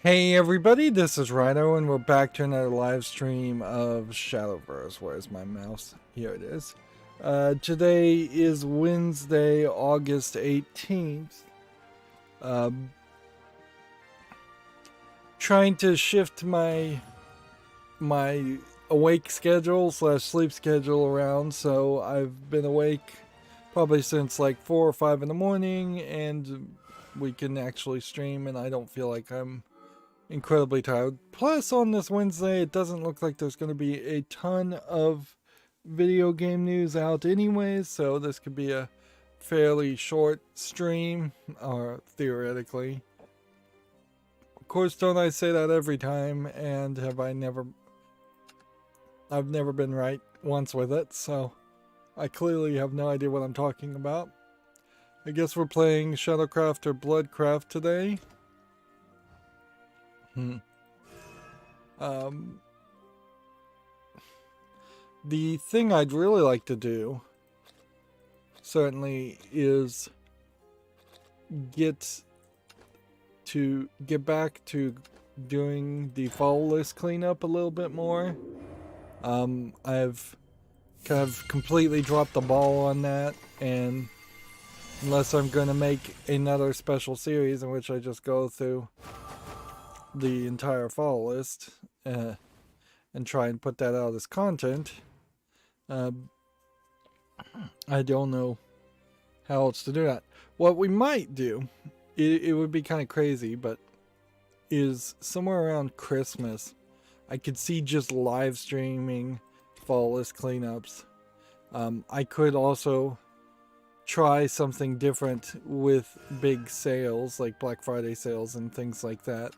Hey everybody, this is Rydo and we're back to another live stream of Shadowverse. Where's my mouse? Here it is. Today is Wednesday, August 18th. Trying to shift my awake schedule / sleep schedule around, so I've been awake probably since like 4 or 5 in the morning, and we can actually stream and I don't feel like I'm incredibly tired. Plus, on this Wednesday, it doesn't look like there's going to be a ton of video game news out anyways, so this could be a fairly short stream, or theoretically. Of course, don't I say that every time, and I've never been right once with it, so I clearly have no idea what I'm talking about. I guess we're playing Shadowcraft or Bloodcraft today. The thing I'd really like to do, certainly, is get back to doing the fall list cleanup a little bit more. I've kind of completely dropped the ball on that, and unless I'm going to make another special series in which I just go through the entire fall list and try and put that out as content, I don't know how else to do that. What we might do, it would be kind of crazy, but is somewhere around Christmas I could see just live streaming fall list cleanups. I could also try something different with big sales like Black Friday sales and things like that.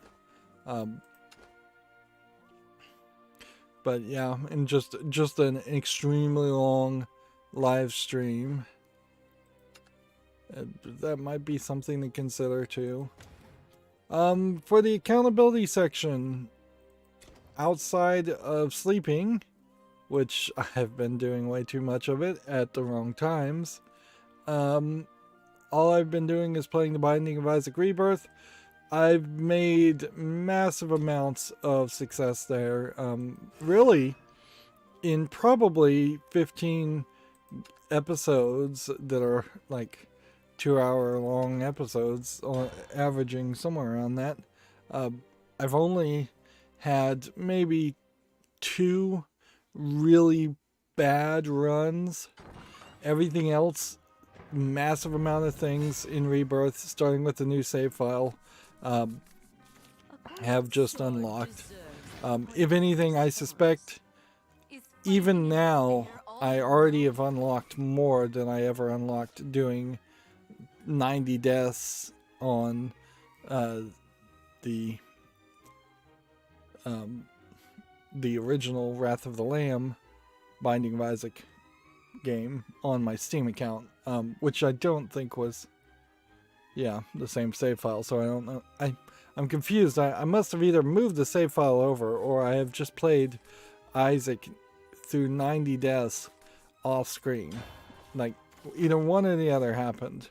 But yeah, and just an extremely long live stream. That might be something to consider too. For the accountability section, outside of sleeping, which I have been doing way too much of it at the wrong times, all I've been doing is playing The Binding of Isaac Rebirth. I've made massive amounts of success there. Really, in probably 15 episodes that are like 2-hour long episodes, or averaging somewhere around that, I've only had maybe 2 really bad runs. Everything else, massive amount of things in Rebirth, starting with the new save file, have just unlocked. If anything, I suspect even now I already have unlocked more than I ever unlocked doing 90 deaths on the original Wrath of the Lamb Binding of Isaac game on my Steam account, which I don't think was the same save file, so I don't know. I'm confused. I must have either moved the save file over, or I have just played Isaac through 90 deaths off screen. Like, either one or the other happened.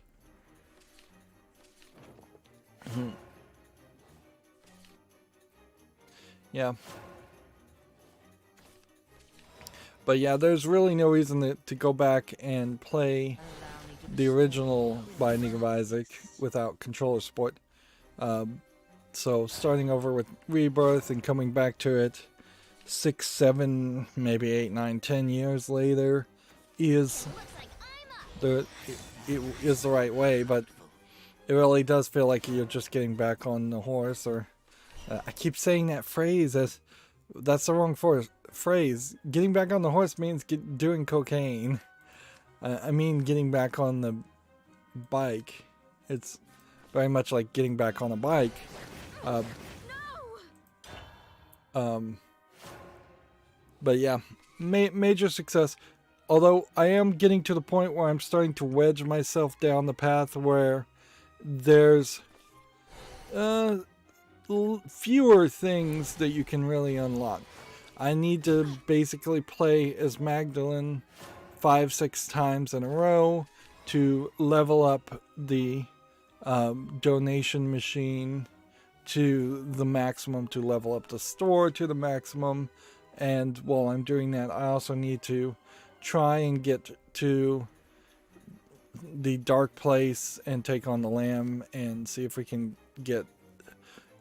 Yeah. But yeah, there's really no reason to go back and play the original Binding of Isaac without controller support. So starting over with Rebirth and coming back to it 6, 7, maybe 8, 9, 10 years later is the right way, but it really does feel like you're just getting back on the horse, or I keep saying that phrase as that's the wrong phrase. Getting back on the horse means doing cocaine. I mean getting back on the bike. It's very much like getting back on a bike. But yeah, major success. Although I am getting to the point where I'm starting to wedge myself down the path where there's fewer things that you can really unlock. I need to basically play as Magdalene 5-6 times in a row to level up the donation machine to the maximum to level up the store to the maximum. And while I'm doing that, I also need to try and get to the dark place and take on the lamb and see if we can get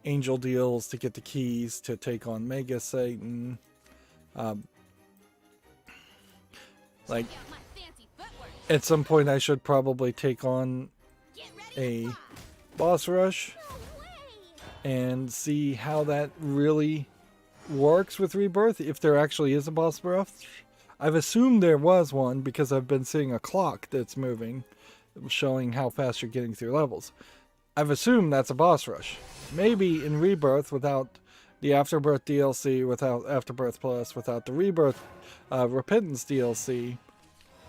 angel deals to get the keys to take on Mega Satan. Like, at some point I should probably take on a boss rush and see how that really works with Rebirth, if there actually is a boss rush. I've assumed there was one because I've been seeing a clock that's moving, showing how fast you're getting through levels. I've assumed that's a boss rush. Maybe in Rebirth, without the Afterbirth DLC, without Afterbirth Plus, without the Rebirth Repentance DLC,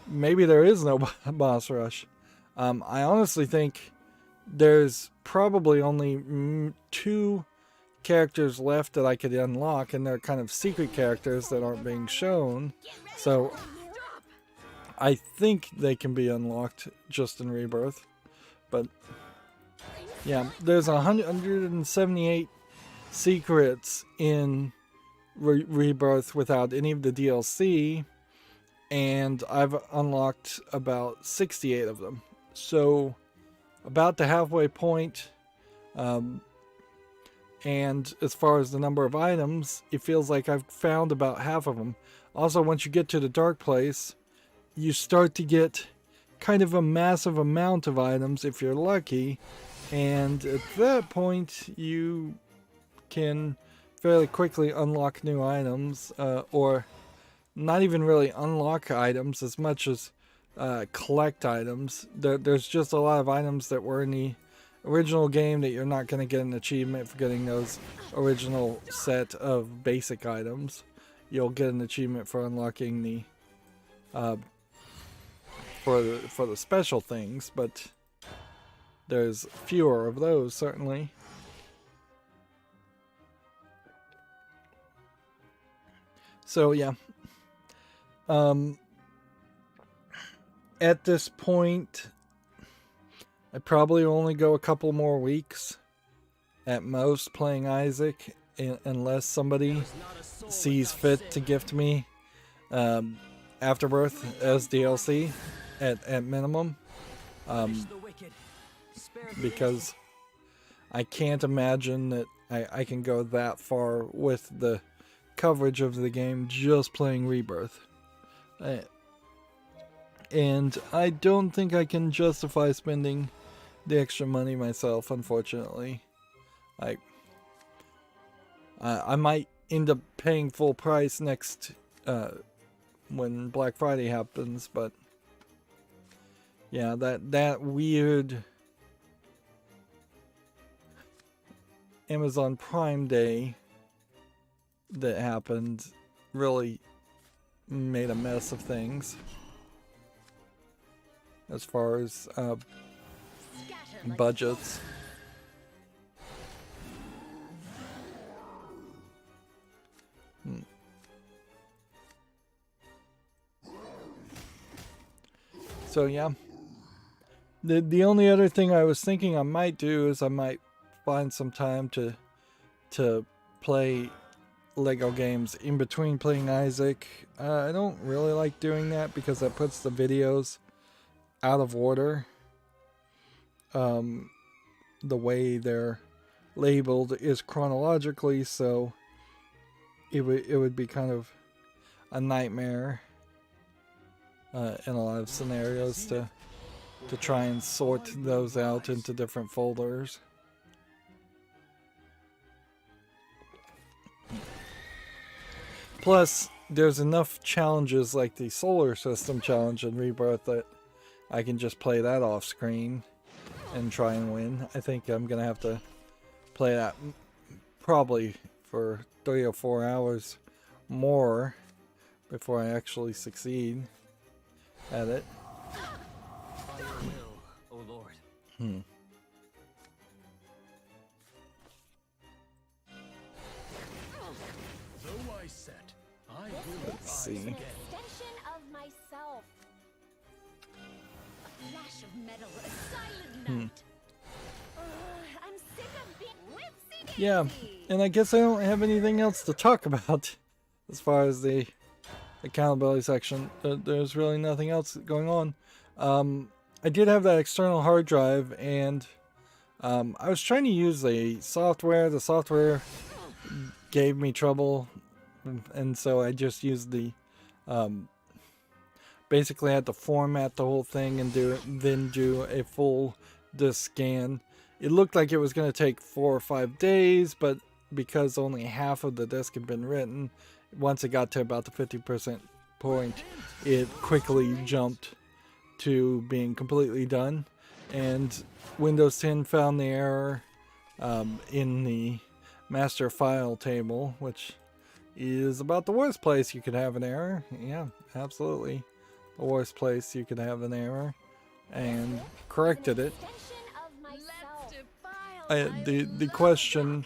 maybe there is no boss rush. I honestly think there's probably only 2 characters left that I could unlock, and they're kind of secret characters that aren't being shown. So I think they can be unlocked just in Rebirth. But yeah, there's 178 secrets in Rebirth without any of the DLC, and I've unlocked about 68 of them. So about the halfway point. And as far as the number of items, it feels like I've found about half of them. Also, once you get to the dark place, you start to get kind of a massive amount of items if you're lucky. And at that point, you can fairly quickly unlock new items, or not even really unlock items as much as collect items. There's just a lot of items that were in the original game that you're not going to get an achievement for getting those original set of basic items. You'll get an achievement for unlocking the for the special things, but there's fewer of those, certainly. So yeah, at this point, I'd probably only go a couple more weeks at most playing Isaac, unless somebody sees fit to gift me Afterbirth as DLC at minimum, because I can't imagine that I can go that far with the coverage of the game just playing Rebirth. And I don't think I can justify spending the extra money myself, unfortunately. I might end up paying full price next when Black Friday happens, but yeah, that weird Amazon Prime Day that happened really made a mess of things as far as budgets. So yeah, the only other thing I was thinking I might do is I might find some time to play Lego games in between playing Isaac. I don't really like doing that because that puts the videos out of order. The way they're labeled is chronologically, so it would be kind of a nightmare in a lot of scenarios to try and sort those out into different folders. Plus, there's enough challenges like the Solar System challenge in Rebirth that I can just play that off screen and try and win. I think I'm gonna have to play that probably for 3 or 4 hours more before I actually succeed at it. Oh Lord. Though I set, I will Let's see. An extension of myself. A flash of metal, a silent note. I'm sick of being whipsy Yeah, and I guess I don't have anything else to talk about as far as the accountability section. There's really nothing else going on. I did have that external hard drive, and I was trying to use the software. The software gave me trouble, and so I just used the basically I had to format the whole thing and then do a full disk scan. It looked like it was going to take 4 or 5 days, but because only half of the disk had been written, once it got to about the 50% point, it quickly jumped to being completely done. And Windows 10 found the error in the master file table, which is about the worst place you could have an error. Yeah, absolutely. The worst place you could have an error, and corrected it. The question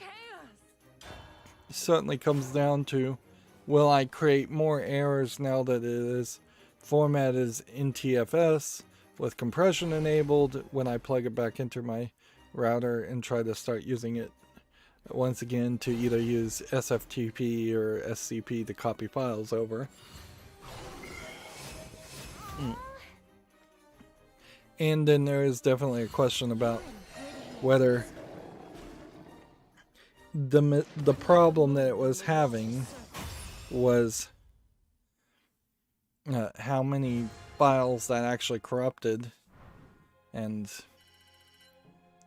certainly comes down to, will I create more errors now that it is formatted as NTFS with compression enabled when I plug it back into my router and try to start using it once again to either use SFTP or SCP to copy files over. And then there is definitely a question about whether the problem that it was having was how many files that actually corrupted, and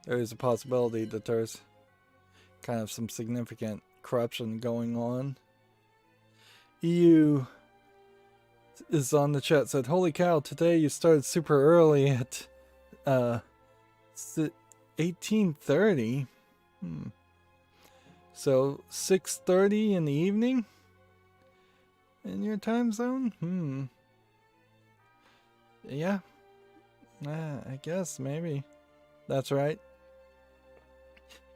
there is a possibility that there's kind of some significant corruption going on. EU is on the chat, said, "Holy cow, today you started super early at 18:30. So 6:30 in the evening in your time zone? Yeah, I guess maybe that's right.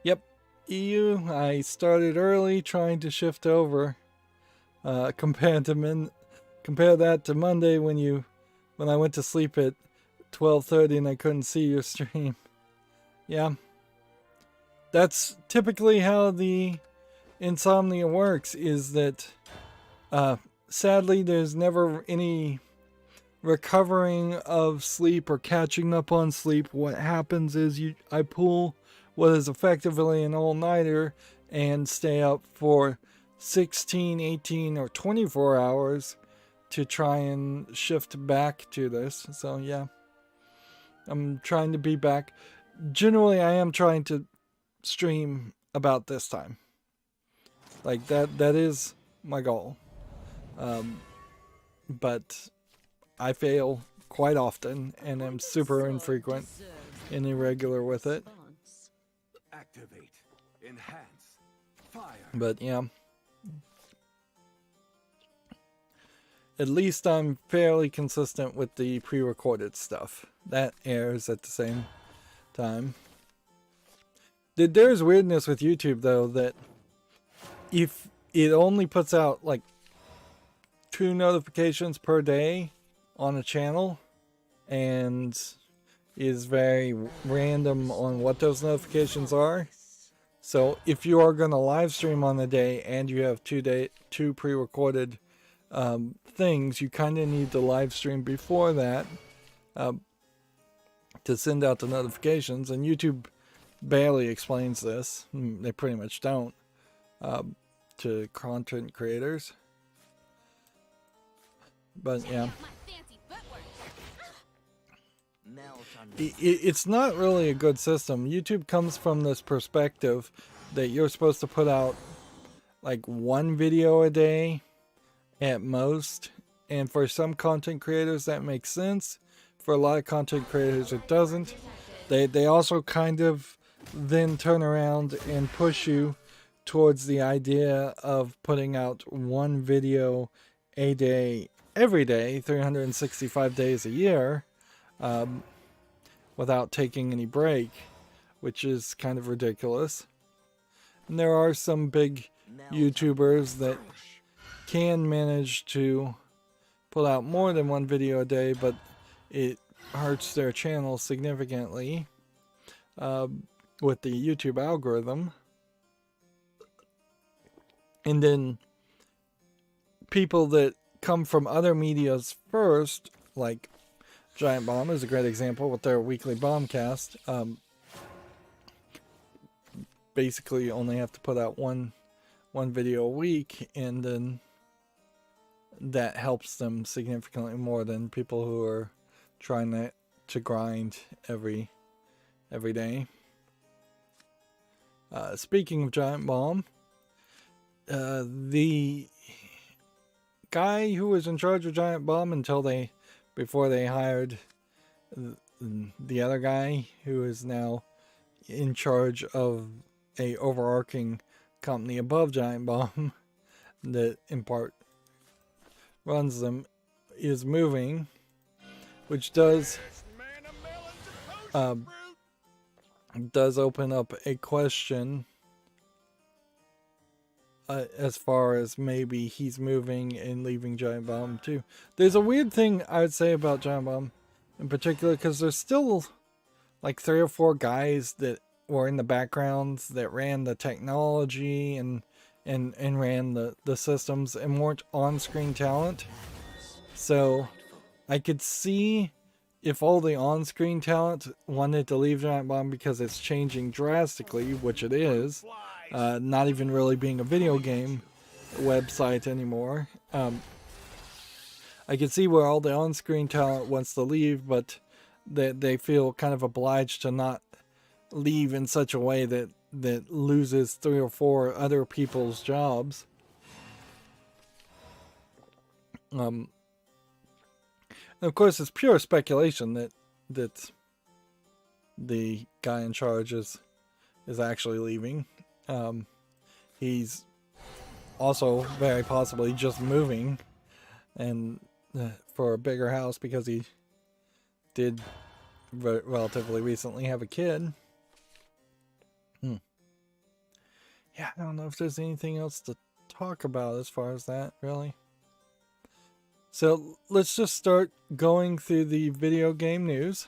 Yep, EU, I started early trying to shift over. Compare that to Monday when I went to sleep at 12:30 and I couldn't see your stream. Yeah, that's typically how the insomnia works, is that sadly there's never any recovering of sleep or catching up on sleep. What happens is I pull what is effectively an all-nighter and stay up for 16, 18, or 24 hours to try and shift back to this. So yeah, I'm trying to be back. Generally, I am trying to stream about this time. Like that is my goal. But I fail quite often, and I'm super infrequent and irregular with it. Activate, enhance, fire. But yeah, at least I'm fairly consistent with the pre-recorded stuff that airs at the same time. There's weirdness with YouTube though, that if it only puts out like 2 notifications per day on a channel and is very random on what those notifications are. So if you are going to live stream on the day and you have 2 pre-recorded things, you kind of need to live stream before that to send out the notifications. And YouTube barely explains this. They pretty much don't to content creators. But yeah, it's not really a good system. YouTube comes from this perspective that you're supposed to put out like 1 video a day at most, and for some content creators that makes sense. For a lot of content creators it doesn't. They also kind of then turn around and push you towards the idea of putting out 1 video a day every day, 365 days a year, without taking any break, which is kind of ridiculous. And there are some big YouTubers that can manage to put out more than 1 video a day, but it hurts their channel significantly with the YouTube algorithm. And then people that come from other medias first, like Giant Bomb is a great example with their weekly bombcast. Basically only have to put out one video a week, and then that helps them significantly more than people who are trying to grind every day. Speaking of Giant Bomb, the guy who was in charge of Giant Bomb before they hired the other guy who is now in charge of a overarching company above Giant Bomb that in part runs them, is moving, which does open up a question as far as maybe he's moving and leaving Giant Bomb too. There's a weird thing I would say about Giant Bomb in particular, because there's still like 3 or 4 guys that were in the backgrounds that ran the technology and ran the systems and weren't on-screen talent. So I could see if all the on-screen talent wanted to leave Giant Bomb because it's changing drastically, which it is, not even really being a video game website anymore. I could see where all the on-screen talent wants to leave, but they feel kind of obliged to not leave in such a way that loses 3 or 4 other people's jobs. And of course, it's pure speculation that the guy in charge is actually leaving. He's also very possibly just moving and for a bigger house because he did relatively recently have a kid. Yeah, I don't know if there's anything else to talk about as far as that, really. So let's just start going through the video game news.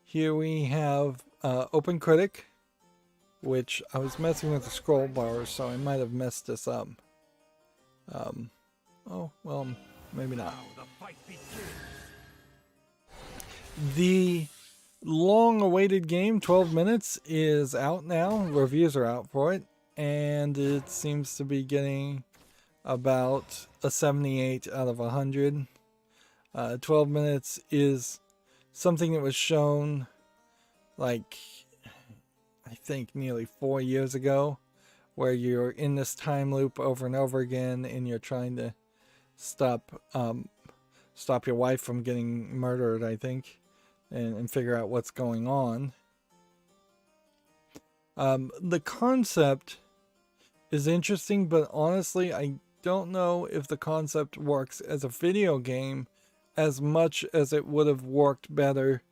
Here we have Open Critic, which I was messing with the scroll bars, so I might have messed this up. Oh, well, maybe not. The long-awaited game, 12 Minutes, is out now. Reviews are out for it, and it seems to be getting about a 78 out of 100. 12 Minutes is something that was shown, like, I think nearly 4 years ago, where you're in this time loop over and over again, and you're trying to stop your wife from getting murdered, I think, and figure out what's going on. The concept is interesting, but honestly, I don't know if the concept works as a video game as much as it would have worked better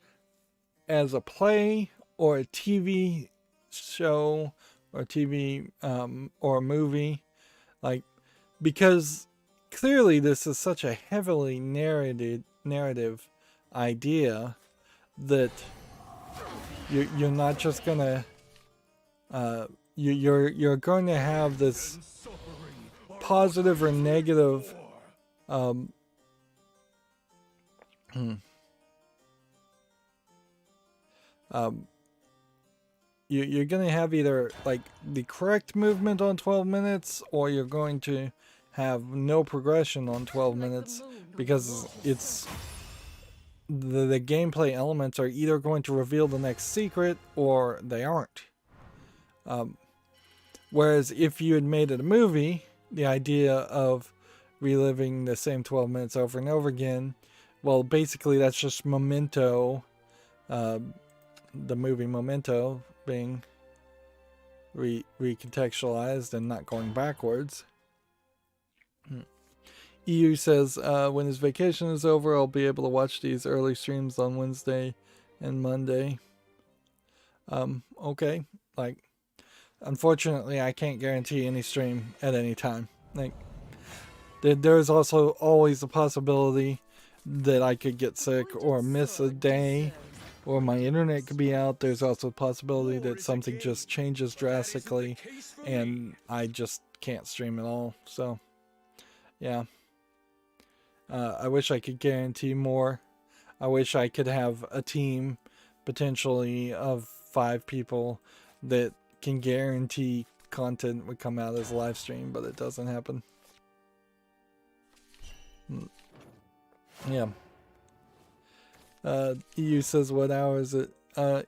as a play or a TV show or TV or a movie, like, because clearly this is such a heavily narrative idea that you're not just gonna you're going to have this positive or negative you're going to have either like the correct movement on 12 minutes, or you're going to have no progression on 12 minutes, because it's the gameplay elements are either going to reveal the next secret or they aren't. Whereas if you had made it a movie, the idea of reliving the same 12 minutes over and over again, well, basically that's just Memento, the movie Memento being recontextualized and not going backwards. EU says, when his vacation is over, I'll be able to watch these early streams on Wednesday and Monday. Okay. Like, unfortunately, I can't guarantee any stream at any time. Like, there's also always a possibility that I could get sick or miss a day or my internet could be out. There's also a possibility that something just changes drastically and I just can't stream at all. So, yeah. I wish I could guarantee more. I wish I could have a team, potentially of 5 people, that can guarantee content would come out as a live stream, but it doesn't happen. Yeah. EU says, what hour is it?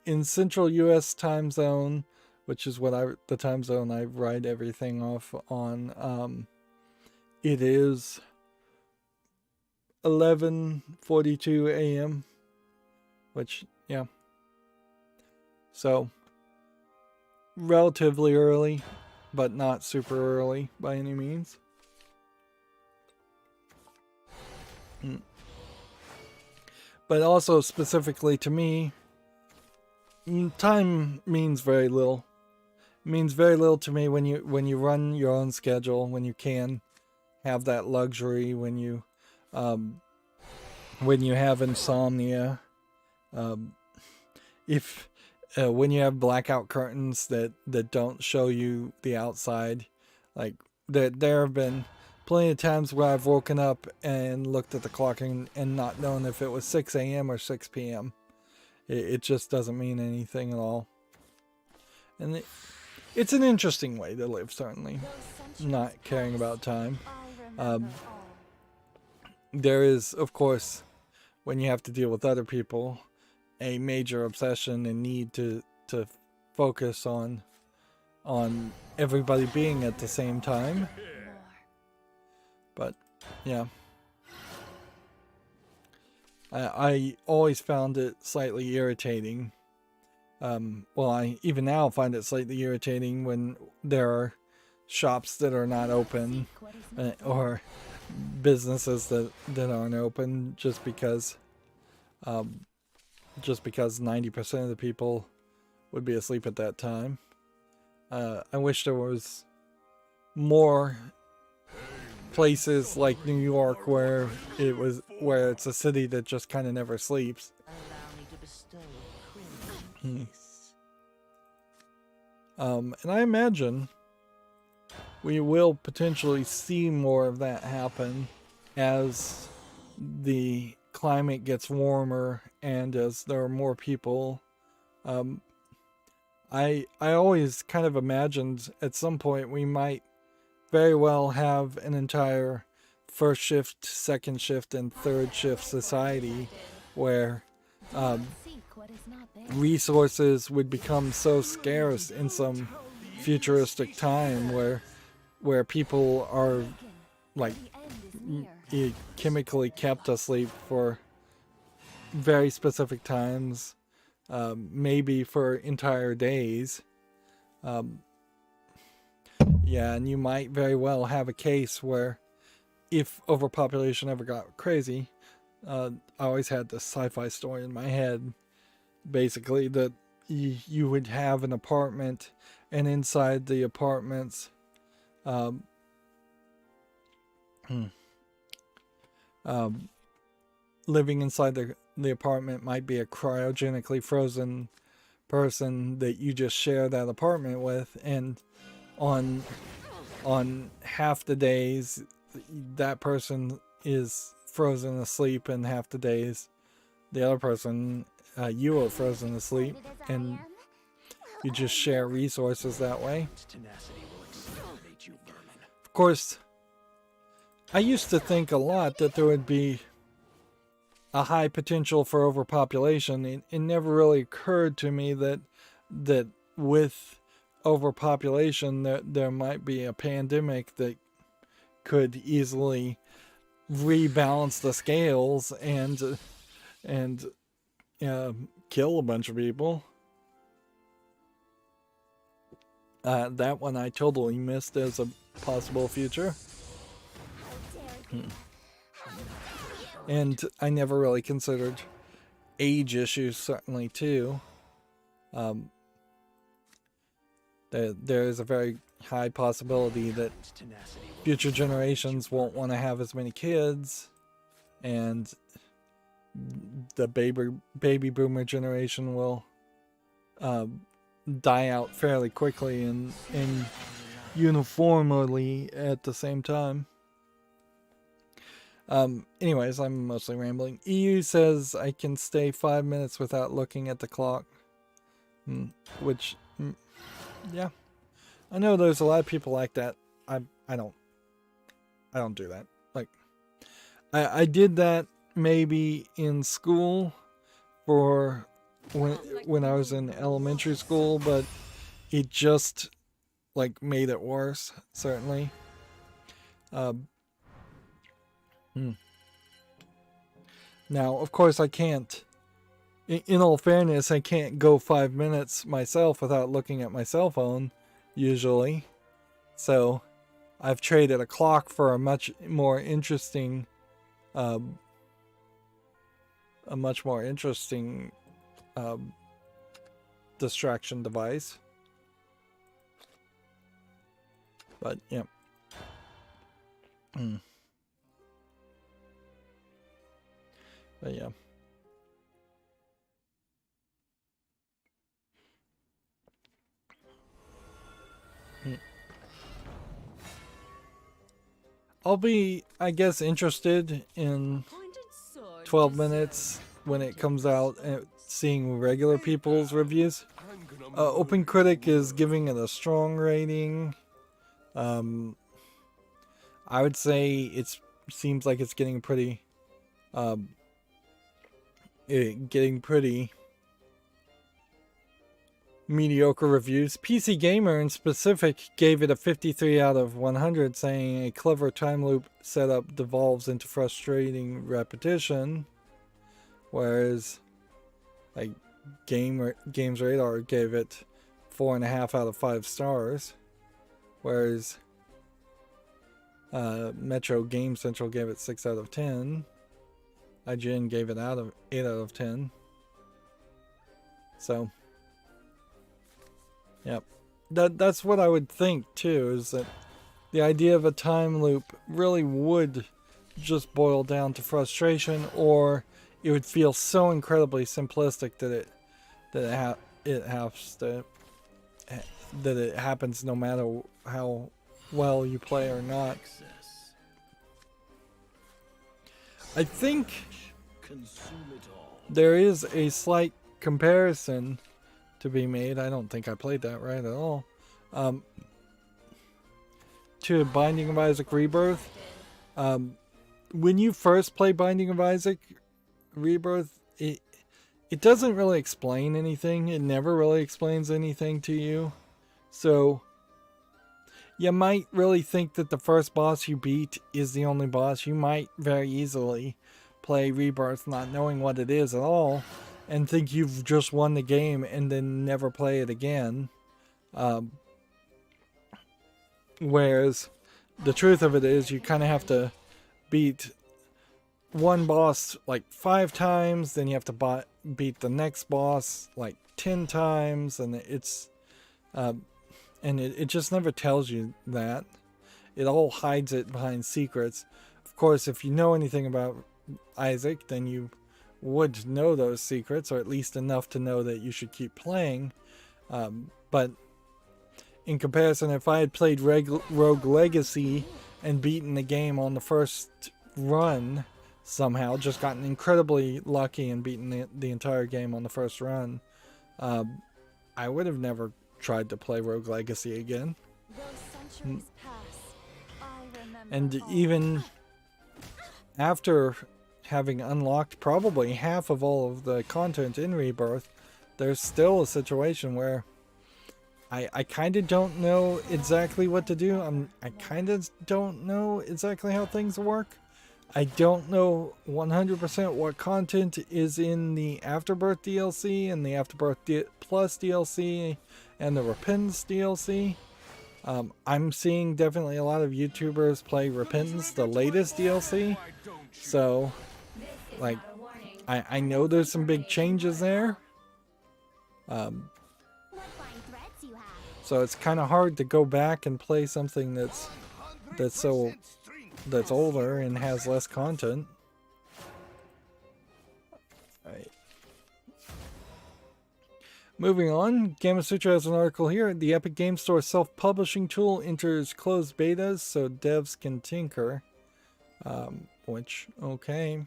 In Central US time zone, which is what the time zone I write everything off on, it is 11:42 a.m. which, yeah. So, relatively early, but not super early by any means. But also specifically to me, time means very little. It means very little to me when you run your own schedule, when you can have that luxury, when you have insomnia, when you have blackout curtains that don't show you the outside. Like there have been plenty of times where I've woken up and looked at the clock and not known if it was 6 a.m. or 6 p.m. It just doesn't mean anything at all. And it's an interesting way to live, certainly, not caring about time. There is, of course, when you have to deal with other people, a major obsession and need to focus on everybody being at the same time. But yeah, I always found it slightly irritating. Well, I even now find it slightly irritating when there are shops that are not open, or businesses that aren't open just because 90% of the people would be asleep at that time. I wish there was more places like New York where it's a city that just kind of never sleeps. And I imagine we will potentially see more of that happen as the climate gets warmer and as there are more people. I always kind of imagined at some point we might very well have an entire first shift, second shift, and third shift society where resources would become so scarce in some futuristic time where people are like chemically kept asleep for very specific times, maybe for entire days. Yeah, and you might very well have a case where if overpopulation ever got crazy, I always had this sci-fi story in my head, basically, that you would have an apartment, and inside the apartments, living inside the apartment might be a cryogenically frozen person that you just share that apartment with, and on half the days that person is frozen asleep, and half the days the other person, you are frozen asleep, and you just share resources that way. Of course, I used to think a lot that there would be a high potential for overpopulation. It never really occurred to me that with overpopulation there might be a pandemic that could easily rebalance the scales and kill a bunch of people. That one I totally missed as a possible future. And I never really considered age issues, certainly, too. There is a very high possibility that future generations won't want to have as many kids, and the baby boomer generation will die out fairly quickly and uniformly at the same time. Anyways, I'm mostly rambling. EU says I can stay 5 minutes without looking at the clock. Which, yeah. I know there's a lot of people like that. I don't do that. Like, I did that maybe in school for when I was in elementary school, but it just like made it worse, certainly. Now, of course, I can't, in all fairness, I can't go 5 minutes myself without looking at my cell phone, usually. So, I've traded a clock for a much more interesting, distraction device. But, yeah. But yeah. I'll be, I guess, interested in 12 minutes when it comes out and seeing regular people's reviews. Open Critic is giving it a strong rating. I would say it seems like it's getting pretty mediocre reviews. PC Gamer in specific gave it a 53 out of 100, saying a clever time loop setup devolves into frustrating repetition, whereas like Games Radar gave it 4.5 out of 5 stars, whereas Metro Game Central gave it 6 out of 10. IGN gave it 8 out of 10. So, yep. That's what I would think too, is that the idea of a time loop really would just boil down to frustration, or it would feel so incredibly simplistic that it happens no matter how well you play or not. I think there is a slight comparison to be made. I don't think I played that right at all. To Binding of Isaac Rebirth. When you first play Binding of Isaac Rebirth, it doesn't really explain anything. It never really explains anything to you. So you might really think that the first boss you beat is the only boss. You might very easily play Rebirth not knowing what it is at all and think you've just won the game and then never play it again. Whereas the truth of it is you kind of have to beat one boss like 5 times, then you have to beat the next boss like 10 times, and it just never tells you that. It all hides it behind secrets. Of course, if you know anything about Isaac, then you would know those secrets, or at least enough to know that you should keep playing. But in comparison, if I had played Rogue Legacy and beaten the game on the first run, somehow just gotten incredibly lucky and beaten the entire game on the first run, I would have never tried to play Rogue Legacy again. And even after having unlocked probably half of all of the content in Rebirth, there's still a situation where I kind of don't know exactly what to do. I kind of don't know exactly how things work. I don't know 100% what content is in the Afterbirth DLC and the Afterbirth Plus DLC and the Repentance DLC. I'm seeing definitely a lot of YouTubers play Repentance, the latest DLC. So, like, I know there's some big changes there. So it's kind of hard to go back and play something that's older and has less content. Moving on, Gamma Sutra has an article here. The Epic Game Store self-publishing tool enters closed betas so devs can tinker. Which, okay.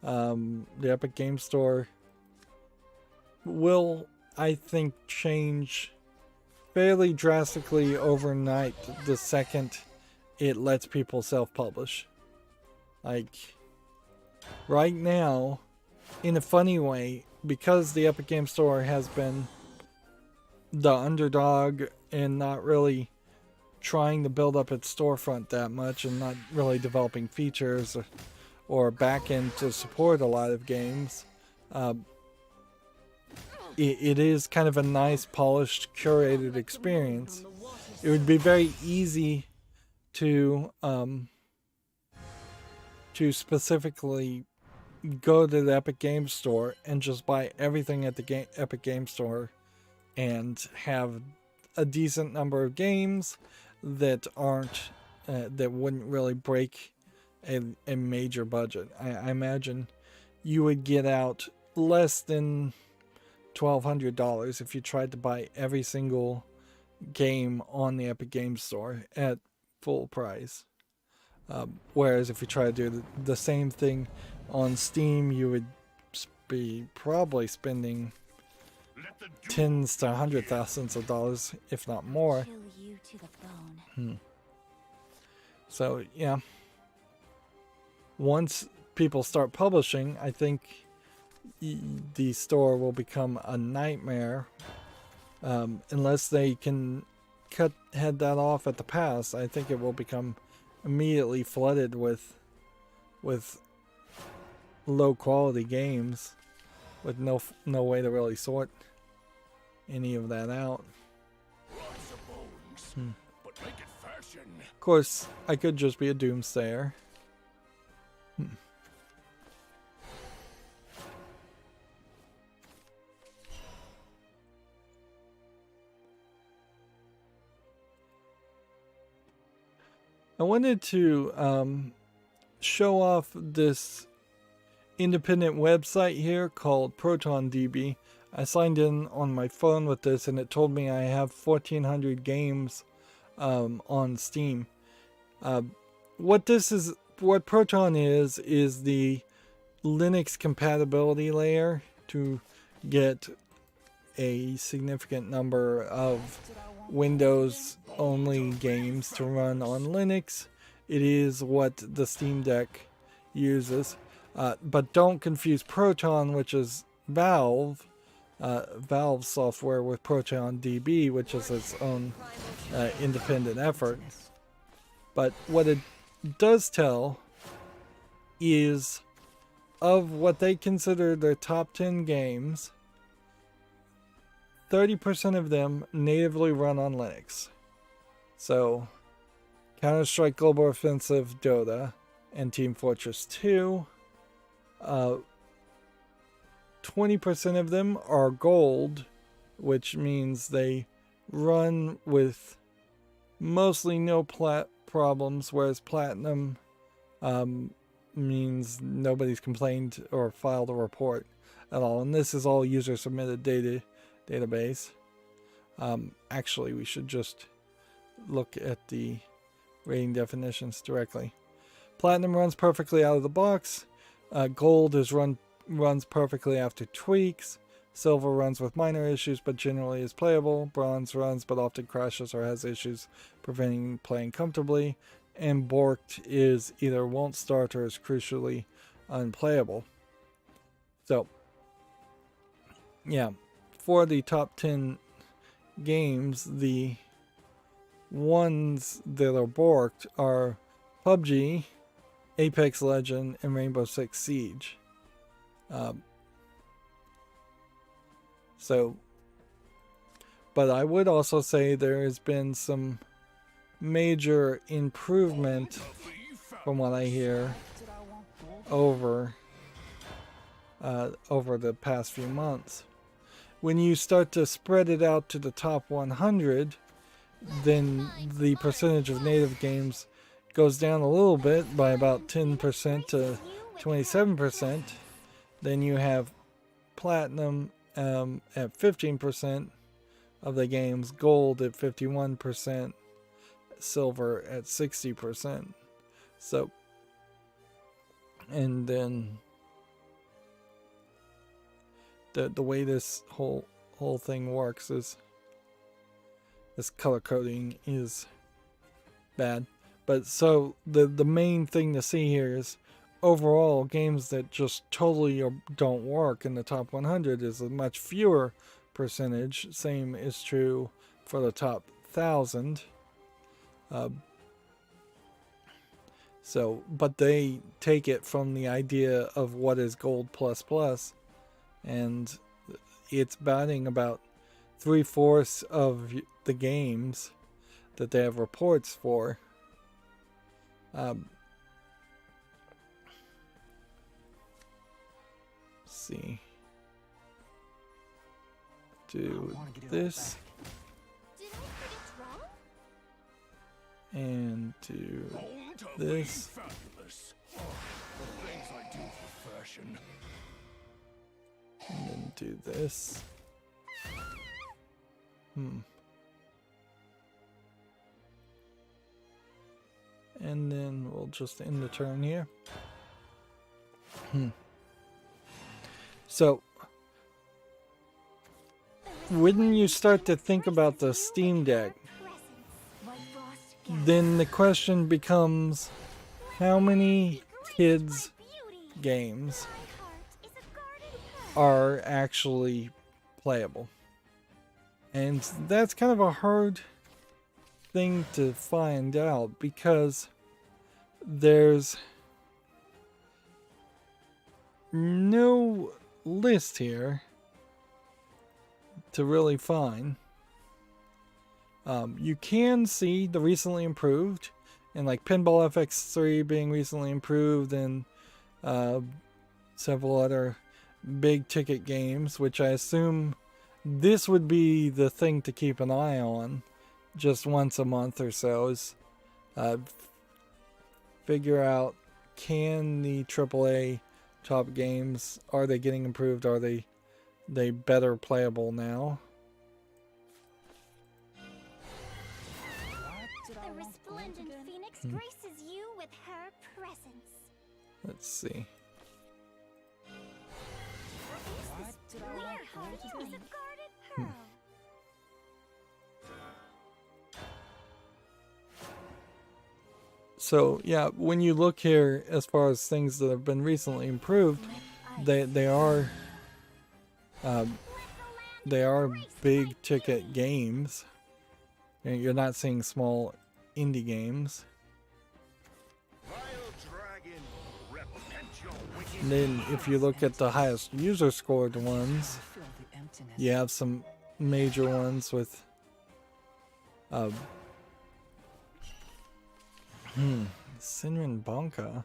The Epic Game Store will, I think, change fairly drastically overnight the second it lets people self-publish. Like, right now, in a funny way, because the Epic Game Store has been the underdog and not really trying to build up its storefront that much and not really developing features or backend to support a lot of games, it is kind of a nice, polished, curated experience. It would be very easy to specifically go to the Epic Game Store and just buy everything at the Epic Game Store and have a decent number of games that aren't that wouldn't really break a major budget. I imagine you would get out less than $1,200 if you tried to buy every single game on the Epic Game Store at full price. Whereas if you try to do the same thing on Steam, you would be probably spending tens to hundred thousands of dollars, if not more. So yeah, once people start publishing, I think the store will become a nightmare. Unless they can head that off at the pass, I think it will become immediately flooded with low quality games with no way to really sort any of that out. Of course, I could just be a doomsayer. I wanted to show off this independent website here called ProtonDB. I signed in on my phone with this and it told me I have 1,400 games on Steam. What Proton is the Linux compatibility layer to get a significant number of Windows only games to run on Linux. It is what the Steam Deck uses. But don't confuse Proton, which is Valve software, with ProtonDB, which is its own independent effort. But what it does tell is of what they consider their top 10 games, 30% of them natively run on Linux. So, Counter-Strike Global Offensive, Dota, and Team Fortress 2. 20% of them are gold, which means they run with mostly no problems, whereas platinum means nobody's complained or filed a report at all. And this is all user submitted database. Actually, we should just look at the rating definitions directly. Platinum runs perfectly out of the box. Gold runs perfectly after tweaks. Silver runs with minor issues but generally is playable. Bronze runs but often crashes or has issues preventing playing comfortably. And Borked is either won't start or is crucially unplayable. So, yeah, for the top 10 games, the ones that are Borked are PUBG, Apex Legends, and Rainbow Six Siege. But I would also say there has been some major improvement, from what I hear, over the past few months. When you start to spread it out to the top 100, then the percentage of native games goes down a little bit by about 10% to 27%. Then you have Platinum at 15% of the games, gold at 51%, silver at 60%. So, and then the way this whole thing works is this color coding is bad. But so the main thing to see here is overall games that just totally don't work in the top 100 is a much fewer percentage. Same is true for the top 1,000. So, but they take it from the idea of what is gold plus, and it's batting about 3/4 of the games that they have reports for. See. Do this. Did I predict wrong? And do this. Fabulous. The things I do for fashion. And then do this. And then we'll just end the turn here. So, when you start to think about the Steam Deck, then the question becomes, how many kids' games are actually playable? And that's kind of a hard thing to find out, because there's no list here to really find. You can see the recently improved, and like Pinball FX3 being recently improved, and several other big ticket games, which I assume this would be the thing to keep an eye on just once a month or so, is figure out, can the AAA top games, are they getting improved? Are they better playable now? The resplendent phoenix graces you with her presence. Let's see. Where is a guarded pearl? So yeah, when you look here, as far as things that have been recently improved, they are big ticket games. You're not seeing small indie games. And then if you look at the highest user scored ones, you have some major ones with Sinrin Bonka.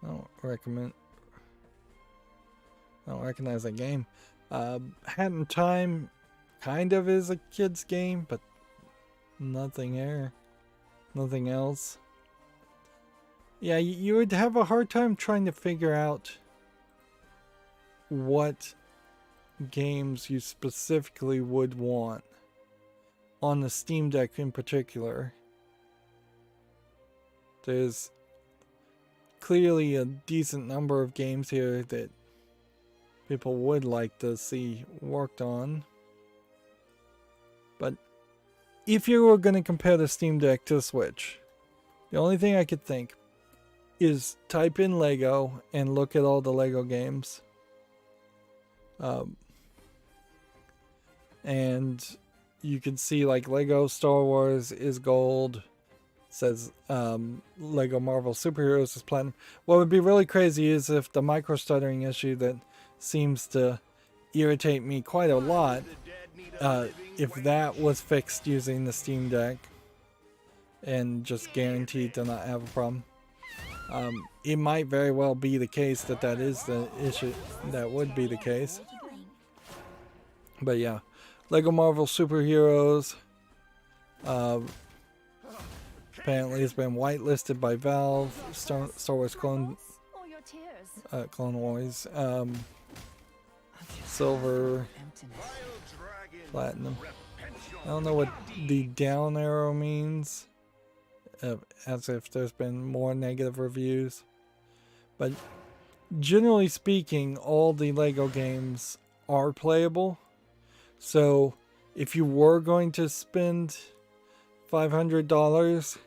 I don't recognize that game. Hat in Time kind of is a kid's game, but nothing here. Nothing else. Yeah, you would have a hard time trying to figure out what games you specifically would want on the Steam Deck in particular. There's clearly a decent number of games here that people would like to see worked on. But if you were going to compare the Steam Deck to Switch, the only thing I could think is type in Lego and look at all the Lego games. And you can see like Lego Star Wars is gold. It says Lego Marvel Superheroes is platinum. What would be really crazy is if the micro stuttering issue that seems to irritate me quite a lot, if that was fixed using the Steam Deck and just guaranteed to not have a problem. It might very well be the case that that is the issue. That would be the case. But yeah, Lego Marvel Superheroes. Apparently it's been whitelisted by Valve. Star Wars Clone Wars. silver, platinum. I don't know what the down arrow means, as if there's been more negative reviews. But generally speaking, all the Lego games are playable. So if you were going to spend $500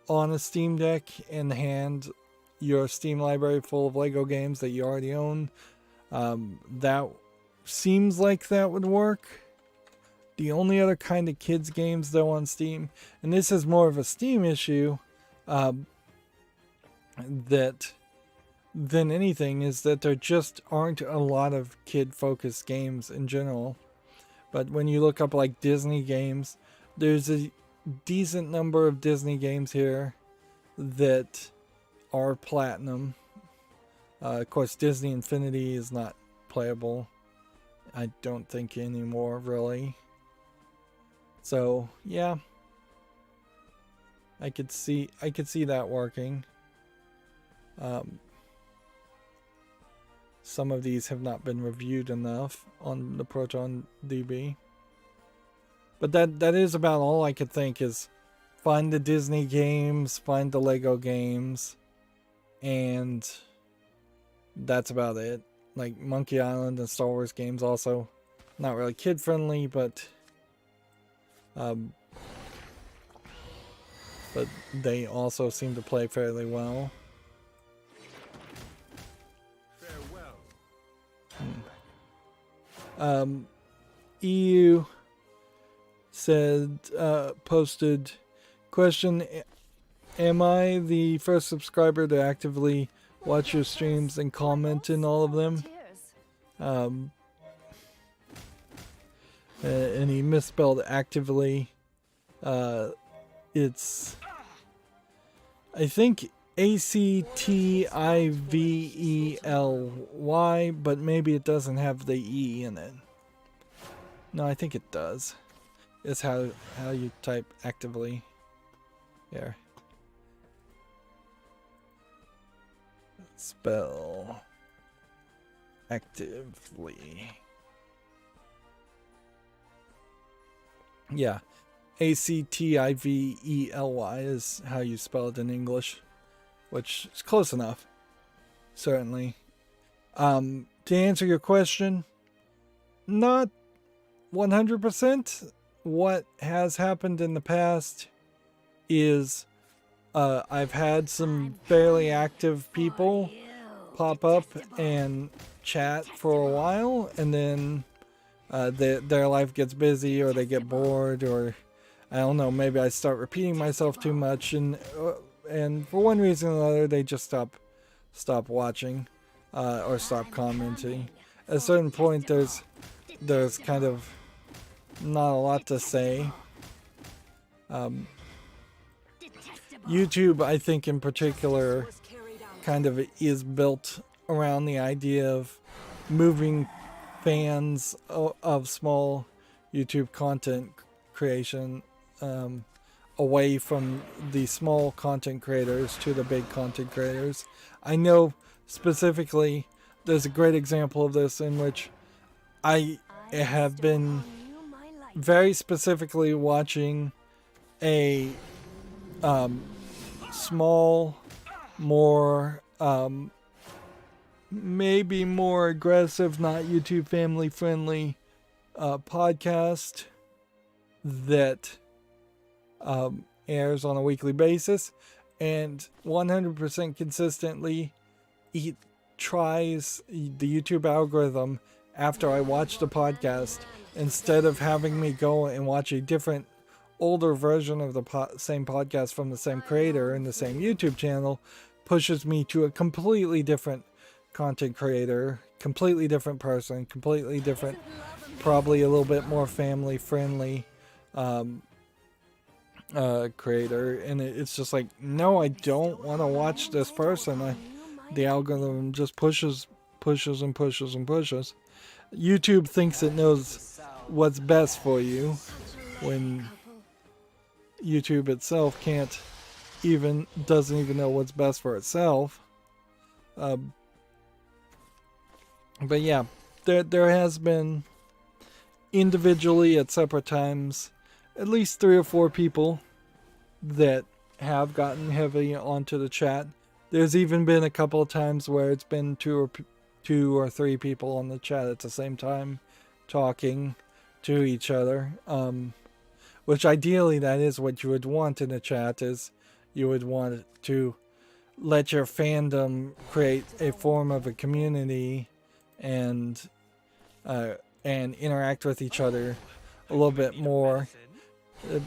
on a Steam Deck and hand your Steam library full of Lego games that you already own, that seems like that would work. The only other kind of kids games though on Steam, and this is more of a Steam issue that than anything, is that there just aren't a lot of kid-focused games in general. But when you look up like Disney games, there's a decent number of Disney games here that are platinum. Of course, Disney Infinity is not playable, I don't think, anymore, really. So yeah, I could see that working. Some of these have not been reviewed enough on the Proton DB. But that is about all I could think, is find the Disney games, find the Lego games, and that's about it. Like Monkey Island and Star Wars games also not really kid friendly, but they also seem to play fairly well. EU said, posted, question, am I the first subscriber to actively watch your streams and comment in all of them? And he misspelled actively. It's, I think, ACTIVELY, but maybe it doesn't have the E in it. No, I think it does. It's how you type actively. Here. Spell actively. Yeah. ACTIVELY is how you spell it in English, which is close enough, certainly. To answer your question, not 100%. What has happened in the past is I've had some fairly active people pop up and chat for a while, and then their life gets busy, or they get bored, or I don't know, maybe I start repeating myself too much, and for one reason or another, they just stop watching or stop commenting. At a certain point, there's kind of not a lot to say. YouTube, I think in particular, kind of is built around the idea of moving fans of small YouTube content creation away from the small content creators to the big content creators. I know specifically there's a great example of this in which I have been very specifically watching a small, more maybe more aggressive, not YouTube family friendly podcast that airs on a weekly basis, and 100% consistently it tries the YouTube algorithm after I watch the podcast, instead of having me go and watch a different older version of the same podcast from the same creator in the same YouTube channel, pushes me to a completely different content creator, completely different person, completely different, probably a little bit more family friendly creator, and it's just like, no, I don't want to watch this person. The algorithm just pushes and pushes and pushes. YouTube thinks it knows what's best for you, when YouTube itself doesn't even know what's best for itself. But yeah, there has been individually at separate times at least 3 or 4 people that have gotten heavy onto the chat. There's even been a couple of times where it's been 2 or 3 people on the chat at the same time talking to each other, which ideally that is what you would want in a chat. Is you would want to let your fandom create a form of a community and interact with each other a little bit more,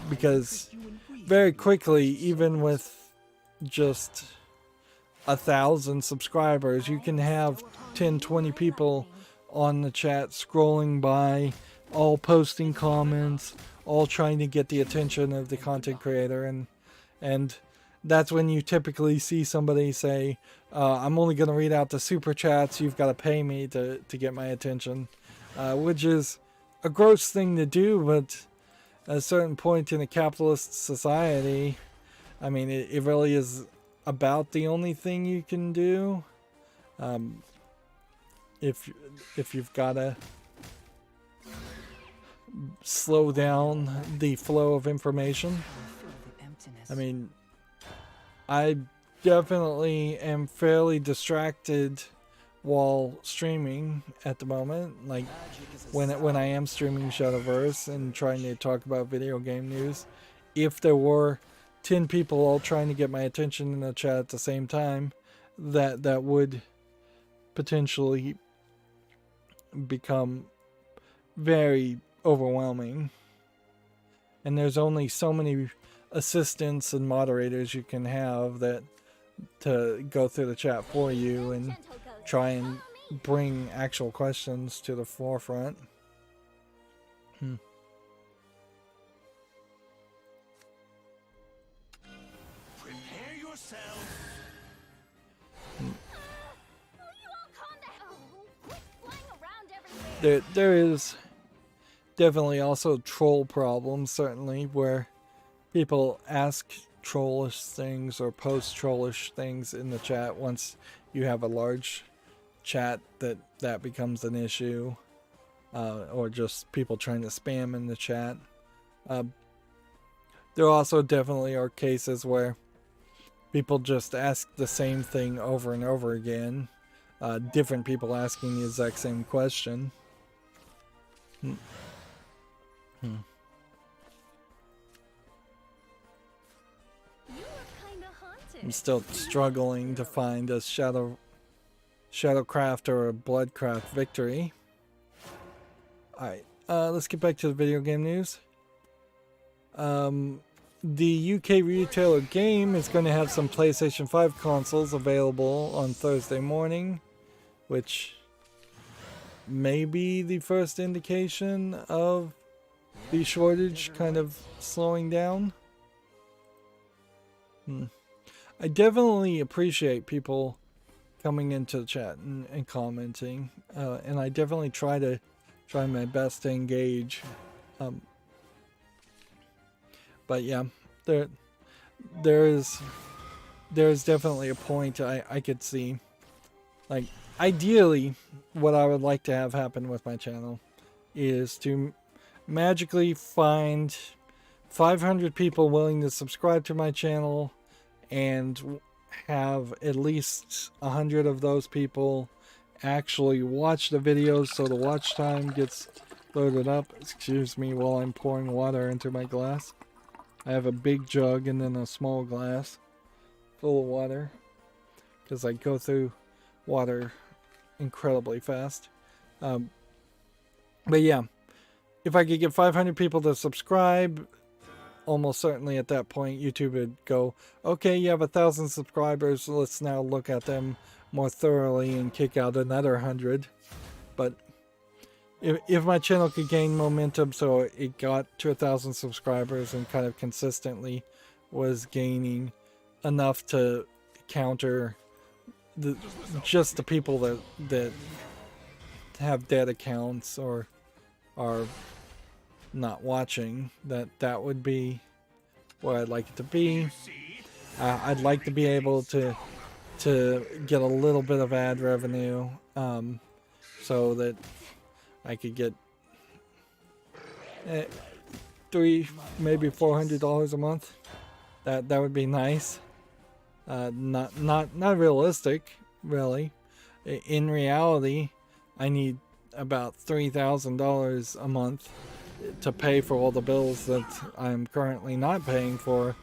because very quickly, even with just 1,000 subscribers, you can have 10-20 people on the chat scrolling by, all posting comments, all trying to get the attention of the content creator, and that's when you typically see somebody say, I'm only going to read out the super chats, you've got to pay me to get my attention, which is a gross thing to do, but at a certain point in a capitalist society, I mean, it really is about the only thing you can do. If you've got to slow down the flow of information. I mean, I definitely am fairly distracted while streaming at the moment. Like when I am streaming Shadowverse and trying to talk about video game news, if there were 10 people all trying to get my attention in the chat at the same time, that would potentially become very overwhelming. And there's only so many assistants and moderators you can have that to go through the chat for you and try and bring actual questions to the forefront. Prepare yourself. There is definitely also troll problems, certainly, where people ask trollish things or post trollish things in the chat. Once you have a large chat, that becomes an issue, or just people trying to spam in the chat. There also definitely are cases where people just ask the same thing over and over again, different people asking the exact same question. I'm still struggling to find a Shadowcraft or a Bloodcraft victory. Alright, let's get back to the video game news. The UK retailer Game is going to have some PlayStation 5 consoles available on Thursday morning, which may be the first indication of the shortage kind of slowing down. I definitely appreciate people coming into the chat and commenting, and I definitely try my best to engage. But yeah, there's definitely a point I could see. Like, ideally, what I would like to have happen with my channel is to magically find 500 people willing to subscribe to my channel and have at least 100 of those people actually watch the videos, so the watch time gets loaded up. Excuse me while I'm pouring water into my glass. I have a big jug and then a small glass full of water because I go through water incredibly fast. But yeah, if I could get 500 people to subscribe, almost certainly at that point YouTube would go, okay, you have 1,000 subscribers, let's now look at them more thoroughly and kick out another 100. But if my channel could gain momentum so it got to 1,000 subscribers and kind of consistently was gaining enough to counter just the people that have dead accounts or are not watching, that would be where I'd like it to be. I'd like to be able to get a little bit of ad revenue, so that I could get maybe $400 a month. That would be nice. Not realistic, really. In reality, I need about $3,000 a month to pay for all the bills that I'm currently not paying for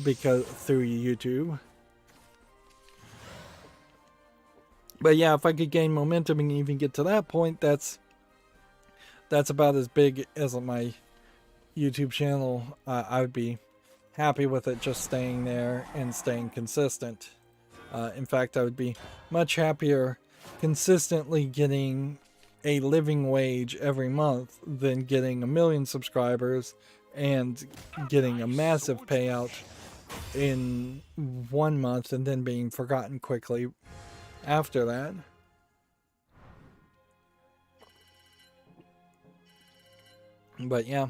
because through YouTube. But yeah, if I could gain momentum and even get to that point, that's about as big as my YouTube channel. I would be happy with it just staying there and staying consistent. In fact, I would be much happier consistently getting a living wage every month than getting 1 million subscribers and getting a massive payout in 1 month and then being forgotten quickly after that. But yeah,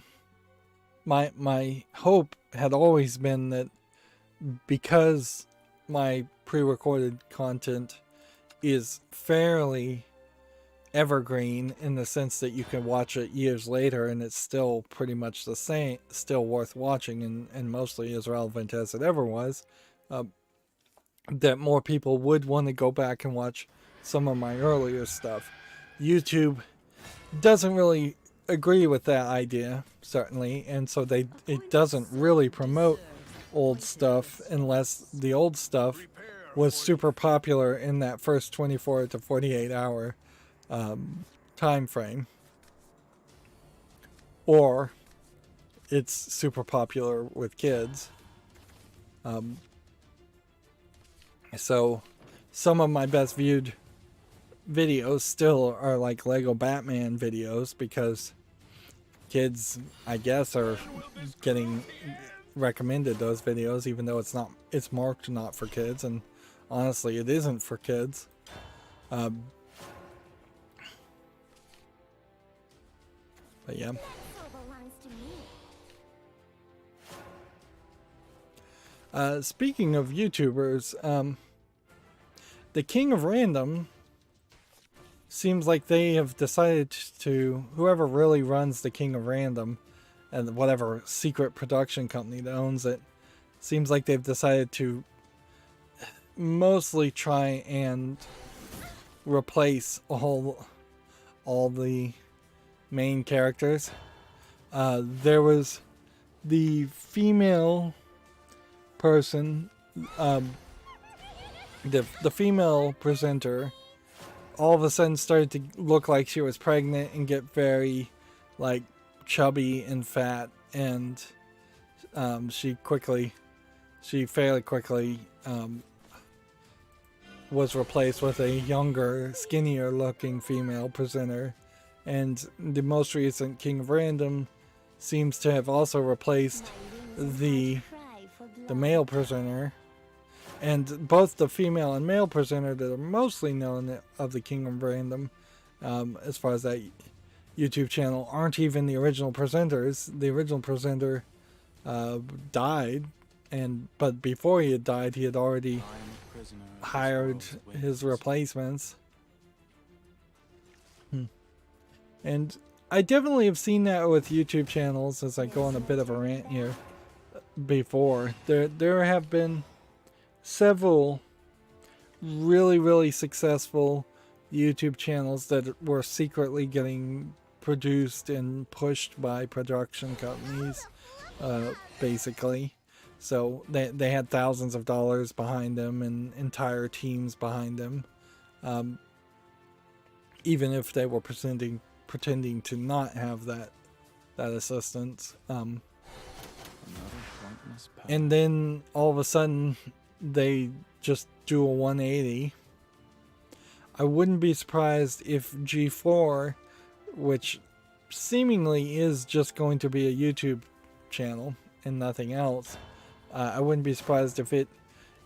my hope had always been that because my pre-recorded content is fairly evergreen in the sense that you can watch it years later and it's still pretty much the same, still worth watching and mostly as relevant as it ever was, that more people would want to go back and watch some of my earlier stuff. YouTube doesn't really agree with that idea, certainly, and so it doesn't really promote old stuff unless the old stuff was super popular in that first 24 to 48 hour time frame, or it's super popular with kids. So some of my best viewed videos still are like Lego Batman videos because kids, I guess, are getting recommended those videos, even though it's marked not for kids, and honestly it isn't for kids. But yeah. Speaking of YouTubers, the King of Random seems like they have decided to, whoever really runs the King of Random and whatever secret production company that owns it, seems like they've decided to mostly try and replace all the main characters. There was the female person, the female presenter all of a sudden started to look like she was pregnant and get very like chubby and fat, and she fairly quickly was replaced with a younger, skinnier looking female presenter. And the most recent King of Random seems to have also replaced the male presenter. And both the female and male presenter that are mostly known of the King of Random, as far as that YouTube channel, aren't even the original presenters. The original presenter died, but before he had died, he had already hired his replacements. And I definitely have seen that with YouTube channels, as I go on a bit of a rant here, before. There have been several really, really successful YouTube channels that were secretly getting produced and pushed by production companies, basically. So they had thousands of dollars behind them and entire teams behind them, even if they were pretending to not have that assistance. And then all of a sudden they just do a 180. I wouldn't be surprised if G4, which seemingly is just going to be a YouTube channel and nothing else, I wouldn't be surprised if it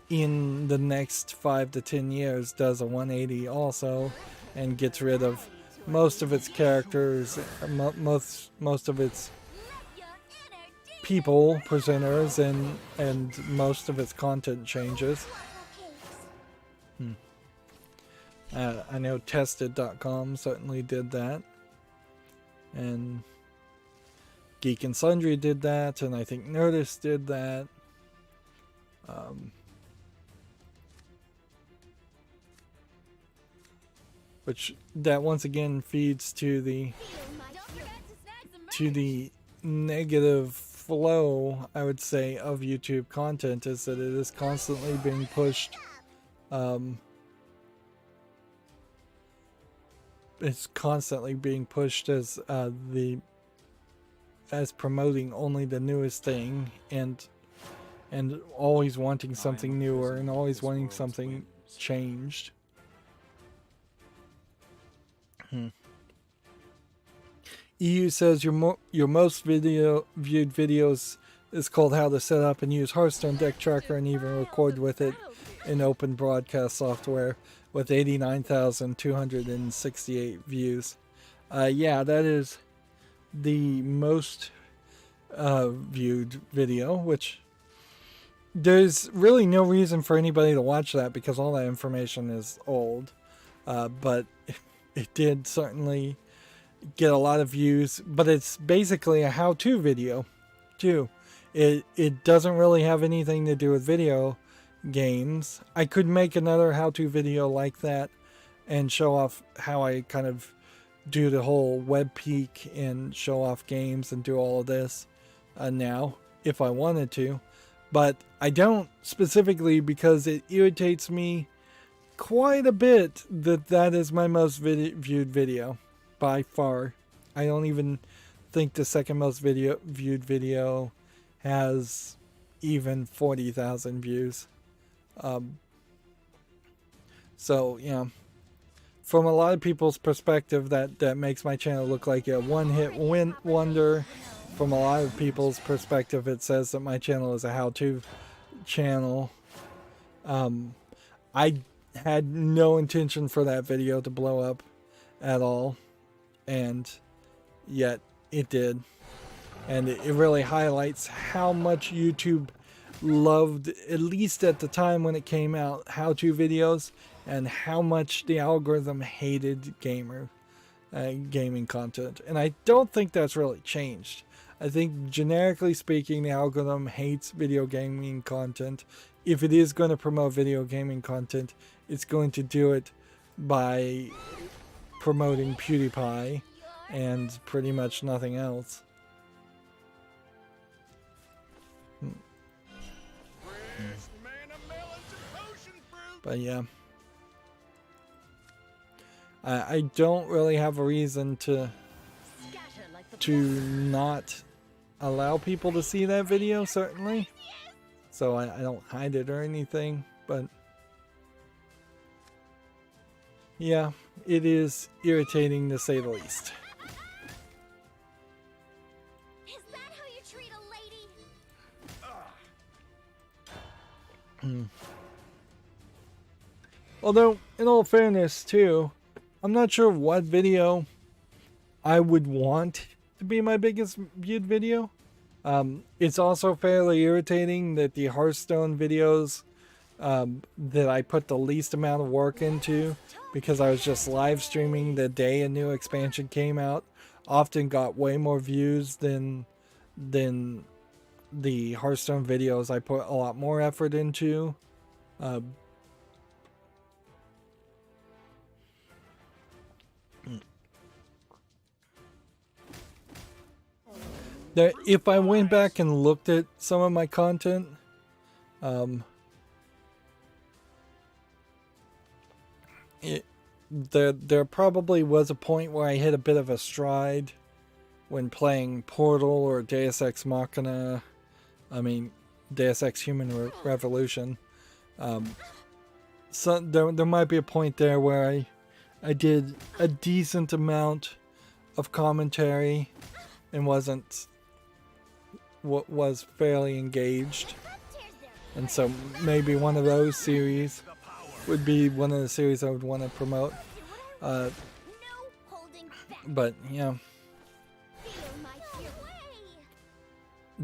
in the next 5 to 10 years does a 180 also and gets rid of most of its characters, most of its people, presenters, and most of its content changes. I know Tested.com certainly did that. And Geek and Sundry did that, and I think Nerdist did that. Which that once again feeds to the negative flow, I would say, of YouTube content, is that it is constantly being pushed. It's constantly being pushed as promoting only the newest thing, and always wanting something newer and always wanting something changed. EU says your most viewed videos is called How to Set Up and Use Hearthstone Deck Tracker and even record with it in open broadcast software, with 89,268 views. Yeah, that is the most viewed video, which there's really no reason for anybody to watch that because all that information is old. But it did certainly get a lot of views, but it's basically a how-to video too. It doesn't really have anything to do with video games. I could make another how-to video like that and show off how I kind of do the whole web peek and show off games and do all of this now if I wanted to, but I don't, specifically because it irritates me quite a bit that is my most viewed video by far. I don't even think the second most viewed video has even 40,000 views. So yeah, from a lot of people's perspective, that makes my channel look like a one-hit wonder. From a lot of people's perspective, it says that my channel is a how-to channel. I had no intention for that video to blow up at all, and yet it did. And it really highlights how much YouTube loved, at least at the time when it came out, how-to videos, and how much the algorithm hated gaming content. And I don't think that's really changed. I think generically speaking, the algorithm hates video gaming content. If it is going to promote video gaming content, it's going to do it by promoting PewDiePie and pretty much nothing else. But yeah, I don't really have a reason to not allow people to see that video, certainly. So I don't hide it or anything, but yeah, it is irritating to say the least. Is that how you treat a lady? Although, in all fairness too, I'm not sure what video I would want to be my biggest viewed video. It's also fairly irritating that the Hearthstone videos that I put the least amount of work into, because I was just live streaming the day a new expansion came out, often got way more views than the Hearthstone videos I put a lot more effort into. If I went back and looked at some of my content, there probably was a point where I hit a bit of a stride when playing Portal or Deus Ex Machina. I mean, Deus Ex Human Revolution. So there might be a point there where I did a decent amount of commentary and was fairly engaged, and so maybe one of those series would be one of the series I would want to promote. But yeah,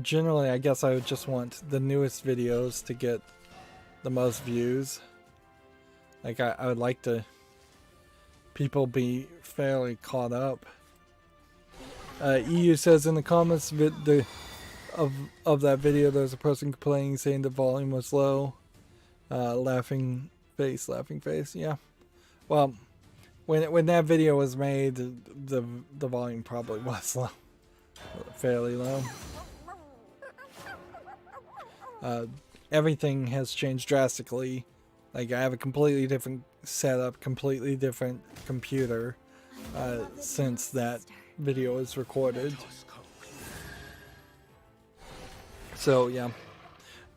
generally I guess I would just want the newest videos to get the most views. Like I would like to people be fairly caught up. EU says in the comments of that video, there's a person complaining saying the volume was low. Laughing face. Yeah. Well, when that video was made, the volume probably was low, fairly low. Everything has changed drastically. Like, I have a completely different setup, completely different computer since that video was recorded. So yeah,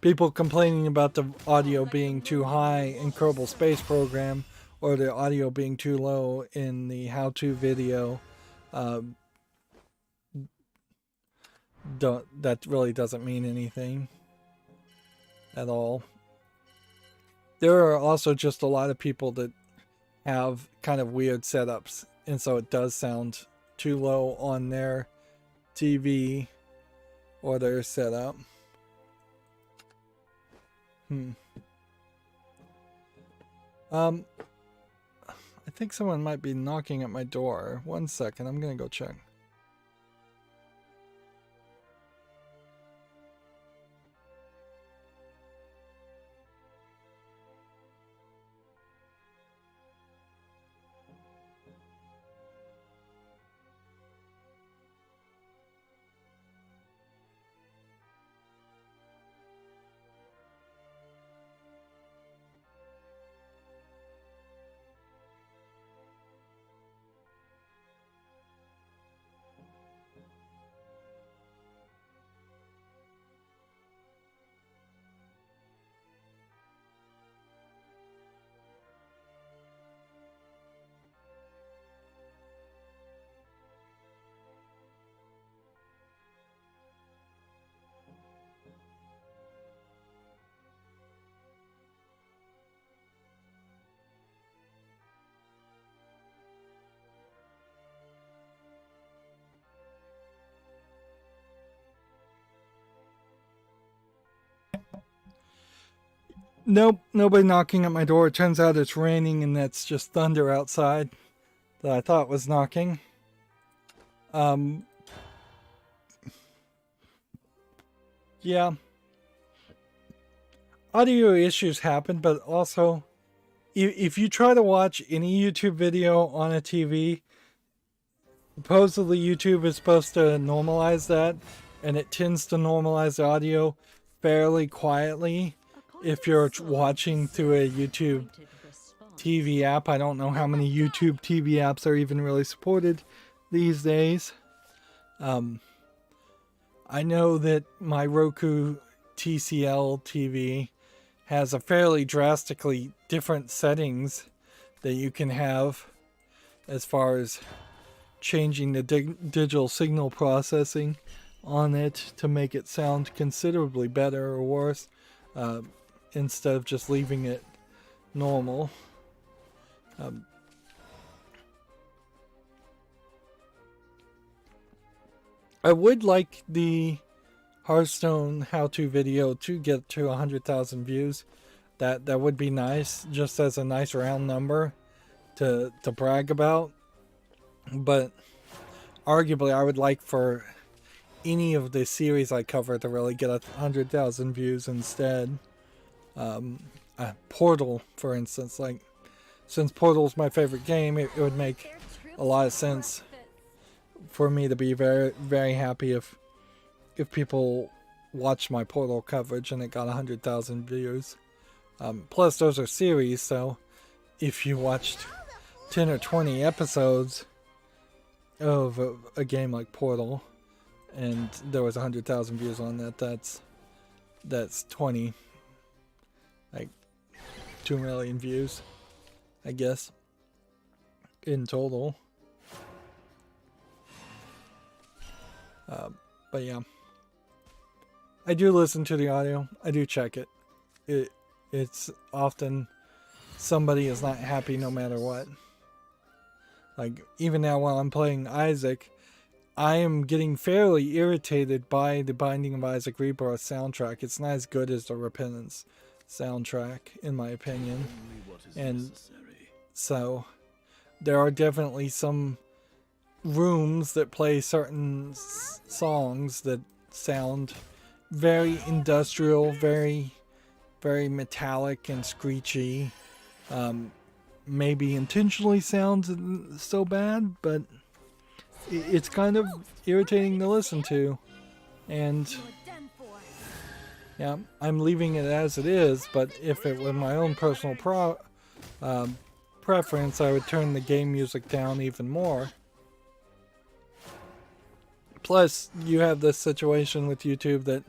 people complaining about the audio being too high in Kerbal Space Program or the audio being too low in the how-to video, that really doesn't mean anything at all. There are also just a lot of people that have kind of weird setups, and so it does sound too low on their TV or their setup. I think someone might be knocking at my door. 1 second, I'm gonna go check. Nope, nobody knocking at my door. It turns out it's raining and that's just thunder outside that I thought was knocking. Yeah. Audio issues happen, but also if you try to watch any YouTube video on a TV, supposedly YouTube is supposed to normalize that, and it tends to normalize the audio fairly quietly. If you're watching through a YouTube TV app, I don't know how many YouTube TV apps are even really supported these days. I know that my Roku TCL TV has a fairly drastically different settings that you can have as far as changing the digital signal processing on it to make it sound considerably better or worse. Instead of just leaving it normal. I would like the Hearthstone how-to video to get to 100,000 views. That would be nice, just as a nice round number to brag about. But arguably, I would like for any of the series I cover to really get 100,000 views instead. Portal, for instance, like, since Portal's my favorite game, it would make a lot of sense for me to be very, very happy if people watched my Portal coverage and it got 100,000 views. Plus, those are series, so if you watched 10 or 20 episodes of a game like Portal and there was 100,000 views on that, that's 20. Like 2 million views, I guess, in total. But yeah, I do listen to the audio. I do check it. It's often somebody is not happy no matter what. Like, even now while I'm playing Isaac, I am getting fairly irritated by the Binding of Isaac Rebirth soundtrack. It's not as good as the Repentance soundtrack, in my opinion. And so there are definitely some rooms that play certain songs that sound very industrial, very metallic and screechy. Maybe intentionally sounds so bad, but it's kind of irritating to listen to. And yeah, I'm leaving it as it is, but if it were my own personal preference, I would turn the game music down even more. Plus, you have this situation with YouTube that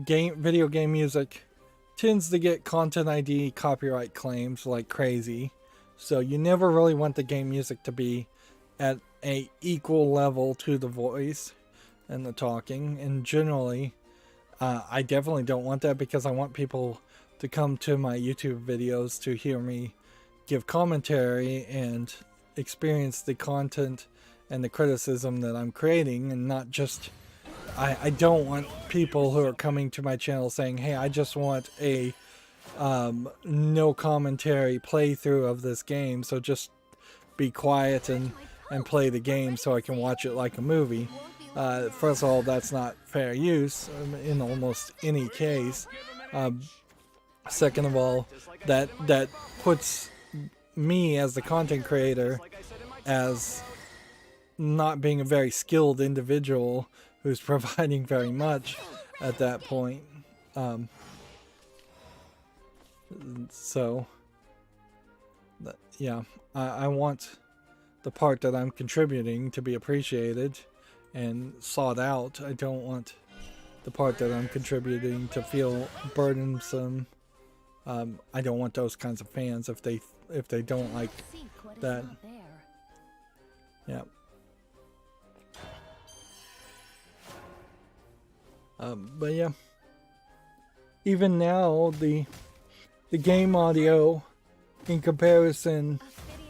video game music tends to get content ID copyright claims like crazy. So you never really want the game music to be at a equal level to the voice and the talking. And generally, I definitely don't want that, because I want people to come to my YouTube videos to hear me give commentary and experience the content and the criticism that I'm creating, and not just... I don't want people who are coming to my channel saying, hey, I just want a no commentary playthrough of this game, so just be quiet and play the game so I can watch it like a movie. First of all, that's not fair use in almost any case. Second of all, that puts me as the content creator as not being a very skilled individual who's providing very much at that point. So, yeah, I want the part that I'm contributing to be appreciated and sought out. I don't want the part that I'm contributing to feel burdensome. I don't want those kinds of fans if they don't like that. Yeah. But yeah, even now the game audio, in comparison,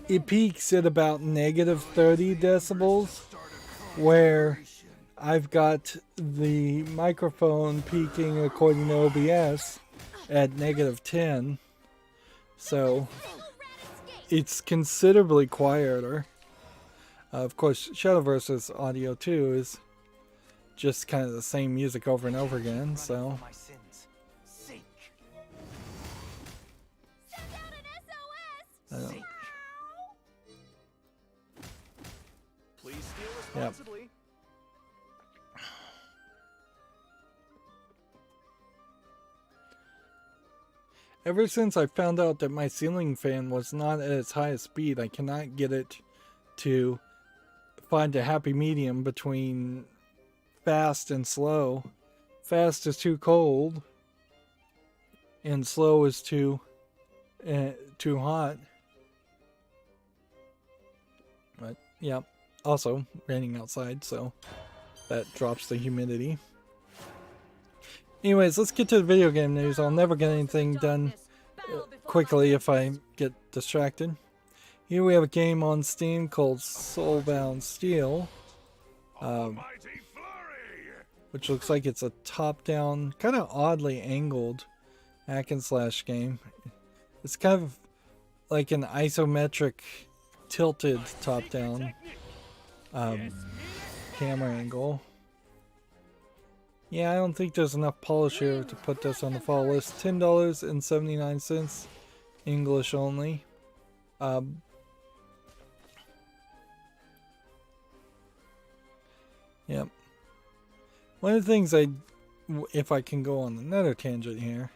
it peaks at about negative 30 decibels, where I've got the microphone peaking, according to OBS, at negative 10. So it's considerably quieter. Of course, Shadowverse's audio too is just kind of the same music over and over again, so... Please steal Yep. responsibly. Ever since I found out that my ceiling fan was not at its highest speed, I cannot get it to find a happy medium between fast and slow. Fast is too cold, and slow is too hot. But yeah, also raining outside, so that drops the humidity. Anyways, let's get to the video game news. I'll never get anything done quickly if I get distracted. Here we have a game on Steam called Soulbound Steel, which looks like it's a top-down, kind of oddly angled hack and slash game. It's kind of like an isometric, tilted top-down camera angle. Yeah, I don't think there's enough polish here to put this on the fall list. $10.79, English only. Yep. One of the things if I can go on another tangent here,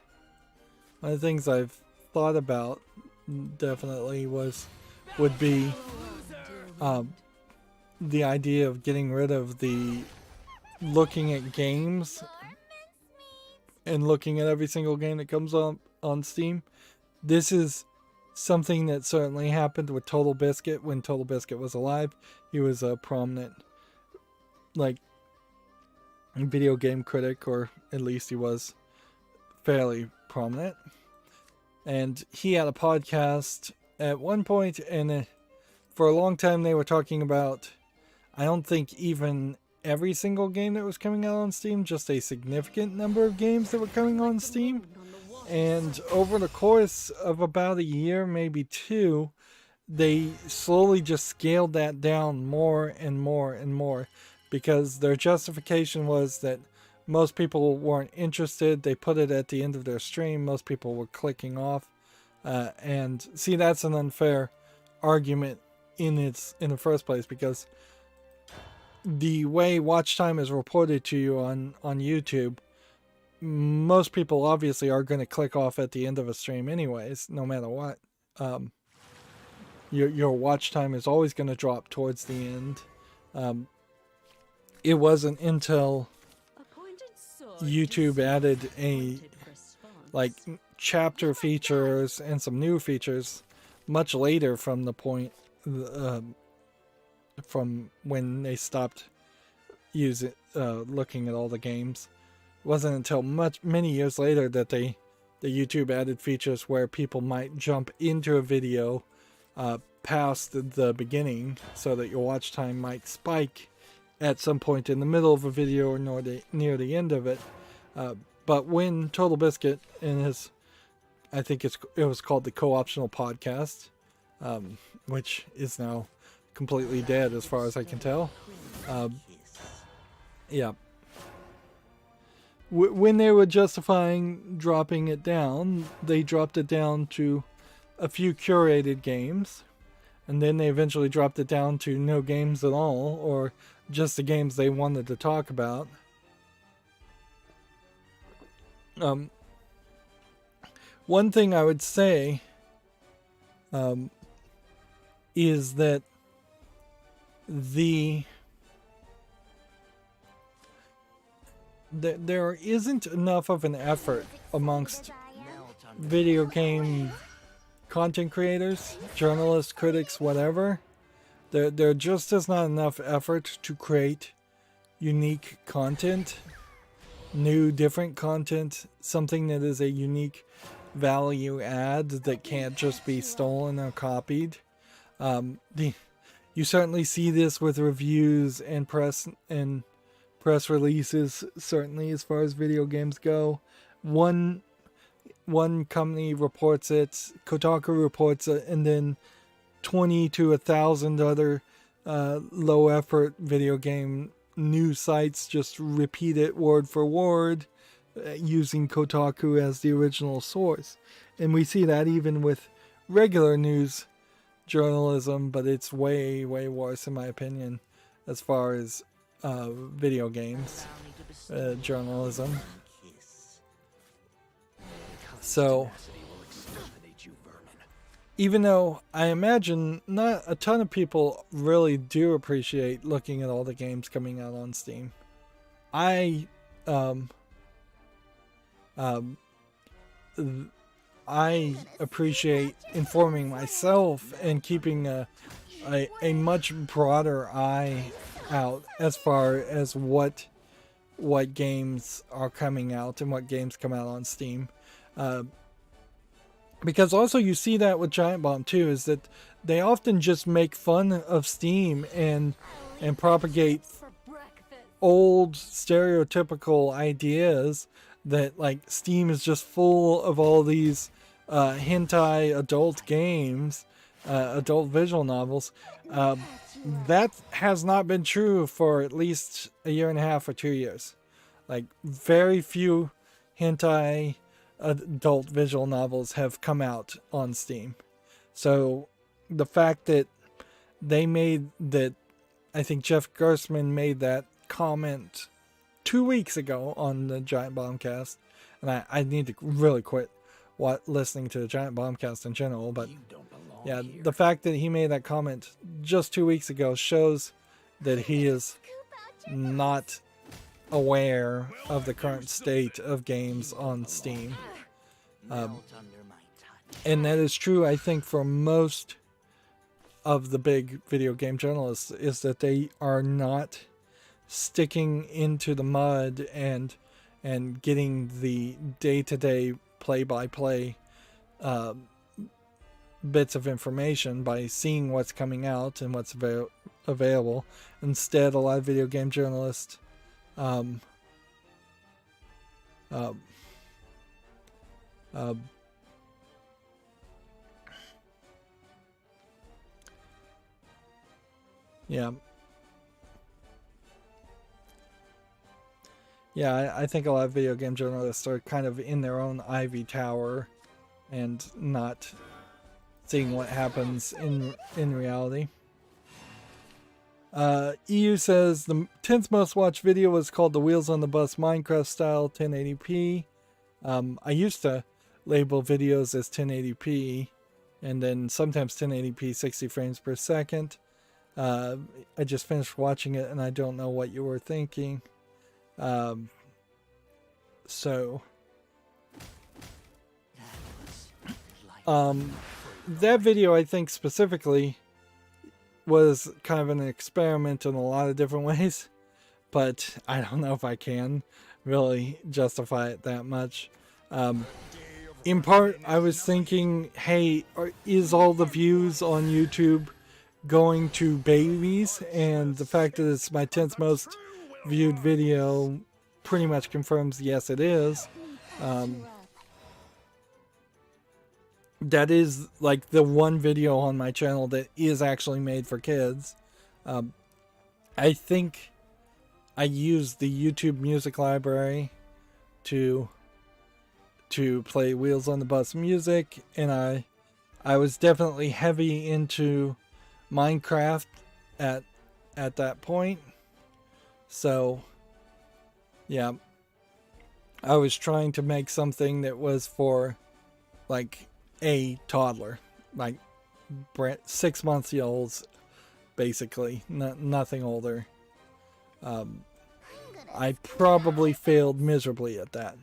one of the things I've thought about definitely would be the idea of getting rid of the looking at games and looking at every single game that comes on Steam. This is something that certainly happened with Total Biscuit when Total Biscuit was alive. He was a prominent, like, video game critic, or at least he was fairly prominent. And he had a podcast at one point, and for a long time they were talking about, I don't think even every single game that was coming out on Steam, just a significant number of games that were coming on Steam. And over the course of about a year, maybe two, they slowly just scaled that down more and more and more, because their justification was that most people weren't interested. They put it at the end of their stream. Most people were clicking off. And see, that's an unfair argument in the first place, because the way watch time is reported to you on YouTube, most people obviously are going to click off at the end of a stream anyways, no matter what. Your watch time is always going to drop towards the end. It wasn't until YouTube added like chapter features and some new features much later from the point from when they stopped looking at all the games. It wasn't until many years later that the YouTube added features where people might jump into a video past the beginning, so that your watch time might spike at some point in the middle of a video or near the end of it. But when Total Biscuit in his, I think it was called the Co-Optional Podcast, which is now completely dead as far as I can tell. Yeah. When they were justifying dropping it down, they dropped it down to a few curated games, and then they eventually dropped it down to no games at all, or just the games they wanted to talk about. One thing I would say is that there isn't enough of an effort amongst video game content creators, journalists, critics, whatever. There just is not enough effort to create unique content, new, different content, something that is a unique value add that can't just be stolen or copied. You certainly see this with reviews and press releases, certainly as far as video games go. One company reports it, Kotaku reports it, and then 20 to 1,000 other low effort video game news sites just repeat it word for word, using Kotaku as the original source. And we see that even with regular news journalism, but it's way, way worse in my opinion as far as video games journalism. So even though I imagine not a ton of people really do appreciate looking at all the games coming out on Steam, I appreciate informing myself and keeping a much broader eye out as far as what games are coming out and what games come out on Steam. Because also you see that with Giant Bomb too, is that they often just make fun of Steam and propagate old stereotypical ideas that like Steam is just full of all these hentai adult games, adult visual novels. That has not been true for at least a year and a half or 2 years. Like very few hentai adult visual novels have come out on Steam. So the fact that they made that, I think Jeff Gersman made that comment 2 weeks ago on the Giant Bombcast, and I need to really quit listening to the Giant Bombcast in general, but yeah, the fact that he made that comment just 2 weeks ago shows that he is not aware of the current state of games on Steam. And that is true, I think, for most of the big video game journalists, is that they are not sticking into the mud and getting the day-to-day play-by-play bits of information by seeing what's coming out and what's available. Instead, a lot of video game journalists Yeah. Yeah, I think a lot of video game journalists are kind of in their own ivy tower and not seeing what happens in reality. EU says the 10th most watched video was called The Wheels on the Bus Minecraft Style 1080p. I used to label videos as 1080p and then sometimes 1080p 60 frames per second. I just finished watching it and I don't know what you were thinking. So that video, I think specifically, was kind of an experiment in a lot of different ways, but I don't know if I can really justify it that much. In part, I was thinking, hey, is all the views on YouTube going to babies? And the fact that it's my 10th most viewed video pretty much confirms yes, it is. That is like the one video on my channel that is actually made for kids. I think I used the YouTube music library to play Wheels on the Bus music, and I was definitely heavy into Minecraft at that point. So yeah, I was trying to make something that was for like a toddler, like 6 months olds, basically, nothing older. I probably failed miserably at that.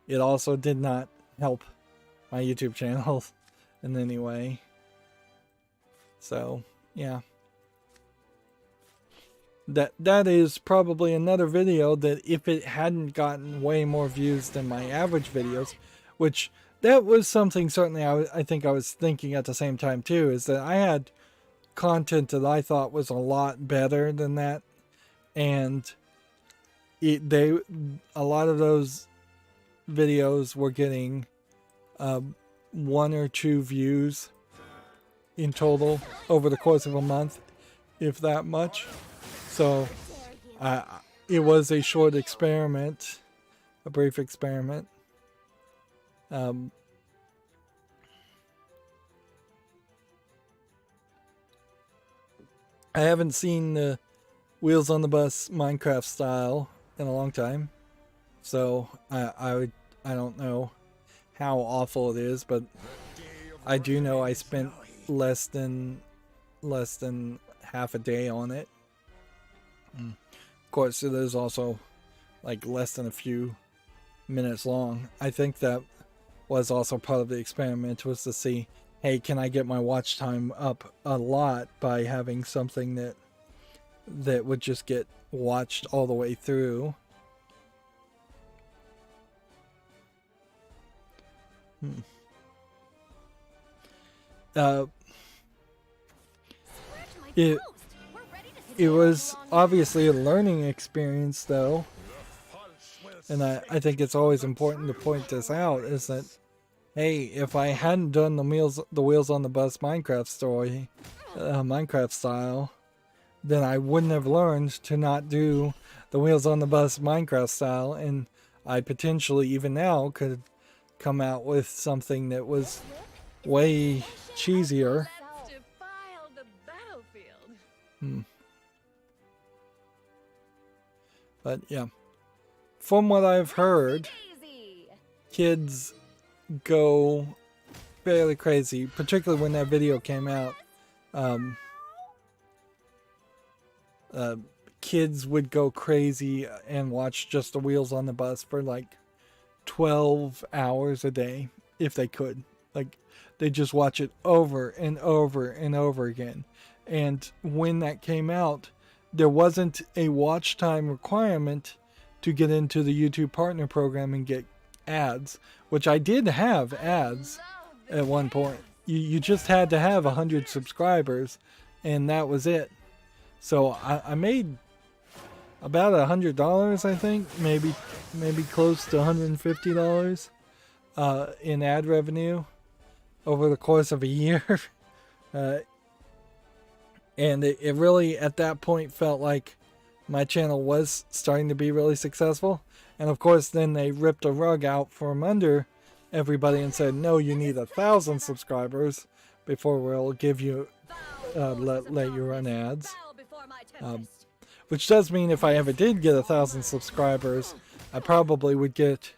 It also did not help my YouTube channel in any way. So yeah, that is probably another video that if it hadn't gotten way more views than my average videos, which that was something certainly I think I was thinking at the same time too, is that I had content that I thought was a lot better than that, and a lot of those videos were getting 1 or 2 views in total over the course of a month, if that much. So it was a short experiment, a brief experiment. I haven't seen the Wheels on the Bus Minecraft style in a long time, so I don't know how awful it is, but I do know I spent less than half a day on it. Of course, it is also like less than a few minutes long. I think that was also part of the experiment, was to see, hey, can I get my watch time up a lot by having something that would just get watched all the way through. It was obviously a learning experience though, and I think it's always important to point this out, is that, hey, if I hadn't done the Wheels on the Bus Minecraft story, Minecraft style, then I wouldn't have learned to not do the Wheels on the Bus Minecraft style, and I potentially even now could come out with something that was way cheesier. But yeah, from what I've heard, kids go fairly crazy, particularly when that video came out. Kids would go crazy and watch just the Wheels on the Bus for like 12 hours a day if they could. Like, they just watch it over and over and over again. And when that came out, there wasn't a watch time requirement to get into the YouTube Partner Program and get ads, which I did have ads at one point. You just had to have 100 subscribers, and that was it. So I made about $100, I think, maybe close to $150 in ad revenue over the course of a year. And it really, at that point, felt like my channel was starting to be really successful. And of course, then they ripped a rug out from under everybody and said, no, you need 1,000 subscribers before we'll give you, let you run ads. Which does mean if I ever did get 1,000 subscribers, I probably would get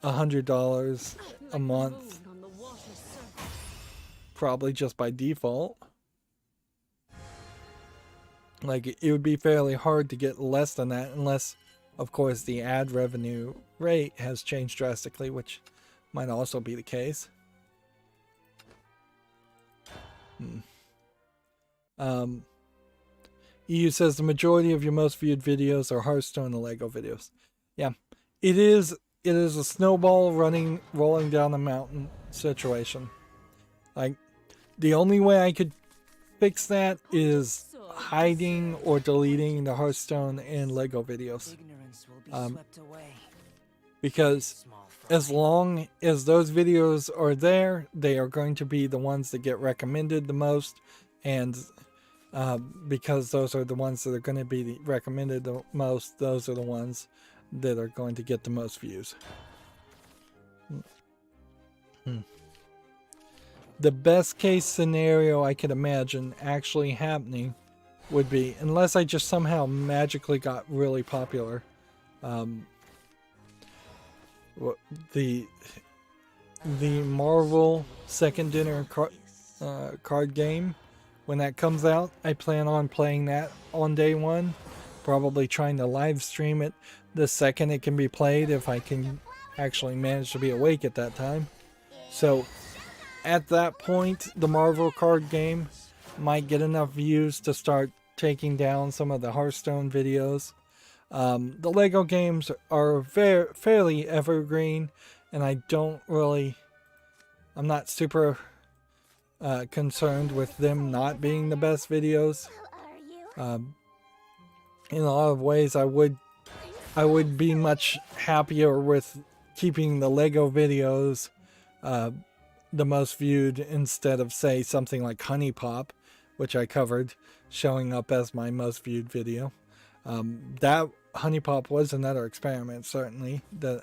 $100 a month, probably just by default. Like, it would be fairly hard to get less than that unless, of course, the ad revenue rate has changed drastically, which might also be the case. EU says the majority of your most viewed videos are Hearthstone and Lego videos. Yeah, it is a snowball rolling down the mountain situation. Like, the only way I could fix that is hiding or deleting the Hearthstone and Lego videos. Because as long as those videos are there, they are going to be the ones that get recommended the most, and because those are the ones that are going to be recommended the most, those are the ones that are going to get the most views. The best case scenario I could imagine actually happening would be, unless I just somehow magically got really popular, the Marvel Second Dinner card game, when that comes out, I plan on playing that on day one, probably trying to live stream it the second it can be played if I can actually manage to be awake at that time. So at that point, the Marvel card game might get enough views to start taking down some of the Hearthstone videos. The Lego games are fairly evergreen, and I'm not super concerned with them not being the best videos. In a lot of ways, I would be much happier with keeping the Lego videos the most viewed instead of, say, something like Honey Pop, which I covered, showing up as my most viewed video. That Honey Pop was another experiment, certainly, that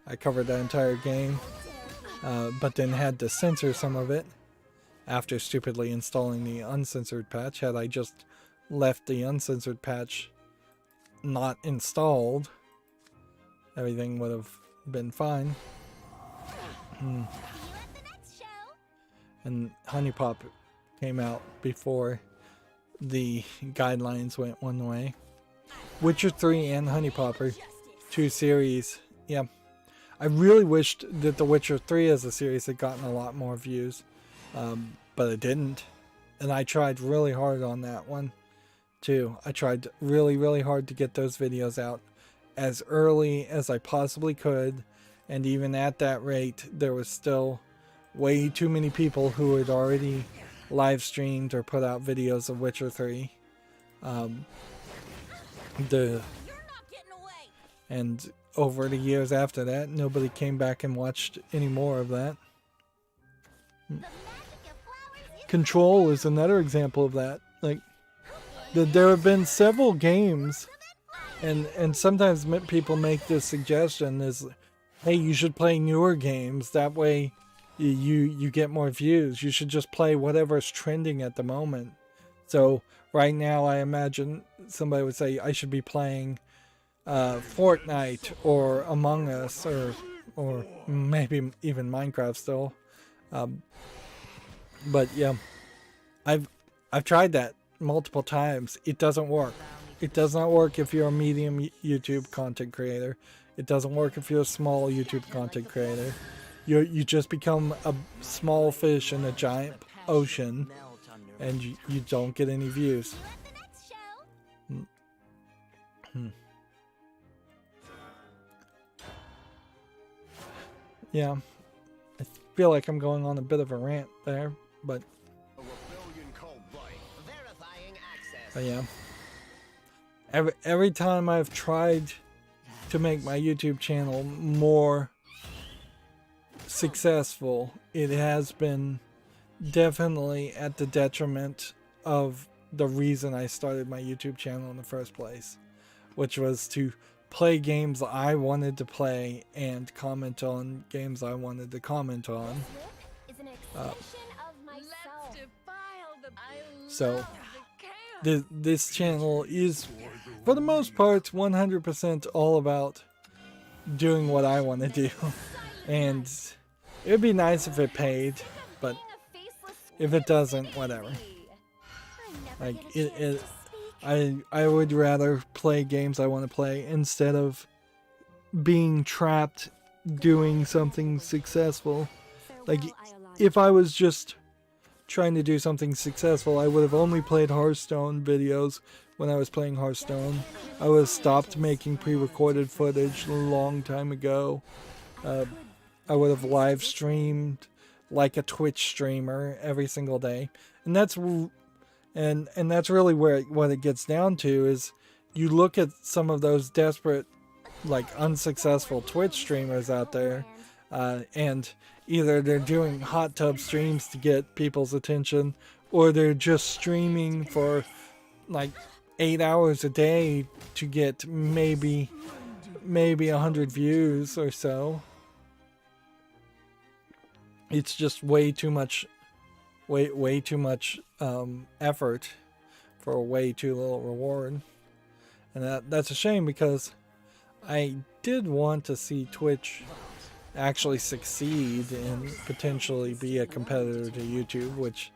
I covered that entire game, but then had to censor some of it after stupidly installing the uncensored patch. Had I just left the uncensored patch not installed, everything would have been fine. And Honey Pop came out before the guidelines went one way. Witcher 3 and Honey Pop are two series. Yeah, I really wished that The Witcher 3 as a series had gotten a lot more views, but it didn't. And I tried really hard on that one too. I tried really, really hard to get those videos out as early as I possibly could, and even at that rate, there was still way too many people who had already live streamed or put out videos of Witcher 3. And over the years after that, nobody came back and watched any more of that. Control is another example of that. Like, there have been several games, and sometimes people make this suggestion is, hey, you should play newer games. That way you get more views. You should just play whatever's trending at the moment. So right now, I imagine somebody would say I should be playing Fortnite or Among Us or maybe even Minecraft still. But yeah, I've tried that multiple times. It doesn't work. It does not work if you're a medium YouTube content creator. It doesn't work if you're a small YouTube content creator. You just become a small fish in a giant ocean, and you don't get any views. Yeah, I feel like I'm going on a bit of a rant there, but yeah. Every time I've tried to make my YouTube channel more successful, it has been definitely at the detriment of the reason I started my YouTube channel in the first place, which was to play games I wanted to play and comment on games I wanted to comment on. Is an extension of myself. So this channel is, for the most part, 100% all about doing what I want to do. And it would be nice if it paid, but if it doesn't, whatever. Like I would rather play games I want to play instead of being trapped doing something successful. Like, if I was just trying to do something successful, I would have only played Hearthstone videos when I was playing Hearthstone. I would have stopped making pre-recorded footage a long time ago. I would have live streamed like a Twitch streamer every single day. And that's really where what it gets down to is you look at some of those desperate, like, unsuccessful Twitch streamers out there, and either they're doing hot tub streams to get people's attention, or they're just streaming for like 8 hours a day to get maybe 100 views or so. It's just way too much effort for way too little reward. And that's a shame, because I did want to see Twitch actually succeed and potentially be a competitor to YouTube, which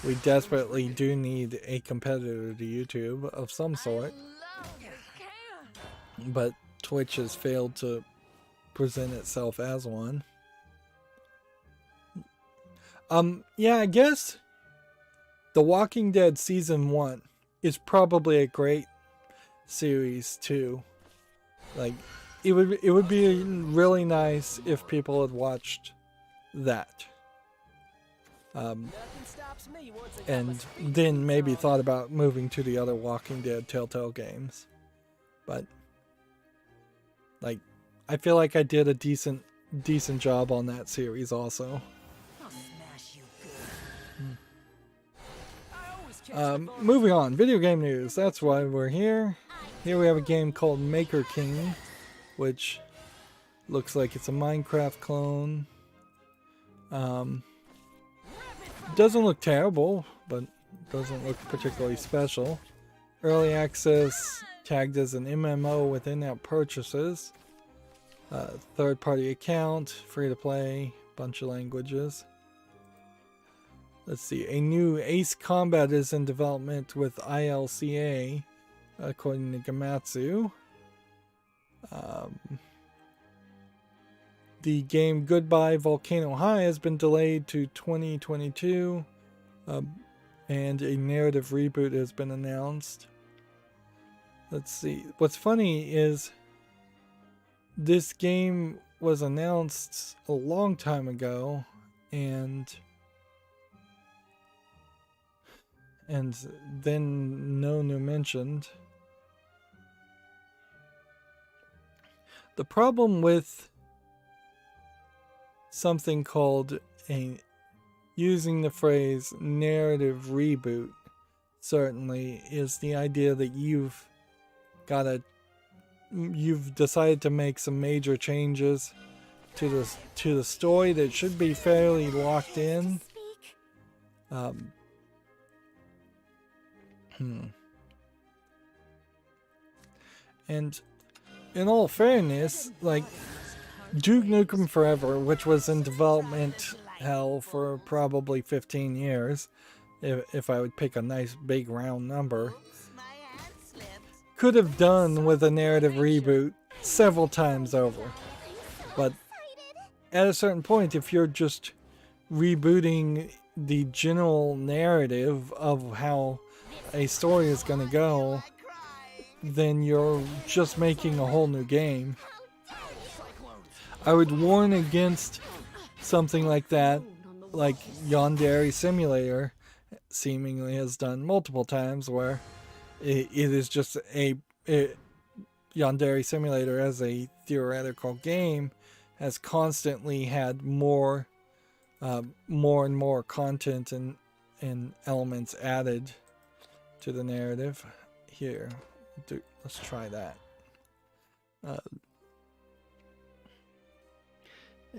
we desperately do need a competitor to YouTube of some sort. But Twitch has failed to present itself as one. Yeah, I guess The Walking Dead Season 1 is probably a great series too. Like, it would be really nice if people had watched that. And then maybe thought about moving to the other Walking Dead Telltale games. But, like, I feel like I did a decent job on that series also. Moving on, video game news. That's why we're here. Here we have a game called Maker King, which looks like it's a Minecraft clone. Doesn't look terrible, but doesn't look particularly special. Early access, tagged as an MMO with in-app purchases. Third-party account, free to play, bunch of languages. Let's see, a new Ace Combat is in development with ILCA, according to Gamatsu. The game Goodbye Volcano High has been delayed to 2022, and a narrative reboot has been announced. Let's see, what's funny is this game was announced a long time ago, and then no new mentioned. The problem with something called using the phrase narrative reboot certainly is the idea that you've decided to make some major changes to the story that should be fairly locked in. And in all fairness, like Duke Nukem Forever, which was in development hell for probably 15 years, if I would pick a nice big round number, could have done with a narrative reboot several times over. But at a certain point, if you're just rebooting the general narrative of how a story is going to go, then you're just making a whole new game. I would warn against something like that, like Yandere Simulator seemingly has done multiple times, where it is just Yandere Simulator as a theoretical game has constantly had more and more content and elements added to the narrative. Here, let's try that.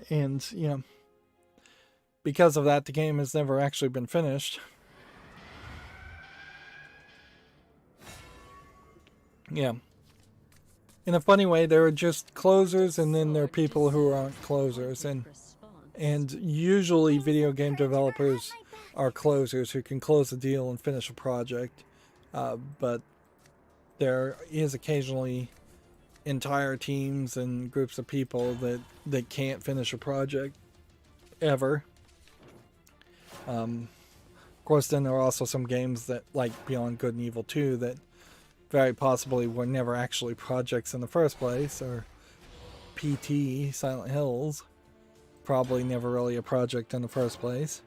And, you know, because of that, the game has never actually been finished. Yeah. In a funny way, there are just closers, and then there are people who aren't closers. And usually video game developers are closers who can close a deal and finish a project. But there is occasionally entire teams and groups of people that can't finish a project ever. Of course, then there are also some games that, like Beyond Good and Evil 2, that very possibly were never actually projects in the first place, or PT, Silent Hills, probably never really a project in the first place.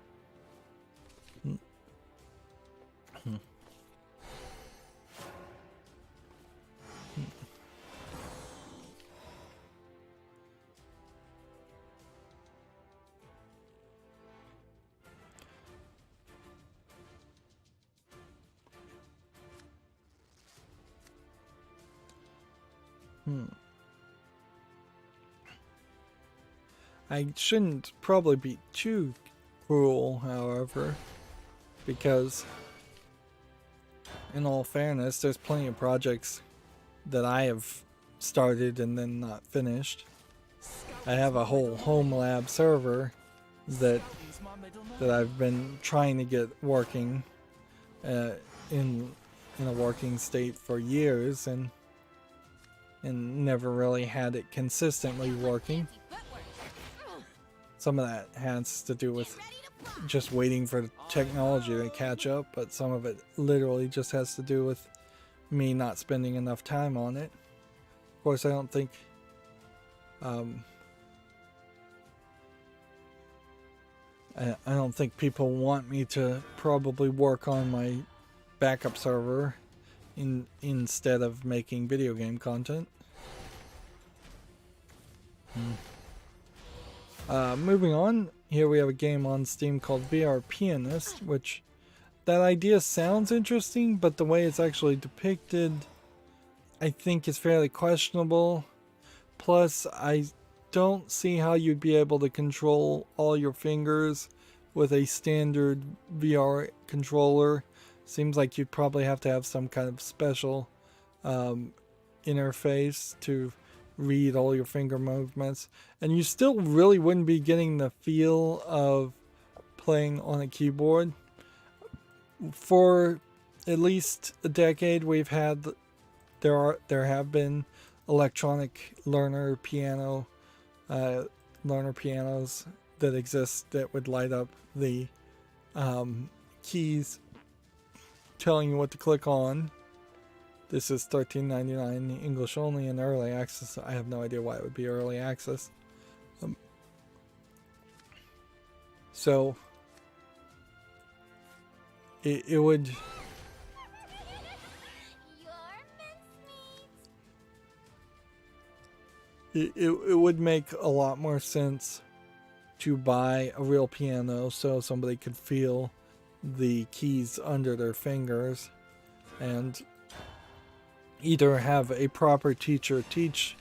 I shouldn't probably be too cruel, however, because in all fairness, there's plenty of projects that I have started and then not finished. I have a whole home lab server that I've been trying to get working in a working state for years, and never really had it consistently working. Some of that has to do with just waiting for the technology to catch up, but some of it literally just has to do with me not spending enough time on it. Of course, I don't think I don't think people want me to probably work on my backup server instead of making video game content. Moving on, here we have a game on Steam called VR Pianist, which that idea sounds interesting, but the way it's actually depicted, I think is fairly questionable. Plus, I don't see how you'd be able to control all your fingers with a standard VR controller. Seems like you'd probably have to have some kind of special interface to read all your finger movements, and you still really wouldn't be getting the feel of playing on a keyboard. For at least a decade, we've had there have been electronic learner pianos that exist that would light up the keys telling you what to click on. This is $13.99 English only in early access. I have no idea why it would be early access. So it would it would make a lot more sense to buy a real piano so somebody could feel the keys under their fingers, and either have a proper teacher teach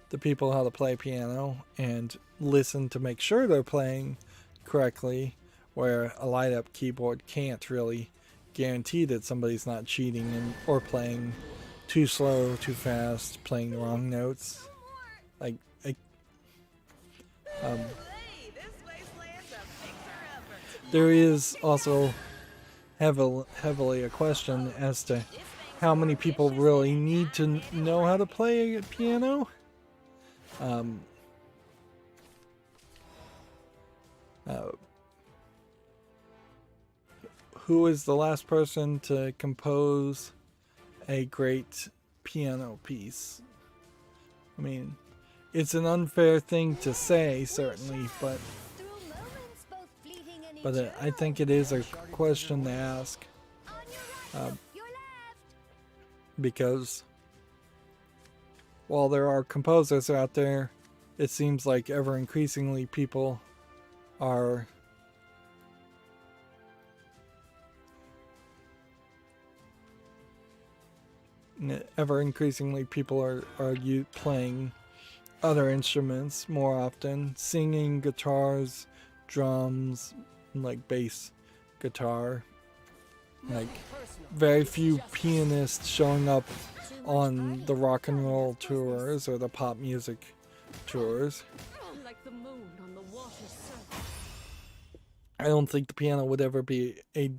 the people how to play piano and listen to make sure they're playing correctly, where a light-up keyboard can't really guarantee that somebody's not cheating or playing too slow, too fast, playing the wrong notes. There is also heavily a question as to how many people really need to know how to play a piano. Who is the last person to compose a great piano piece? I mean, it's an unfair thing to say, certainly, but I think it is a question to ask. Because while there are composers out there, it seems like ever increasingly people are And ever increasingly, people are playing other instruments more often, singing, guitars, drums, like bass guitar. Like very few pianists showing up on the rock and roll tours or the pop music tours. Like the moon on the water's surface. I don't think the piano would ever be a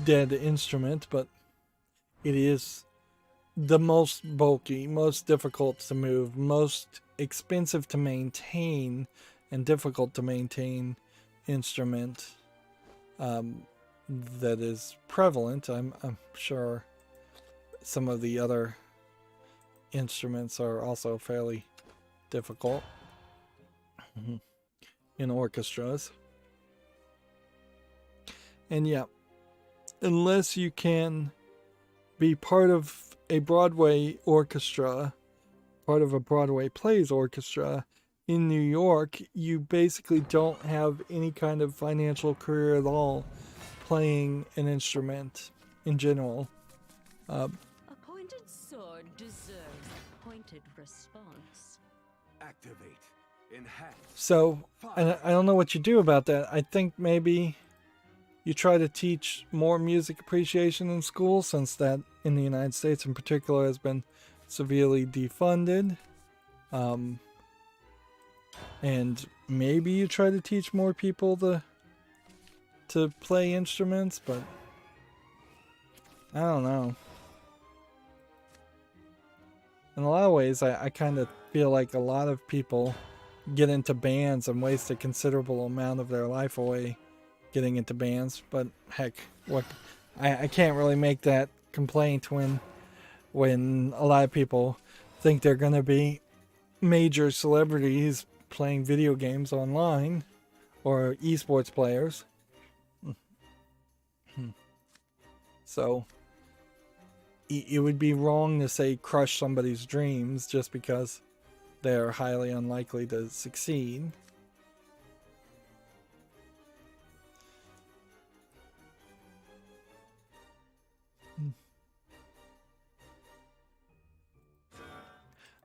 dead instrument, but it is the most bulky, most difficult to move, most expensive to maintain, and difficult to maintain instrument that is prevalent. I'm sure some of the other instruments are also fairly difficult in orchestras. And yeah, unless you can be part of a Broadway orchestra, part of a Broadway plays orchestra in New York, you basically don't have any kind of financial career at all playing an instrument in general. A pointed sword deserves a pointed response. Activate. Enhance. So, and I don't know what you do about that. I think maybe you try to teach more music appreciation in school, since that in the United States in particular has been severely defunded. And maybe you try to teach more people to play instruments, but I don't know. In a lot of ways, I kind of feel like a lot of people get into bands and waste a considerable amount of their life away getting into bands. But heck, what I can't really make that complaint when a lot of people think they're going to be major celebrities playing video games online, or esports players. So it would be wrong to say crush somebody's dreams just because they're highly unlikely to succeed.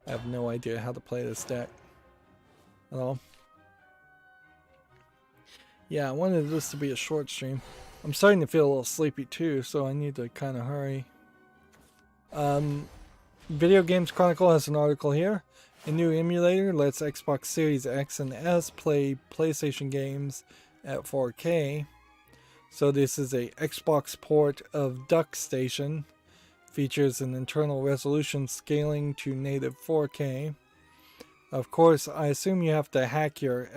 I have no idea how to play this deck at all. Yeah, I wanted this to be a short stream. I'm starting to feel a little sleepy too, so I need to kind of hurry. Video Games Chronicle has an article here. A new emulator lets Xbox Series X and S play PlayStation games at 4K. So this is a Xbox port of DuckStation. Features an internal resolution scaling to native 4K. Of course, I assume you have to hack your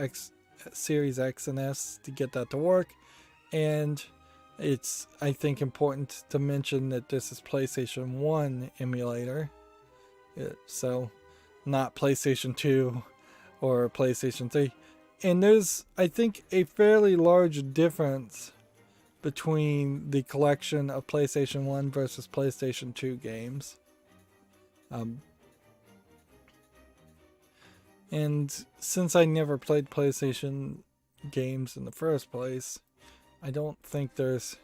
Series X and S to get that to work. And it's, I think, important to mention that this is PlayStation 1 emulator. So, not PlayStation 2 or PlayStation 3. And there's, I think, a fairly large difference between the collection of PlayStation 1 versus PlayStation 2 games. And since I never played PlayStation games in the first place, I don't think there's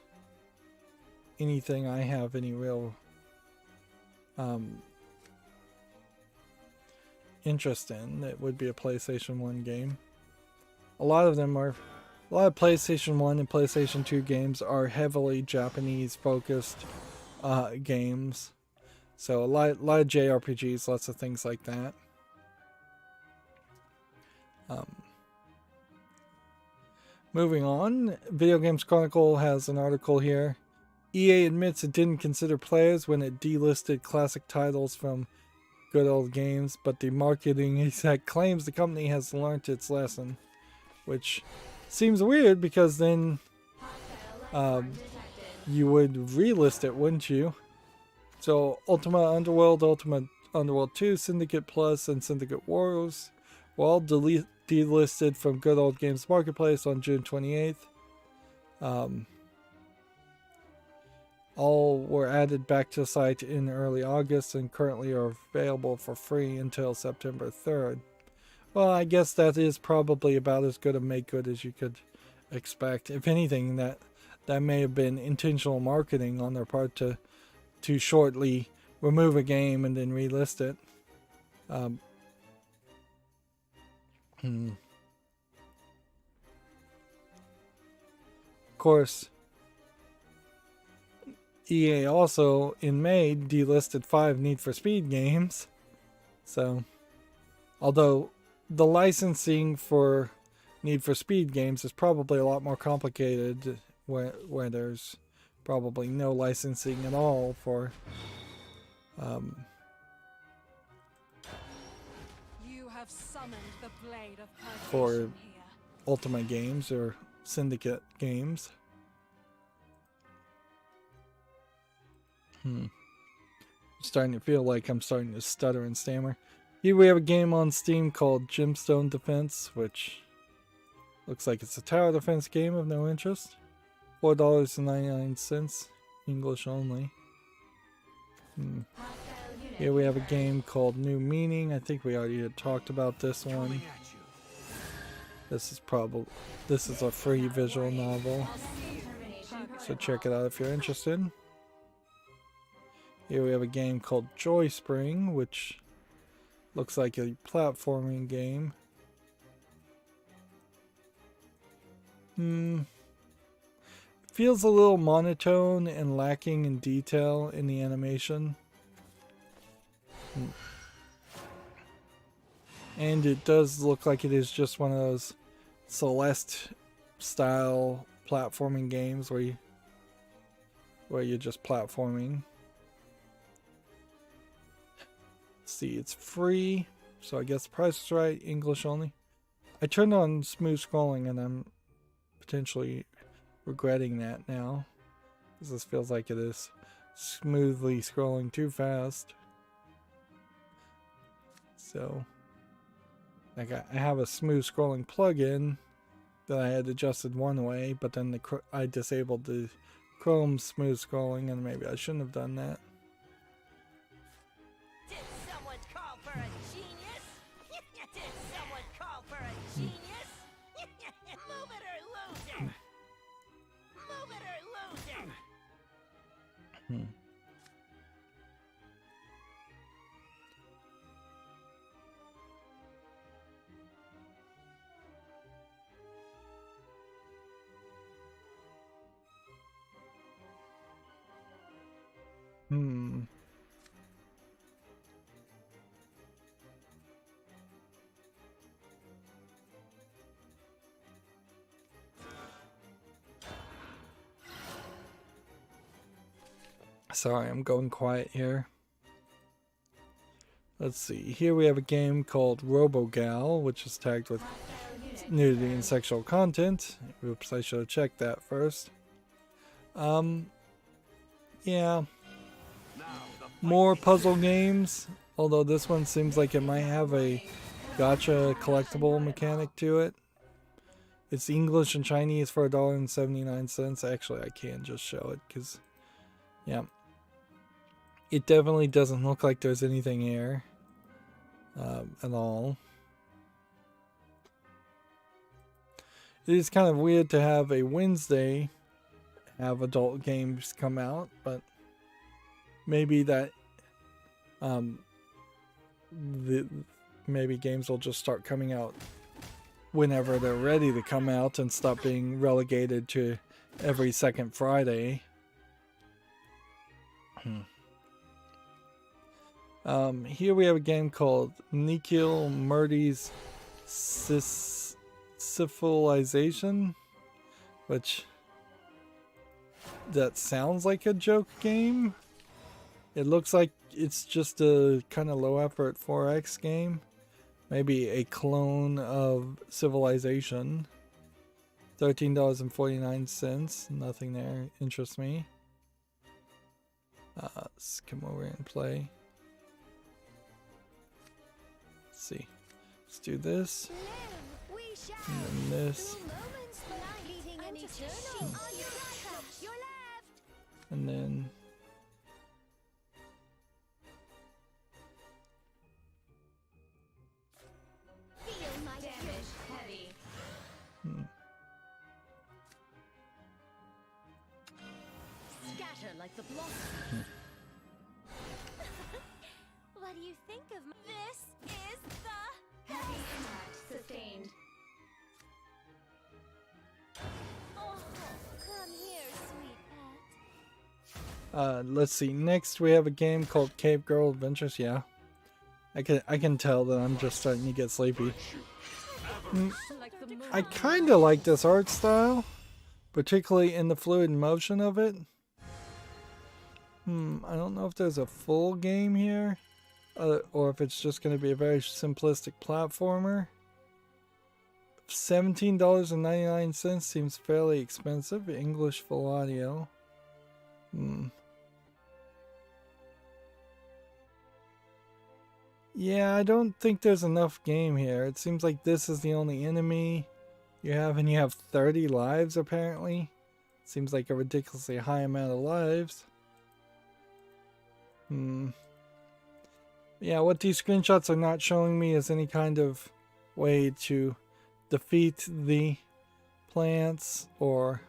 anything I have any real interest in that would be a PlayStation 1 game. A lot of PlayStation 1 and PlayStation 2 games are heavily Japanese focused games. So a lot of JRPGs, lots of things like that. Moving on, Video Games Chronicle has an article here. EA admits it didn't consider players when it delisted classic titles from good old games, but the marketing exec claims the company has learnt its lesson, which seems weird because then you would relist it, wouldn't you? So Ultima Underworld, Ultima Underworld 2, Syndicate Plus, and Syndicate Wars were all delisted from Good Old Games Marketplace on June 28th. All were added back to the site in early August and currently are available for free until September 3rd. Well, I guess that is probably about as good a make good as you could expect. If anything, that may have been intentional marketing on their part to shortly remove a game and then relist it. Of course, EA also in May delisted 5 Need for Speed games. So, although the licensing for Need for Speed games is probably a lot more complicated where there's probably no licensing at all for You have summoned the blade of for purgation here. Ultimate games or Syndicate games. Starting to feel like I'm starting to stutter and stammer. Here we have a game on Steam called Gemstone Defense, which looks like it's a tower defense game of no interest. $4.99, English only. Here we have a game called New Meaning. I think we already had talked about this one. Coming at you. This is a free visual novel, so check it out if you're interested. Here we have a game called Joy Spring, which looks like a platforming game. Feels a little monotone and lacking in detail in the animation. And it does look like it is just one of those Celeste style platforming games where you're just platforming. Let's see, it's free, so I guess the price is right, English only. I turned on smooth scrolling and I'm potentially regretting that now, because this feels like it is smoothly scrolling too fast. So, like I have a smooth scrolling plugin that I had adjusted one way, but then I disabled the Chrome smooth scrolling, and maybe I shouldn't have done that. Did someone call for a genius? Did someone call for a genius? Move it or lose it. Move it or lose it. Sorry, I'm going quiet here. Let's see. Here we have a game called Robogal, which is tagged with nudity and sexual content. Oops, I should have checked that first. Yeah. More puzzle games, although this one seems like it might have a gacha collectible mechanic to it. It's English and Chinese for $1.79. Actually, I can just show it because, yeah. It definitely doesn't look like there's anything here at all. It is kind of weird to have a Wednesday have adult games come out, but maybe that maybe games will just start coming out whenever they're ready to come out and stop being relegated to every second Friday. Here we have a game called Nikhil Murty's Civilization, which that sounds like a joke game. It looks like it's just a kind of low effort 4X game, maybe a clone of Civilization. $13.49. Nothing there interests me. Let's come over and play. Let's see. Let's do this. And then this. And then Scatter like the blossom. Let's see. Next, we have a game called Cave Girl Adventures. Yeah, I can tell that I'm just starting to get sleepy. Like the moon. I kind of like this art style, particularly in the fluid motion of it. I don't know if there's a full game here, or if it's just going to be a very simplistic platformer. $17.99 seems fairly expensive. English full audio. Yeah, I don't think there's enough game here. It seems like this is the only enemy you have, and you have 30 lives apparently. Seems like a ridiculously high amount of lives. Yeah, what these screenshots are not showing me is any kind of way to defeat the plants or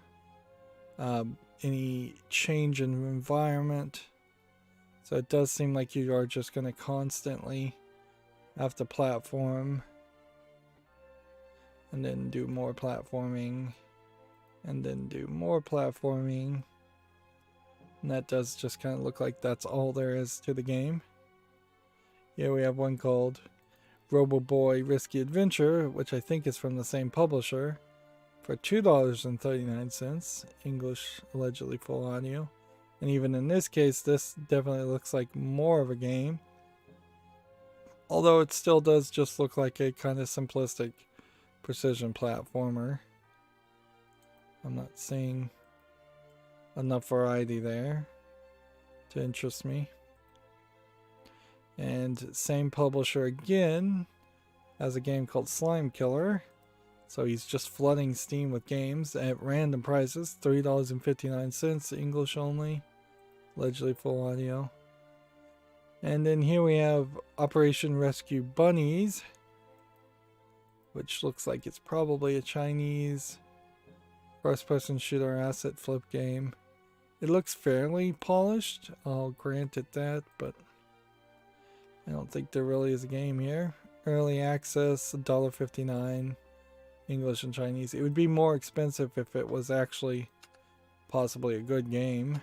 any change in environment. So it does seem like you are just going to constantly have to platform and then do more platforming and then do more platforming. And that does just kind of look like that's all there is to the game. Here we have one called Roboboy Risky Adventure, which I think is from the same publisher, for $2.39, English allegedly full audio. And even in this case, this definitely looks like more of a game. Although it still does just look like a kind of simplistic precision platformer. I'm not seeing enough variety there to interest me. And same publisher again has a game called Slime Killer. So he's just flooding Steam with games at random prices. $3.59, English only. Allegedly full audio. And then here we have Operation Rescue Bunnies, which looks like it's probably a Chinese first-person shooter asset flip game. It looks fairly polished, I'll grant it that, but I don't think there really is a game here. Early access, $1.59, English and Chinese. It would be more expensive if it was actually possibly a good game.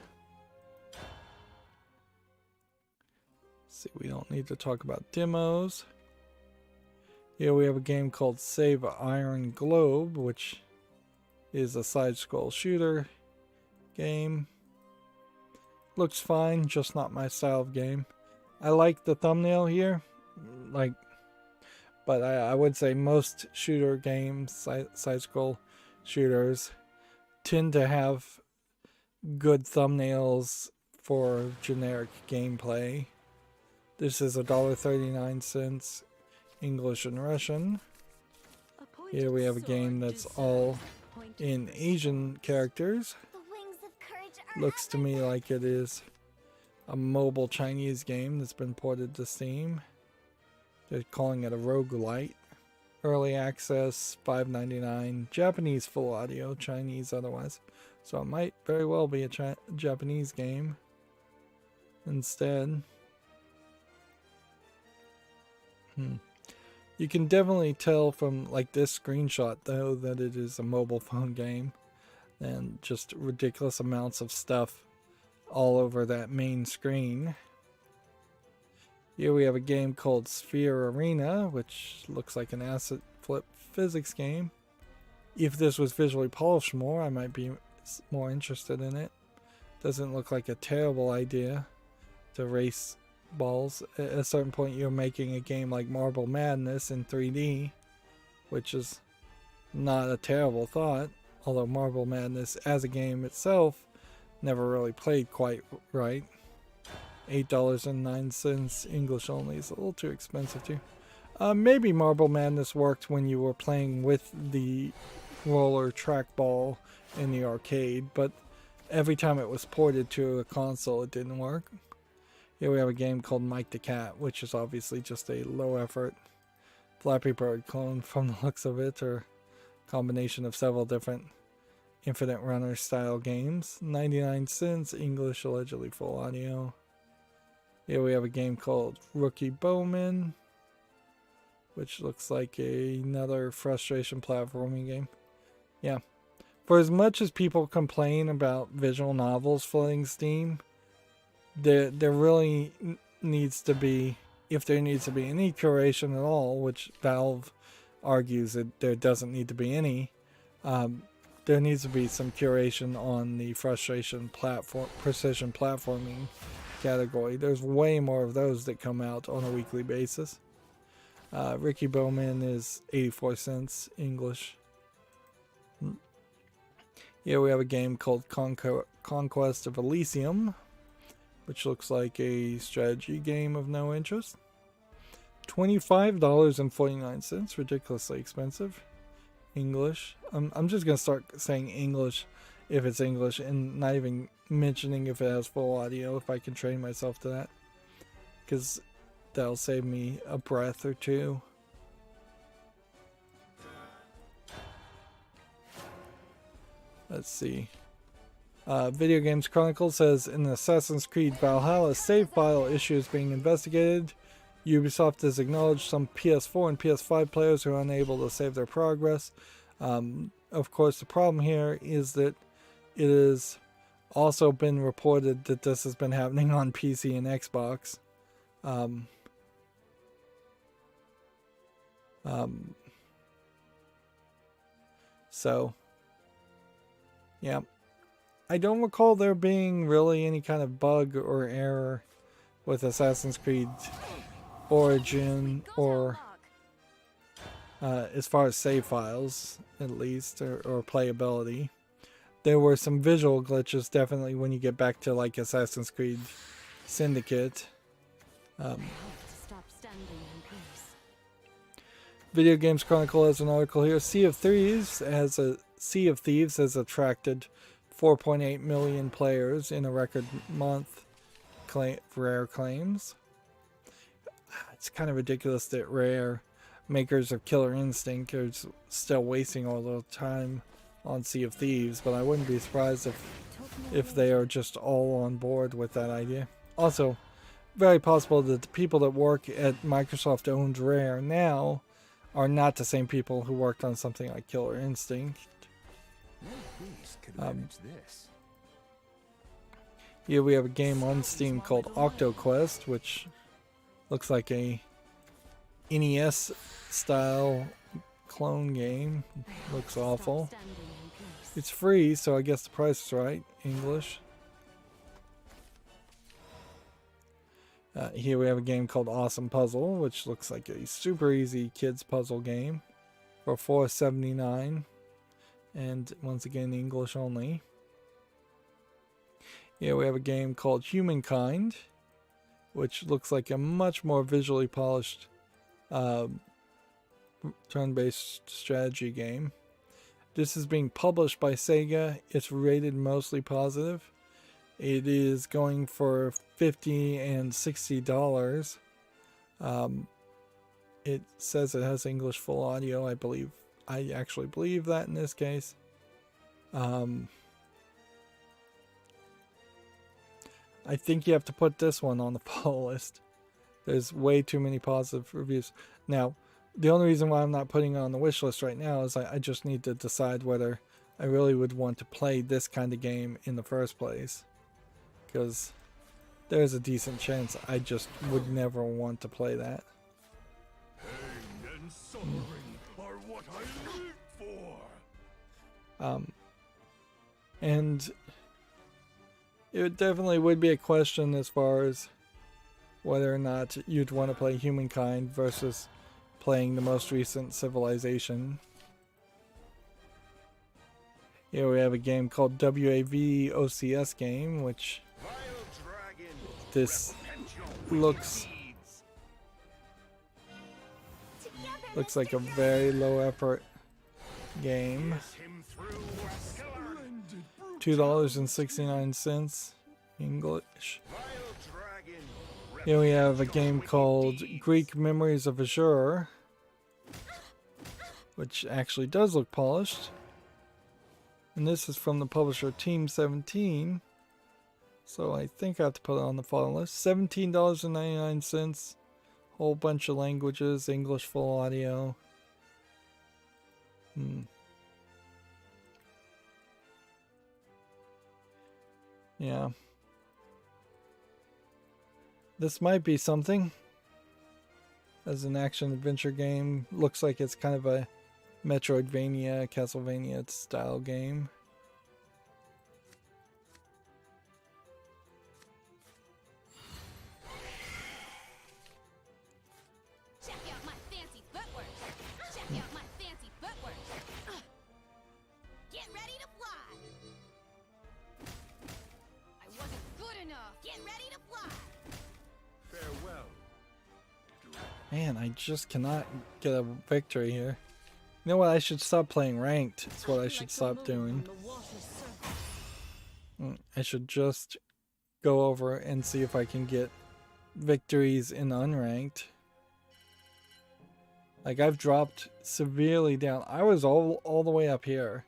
See, we don't need to talk about demos. Here we have a game called Save Iron Globe, which is a side-scroll shooter game. Looks fine, just not my style of game. I like the thumbnail here, but I would say most shooter games, side-scroll shooters, tend to have good thumbnails for generic gameplay. This is $1.39, English and Russian. Here we have a game that's all in Asian characters. The wings of courage are Looks to me like it is a mobile Chinese game that's been ported to Steam. They're calling it a roguelite. Early access, $5.99. Japanese full audio, Chinese otherwise. So it might very well be a Japanese game instead. You can definitely tell from like this screenshot though that it is a mobile phone game, and just ridiculous amounts of stuff all over that main screen. Here we have a game called Sphere Arena, which looks like an asset flip physics game. If this was visually polished more, I might be more interested in it. Doesn't look like a terrible idea to race balls. At a certain point you're making a game like Marble Madness in 3D, which is not a terrible thought, although Marble Madness as a game itself never really played quite right. $8.09, English only, is a little too expensive too. Maybe Marble Madness worked when you were playing with the roller trackball in the arcade, but every time it was ported to a console it didn't work. Here we have a game called Mike the Cat, which is obviously just a low effort Flappy Bird clone from the looks of it, or combination of several different Infinite Runner style games. 99 cents, English, allegedly full audio. Here we have a game called Rookie Bowman, which looks like another frustration platforming game. Yeah. For as much as people complain about visual novels flooding Steam, there really needs to be, if there needs to be any curation at all, which Valve argues that there doesn't need to be any, there needs to be some curation on the precision platforming category. There's way more of those that come out on a weekly basis. Ricky Bowman is 84 cents English. Here we have a game called Conquest of Elysium, which looks like a strategy game of no interest. $25.49, ridiculously expensive. English. I'm just gonna start saying English if it's English, and not even mentioning if it has full audio, if I can train myself to that, because that'll save me a breath or two. Let's see. Video Games Chronicle says, in Assassin's Creed Valhalla, save file issue is being investigated. Ubisoft has acknowledged some PS4 and PS5 players who are unable to save their progress. Of course, the problem here is that it has also been reported that this has been happening on PC and Xbox. So, yeah. I don't recall there being really any kind of bug or error with Assassin's Creed Origin, or as far as save files, at least, or playability. There were some visual glitches, definitely, when you get back to like Assassin's Creed Syndicate. Video Games Chronicle has an article here. Sea of Thieves has attracted 4.8 million players in a record month. Rare claims. It's kind of ridiculous that Rare, makers of Killer Instinct, are still wasting all the time on Sea of Thieves, but I wouldn't be surprised if they are just all on board with that idea. Also, very possible that the people that work at Microsoft-owned Rare now are not the same people who worked on something like Killer Instinct. Here we have a game on Steam called Octoquest, which looks like a NES style clone game. Looks awful. It's free, so I guess the price is right. English. Here we have a game called Awesome Puzzle, which looks like a super easy kids puzzle game for $4.79, and once again English only. Here we have a game called Humankind, which looks like a much more visually polished turn-based strategy game. This is being published by Sega. It's rated mostly positive. It is going for $50 and $60. It says it has English full audio. I actually believe that in this case. I think you have to put this one on the poll list. There's way too many positive reviews. Now, the only reason why I'm not putting it on the wish list right now is I just need to decide whether I really would want to play this kind of game in the first place. Because there's a decent chance I just would never want to play that. Pain and suffering are what I live for. And it definitely would be a question as far as whether or not you'd want to play Humankind versus playing the most recent Civilization. Here we have a game called WAV OCS game, which this looks like a very low effort game. $2.69 English. Here we have a game called Greek Memories of Azure, which actually does look polished. And this is from the publisher Team 17. So I think I have to put it on the follow list. $17.99. Whole bunch of languages, English full audio. Yeah. this might be something. As an action-adventure game. Looks like it's kind of a Metroidvania, Castlevania style game. Check out my fancy footwork. Check out my fancy footwork. Get ready to fly. I wasn't good enough. Get ready to fly. Farewell. Man, I just cannot get a victory here. You know what? I should stop playing ranked. That's what I should stop doing. I should just go over and see if I can get victories in unranked. Like, I've dropped severely down. I was all the way up here.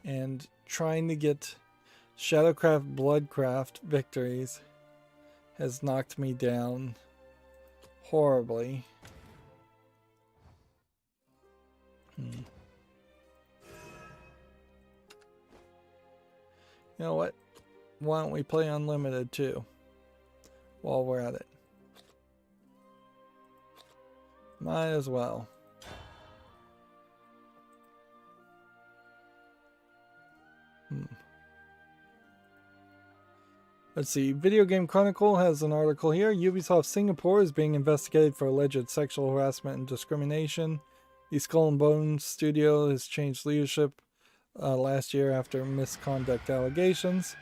And trying to get Shadowcraft, Bloodcraft victories has knocked me down horribly. You know what? Why don't we play Unlimited too? While we're at it. Might as well. Let's see. Video Game Chronicle has an article here. Ubisoft Singapore is being investigated for alleged sexual harassment and discrimination. The Skull and Bones studio has changed leadership last year after misconduct allegations.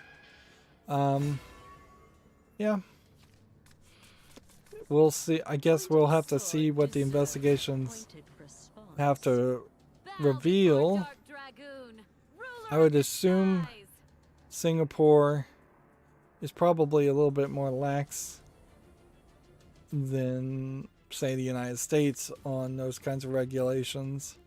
Yeah. We'll see. I guess we'll have to see what the investigations have to reveal. I would assume Singapore is probably a little bit more lax than, say, the United States on those kinds of regulations.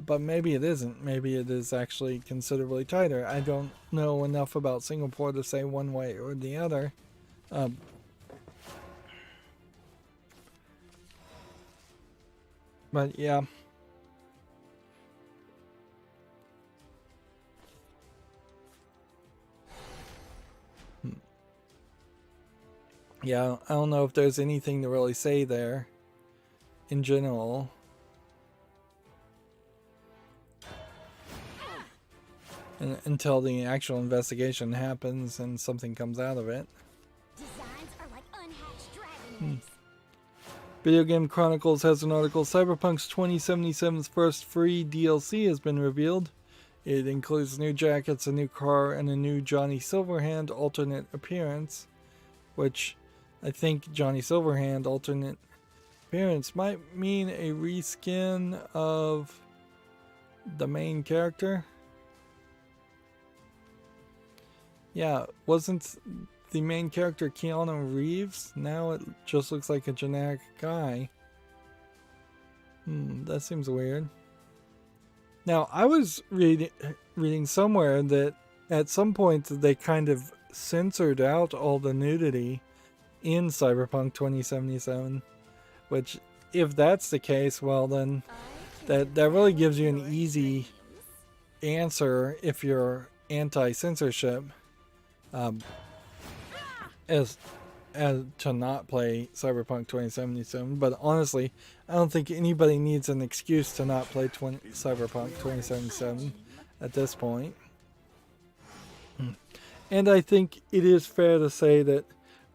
But maybe it isn't. Maybe it is actually considerably tighter. I don't know enough about Singapore to say one way or the other. But yeah. Yeah, I don't know if there's anything to really say there in general. Until the actual investigation happens and something comes out of it. Designs are like unhatched dragon eggs. Video Game Chronicles has an article. Cyberpunk's 2077's first free DLC has been revealed. It includes new jackets, a new car, and a new Johnny Silverhand alternate appearance. Which I think Johnny Silverhand alternate appearance might mean a reskin of the main character. Yeah, wasn't the main character Keanu Reeves? Now it just looks like a generic guy. That seems weird. Now, I was reading somewhere that at some point they kind of censored out all the nudity in Cyberpunk 2077. Which, if that's the case, well then, that really gives you an easy answer if you're anti-censorship. As to not play Cyberpunk 2077, but honestly, I don't think anybody needs an excuse to not play Cyberpunk 2077 at this point. And I think it is fair to say that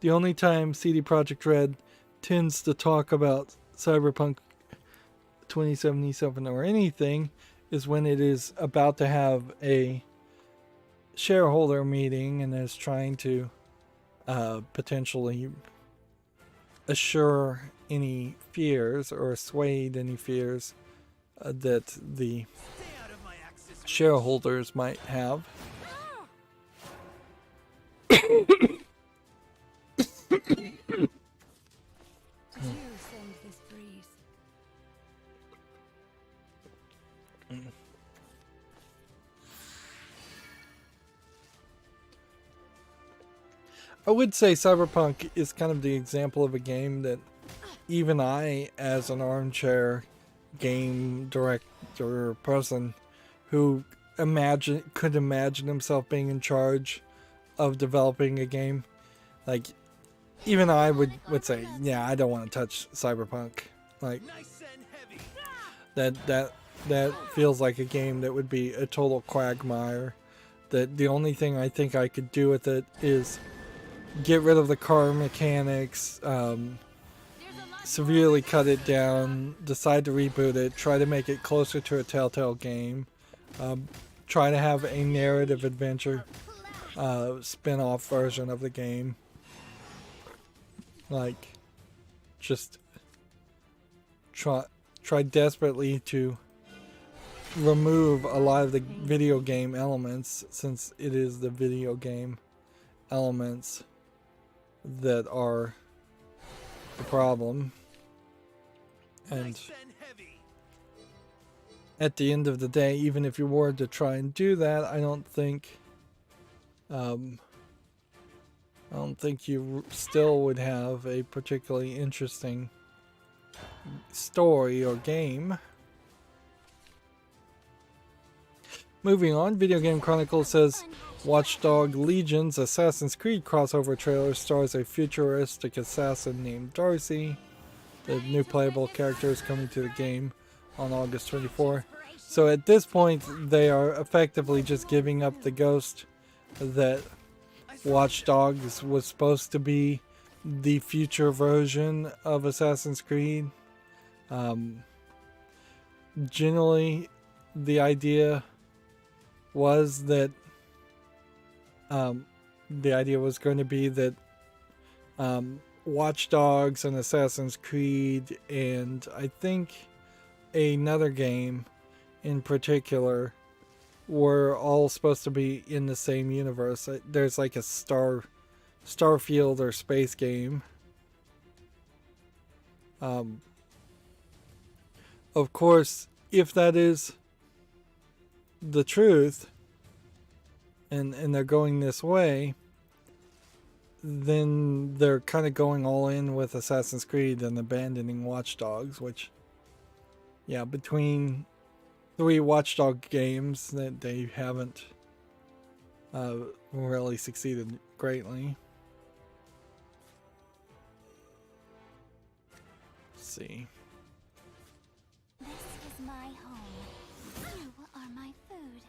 the only time CD Projekt Red tends to talk about Cyberpunk 2077 or anything is when it is about to have a shareholder meeting and is trying to potentially assure any fears or assuade any fears that the shareholders might have. I would say Cyberpunk is kind of the example of a game that even I, as an armchair game director person who could imagine himself being in charge of developing a game, like, even I would say, yeah, I don't want to touch Cyberpunk. Like Nice and heavy. that feels like a game that would be a total quagmire. That the only thing I think I could do with it is get rid of the car mechanics, severely cut it down, decide to reboot it, try to make it closer to a Telltale game, try to have a narrative adventure spin-off version of the game. Like, just try desperately to remove a lot of the video game elements, since it is the video game elements that are the problem. And Nice and heavy. at the end of the day, even if you were to try and do that, I don't think you still would have a particularly interesting story or game. Moving on, Video Game Chronicle says Watchdog Legion's Assassin's Creed crossover trailer stars a futuristic assassin named Darcy. The new playable character is coming to the game on August 24. So at this point, they are effectively just giving up the ghost that Watch Dogs was supposed to be the future version of Assassin's Creed. Generally, the idea was that going to be that Watch Dogs and Assassin's Creed and I think another game in particular were all supposed to be in the same universe. There's like a Starfield or space game. Of course, if that is the truth, and they're going this way, then they're kind of going all in with Assassin's Creed and abandoning Watch Dogs, which, yeah, between 3 Watch Dog games that they haven't really succeeded greatly. Let's see. This is my home. You are my food.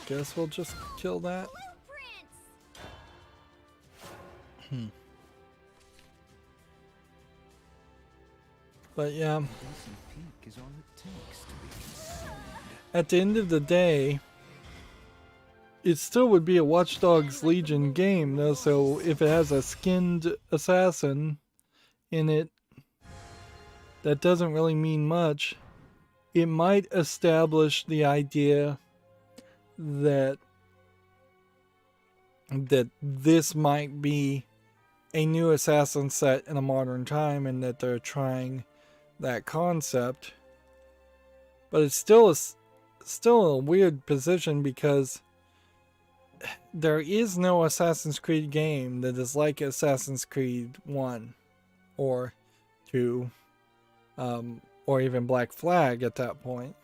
Guess we'll just kill that. Blueprints. But yeah, at the end of the day, it still would be a Watch Dogs Legion game, though. So if it has a skinned assassin in it, that doesn't really mean much. It might establish the idea that this might be a new assassin set in a modern time, and that they're trying that concept. But it's still a weird position, because there is no Assassin's Creed game that is like Assassin's Creed 1 or 2 or even Black Flag at that point.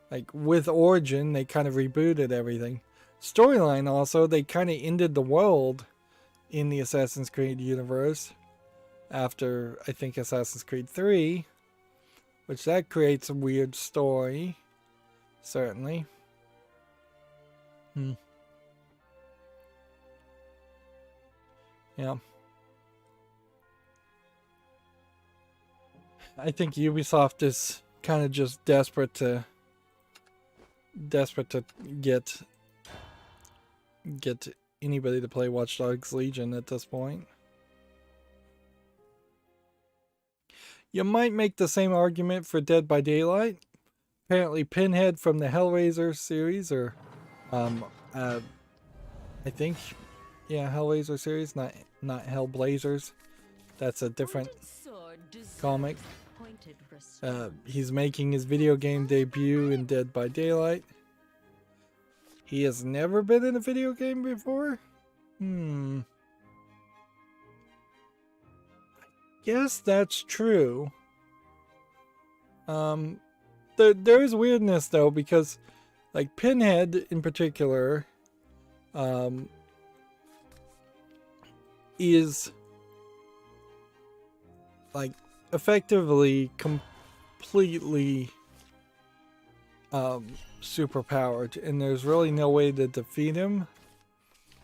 Like with Origin, they kind of rebooted everything. Storyline also, they kind of ended the world in the Assassin's Creed universe after, I think, Assassin's Creed 3, which that creates a weird story, certainly. Yeah. I think Ubisoft is kind of just desperate to get anybody to play Watch Dogs Legion at this point. You might make the same argument for Dead by Daylight. Apparently Pinhead from the Hellraiser series, or I think, yeah, Hellraiser series, not Hellblazers. That's a different comic. He's making his video game debut in Dead by Daylight. He has never been in a video game before? I guess that's true. There is weirdness though, because like Pinhead in particular, is like effectively completely super powered, and there's really no way to defeat him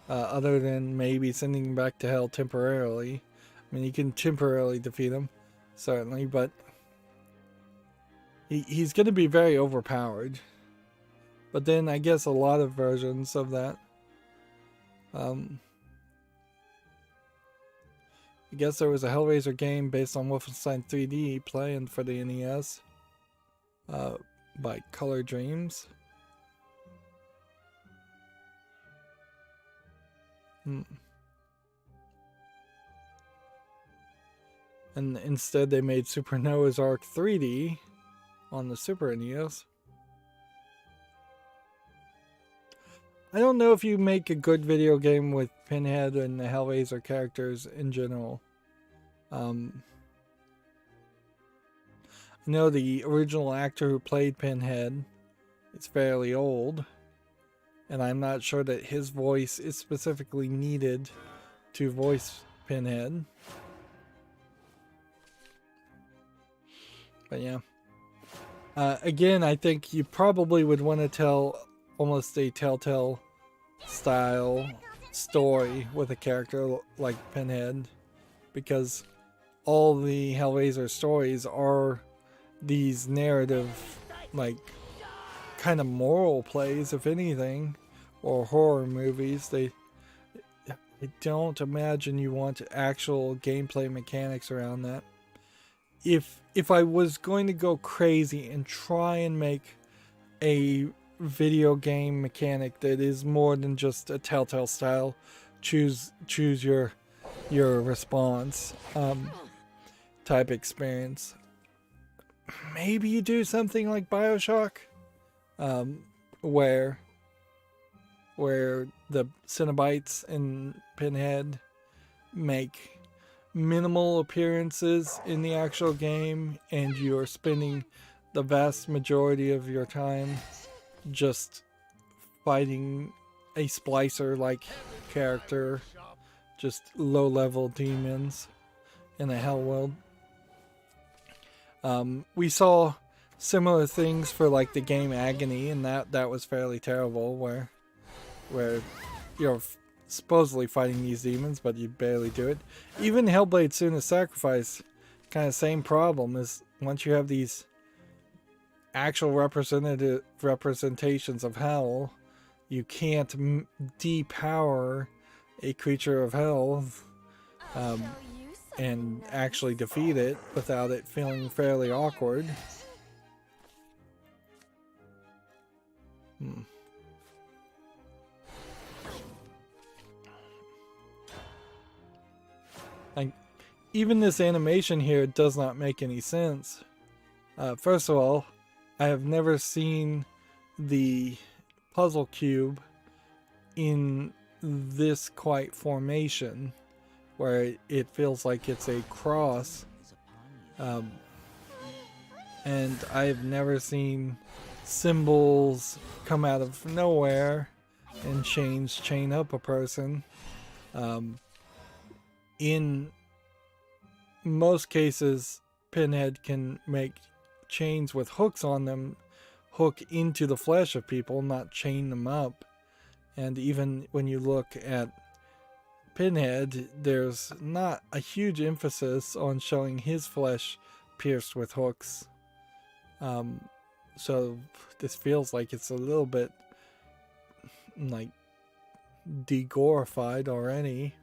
other than maybe sending him back to hell temporarily. I mean, you can temporarily defeat him, certainly, but he's going to be very overpowered. But then I guess a lot of versions of that. I guess there was a Hellraiser game based on Wolfenstein 3D planned for the NES by Color Dreams. And instead they made Super Noah's Ark 3D on the Super NES. I don't know if you make a good video game with Pinhead and the Hellraiser characters in general. I know the original actor who played Pinhead is fairly old, and I'm not sure that his voice is specifically needed to voice Pinhead. But yeah. Again, I think you probably would want to tell almost a Telltale style story with a character like Pinhead, because all the Hellraiser stories are these narrative, like, kind of moral plays, if anything, or horror movies. I don't imagine you want actual gameplay mechanics around that. If I was going to go crazy and try and make a video game mechanic that is more than just a Telltale style choose your response type experience, maybe you do something like BioShock, where the Cenobites and Pinhead make minimal appearances in the actual game, and you're spending the vast majority of your time just fighting a splicer-like character, just low-level demons in a hell world. We saw similar things for like the game Agony, and that was fairly terrible, where you're supposedly fighting these demons, but you barely do it. Even Hellblade: Senua's Sacrifice, kind of same problem, is once you have these actual representations of hell, you can't depower a creature of hell and actually defeat it without it feeling fairly awkward. Like, even this animation here does not make any sense. First of all, I have never seen the puzzle cube in this quite formation, where it feels like it's a cross. And I've never seen symbols come out of nowhere and chain up a person. In most cases, Pinhead can make chains with hooks on them hook into the flesh of people, not chain them up. And even when you look at Pinhead, there's not a huge emphasis on showing his flesh pierced with hooks. So this feels like it's a little bit like degorified already.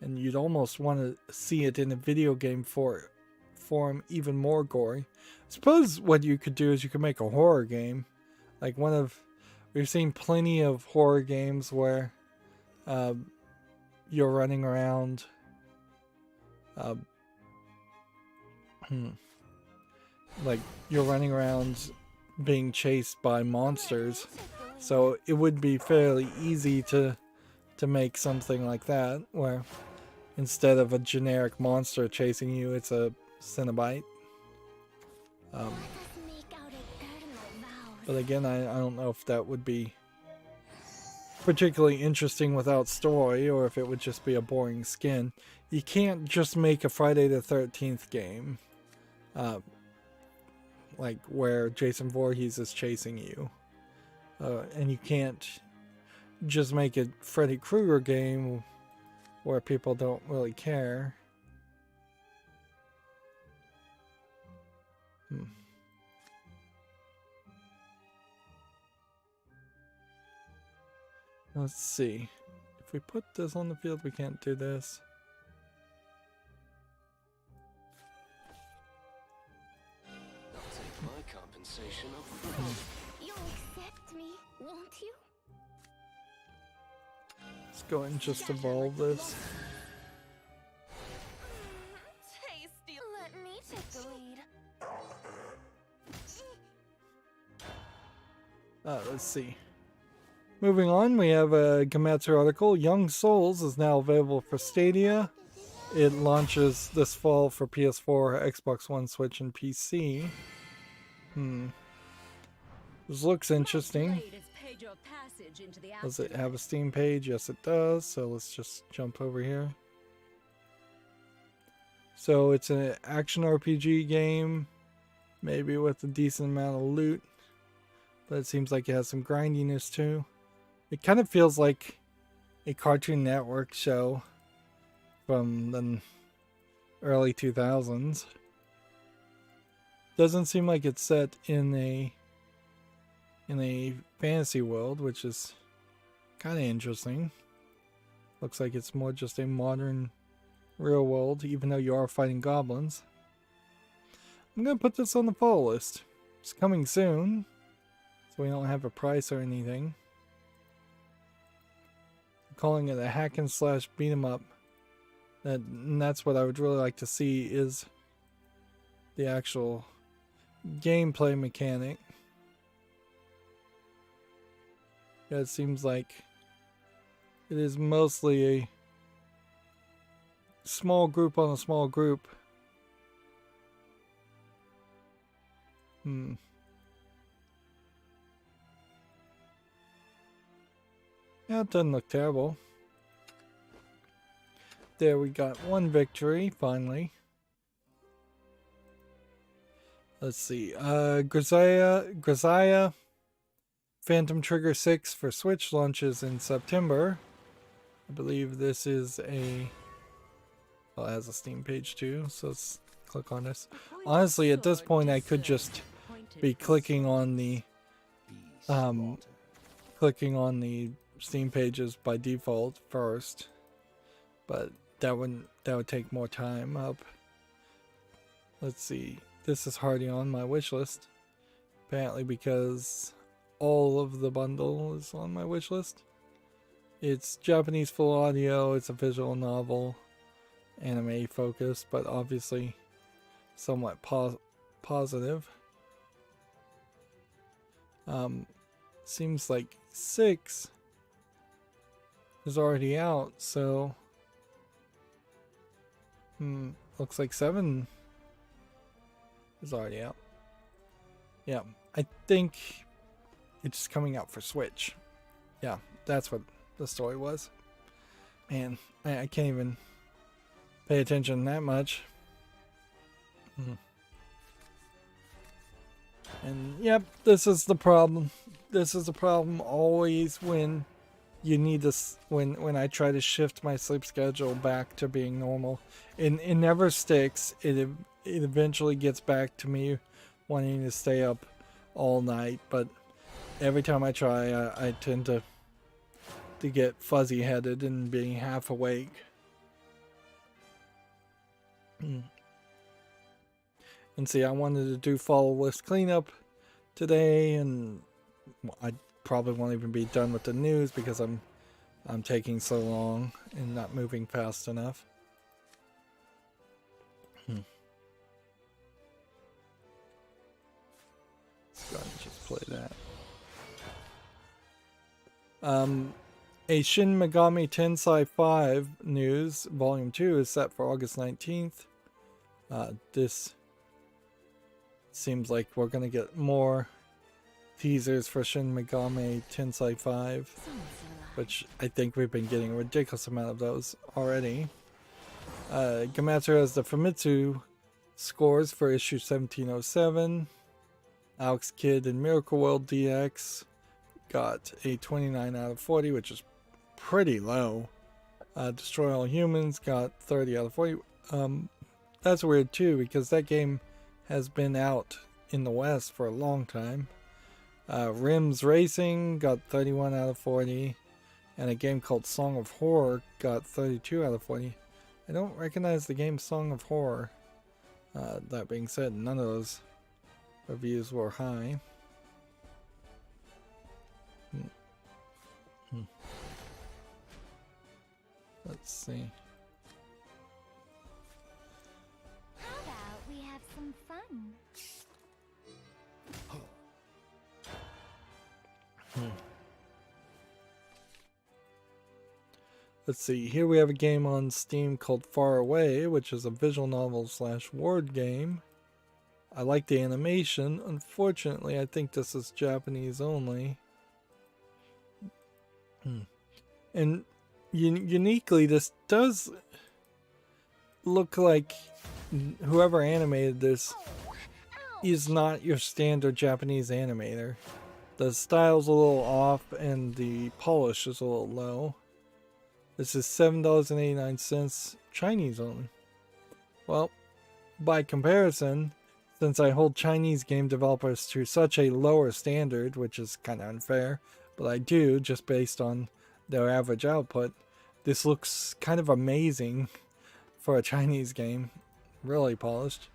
And you'd almost want to see it in a video game form even more gory. I suppose what you could do is you could make a horror game. Like we've seen plenty of horror games where you're running around like you're running around being chased by monsters. So it would be fairly easy to make something like that, where instead of a generic monster chasing you, it's a Cenobite. Let us make out eternal vows. But again, I don't know if that would be particularly interesting without story, or if it would just be a boring skin. You can't just make a Friday the 13th game, like where Jason Voorhees is chasing you. And you can't just make a Freddy Krueger game where people don't really care. Let's see. If we put this on the field, we can't do this. I'll take my compensation up front. You'll accept me, won't you? Let's go and just evolve this. Tasty. Let me take the lead. Let's see. Moving on, we have a Gematsu article. Young Souls is now available for Stadia. It launches this fall for PS4, Xbox One, Switch, and PC. This looks interesting. Does it have a Steam page? Yes, it does. So let's just jump over here. So it's an action RPG game, maybe with a decent amount of loot. But it seems like it has some grindiness too. It kind of feels like a Cartoon Network show from the early 2000s. Doesn't seem like it's set in a fantasy world, which is kind of interesting. Looks like it's more just a modern real world, even though you are fighting goblins. I'm gonna put this on the fall list. It's coming soon, so we don't have a price or anything. Calling it a hack and slash beat 'em up. That's what I would really like to see, is the actual gameplay mechanic. Yeah, it seems like it is mostly a small group on a small group. Yeah, it doesn't look terrible. There, we got one victory, finally. Let's see. Grisaya Phantom Trigger 6 for Switch launches in September. I believe this is a... Well, it has a Steam page too, so let's click on this. Honestly, at this point, I could just be clicking on the... clicking on the Steam pages by default first, but that would take more time up. Let's see, this is already on my wish list, apparently, because all of the bundle is on my wish list. It's Japanese full audio, it's a visual novel, anime focused, but obviously somewhat positive. Seems like 6 is already out, so looks like 7 is already out. Yeah, I think it's coming out for Switch. Yeah, that's what the story was. Man, I can't even pay attention that much. And yep, this is the problem. This is the problem always when you need this, when I try to shift my sleep schedule back to being normal. It never sticks. It eventually gets back to me wanting to stay up all night, but every time I try, I tend to get fuzzy headed and being half awake. And see, I wanted to do follow list cleanup today, and I probably won't even be done with the news because I'm taking so long and not moving fast enough. Let's go ahead and just play that. A Shin Megami Tensei 5 news, Volume 2 is set for August 19th. This seems like we're going to get more teasers for Shin Megami Tensei 5, which I think we've been getting a ridiculous amount of those already. Gamatsu has the Famitsu scores for issue 1707. Alex Kidd in Miracle World DX got a 29 out of 40, which is pretty low. Destroy All Humans got 30 out of 40. That's weird too, because that game has been out in the West for a long time. Rims Racing got 31 out of 40. And a game called Song of Horror got 32 out of 40. I don't recognize the game Song of Horror. That being said, none of those reviews were high. Let's see. How about we have some fun? Let's see. Here we have a game on Steam called Far Away, which is a visual novel / word game. I like the animation. Unfortunately, I think this is Japanese only. And uniquely, this does look like whoever animated this is not your standard Japanese animator. The style's a little off and the polish is a little low. This is $7.89, Chinese only. Well, by comparison, since I hold Chinese game developers to such a lower standard, which is kind of unfair, but I do just based on their average output, this looks kind of amazing for a Chinese game. Really polished.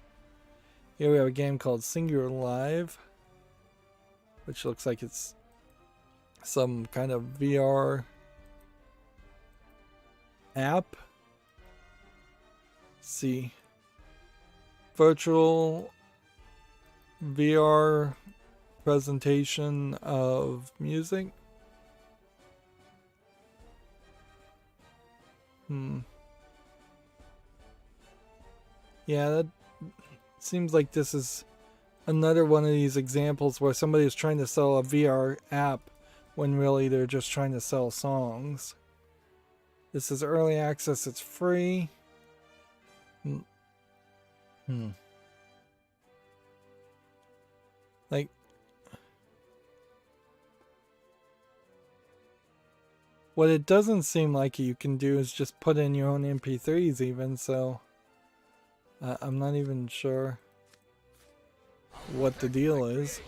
Here we have a game called Singular Live, which looks like it's some kind of VR app. Let's see. Virtual VR presentation of music. Yeah, that seems like this is another one of these examples where somebody is trying to sell a VR app when really they're just trying to sell songs. This is early access, it's free. Like, what it doesn't seem like you can do is just put in your own MP3s even, so I'm not even sure what the deal is.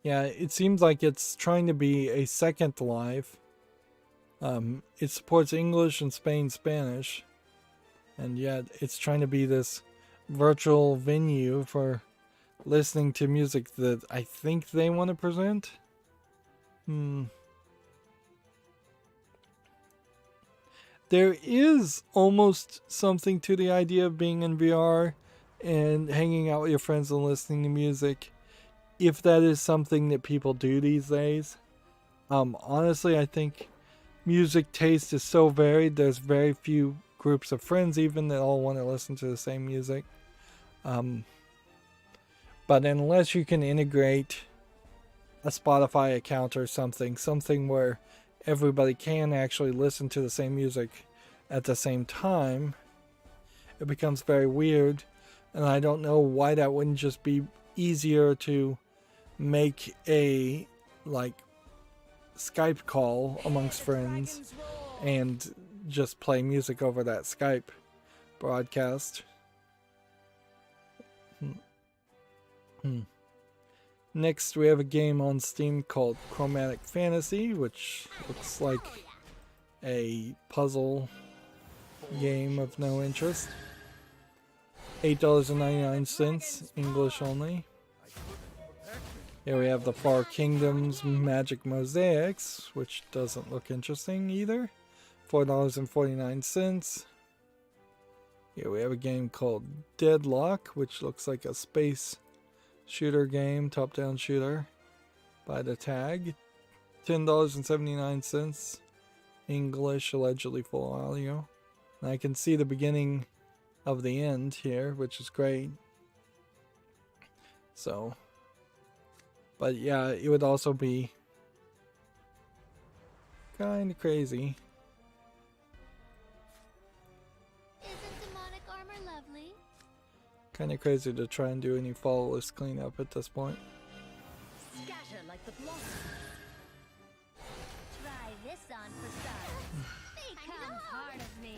Yeah, it seems like it's trying to be a second live. It supports English and Spanish, and yet it's trying to be this virtual venue for listening to music that I think they want to present. There is almost something to the idea of being in VR and hanging out with your friends and listening to music, if that is something that people do these days. Honestly, I think music taste is so varied. There's very few groups of friends even that all want to listen to the same music. But unless you can integrate a Spotify account or something where everybody can actually listen to the same music at the same time, it becomes very weird. And I don't know why that wouldn't just be easier to make a Skype call amongst friends and just play music over that Skype broadcast. Next, we have a game on Steam called Chromatic Fantasy, which looks like a puzzle game of no interest. $8.99, English only. Here we have the Far Kingdoms Magic Mosaics, which doesn't look interesting either. $4.49. Here we have a game called Deadlock, which looks like a space shooter game, top-down shooter. By the tag. $10.79. English, allegedly full audio. And I can see the beginning of the end here, which is great. So, but yeah, it would also be kind of crazy. Isn't demonic armor lovely? Kind of crazy to try and do any flawless cleanup at this point. Scatter like the blossoms. Try this on for size. Become part of me.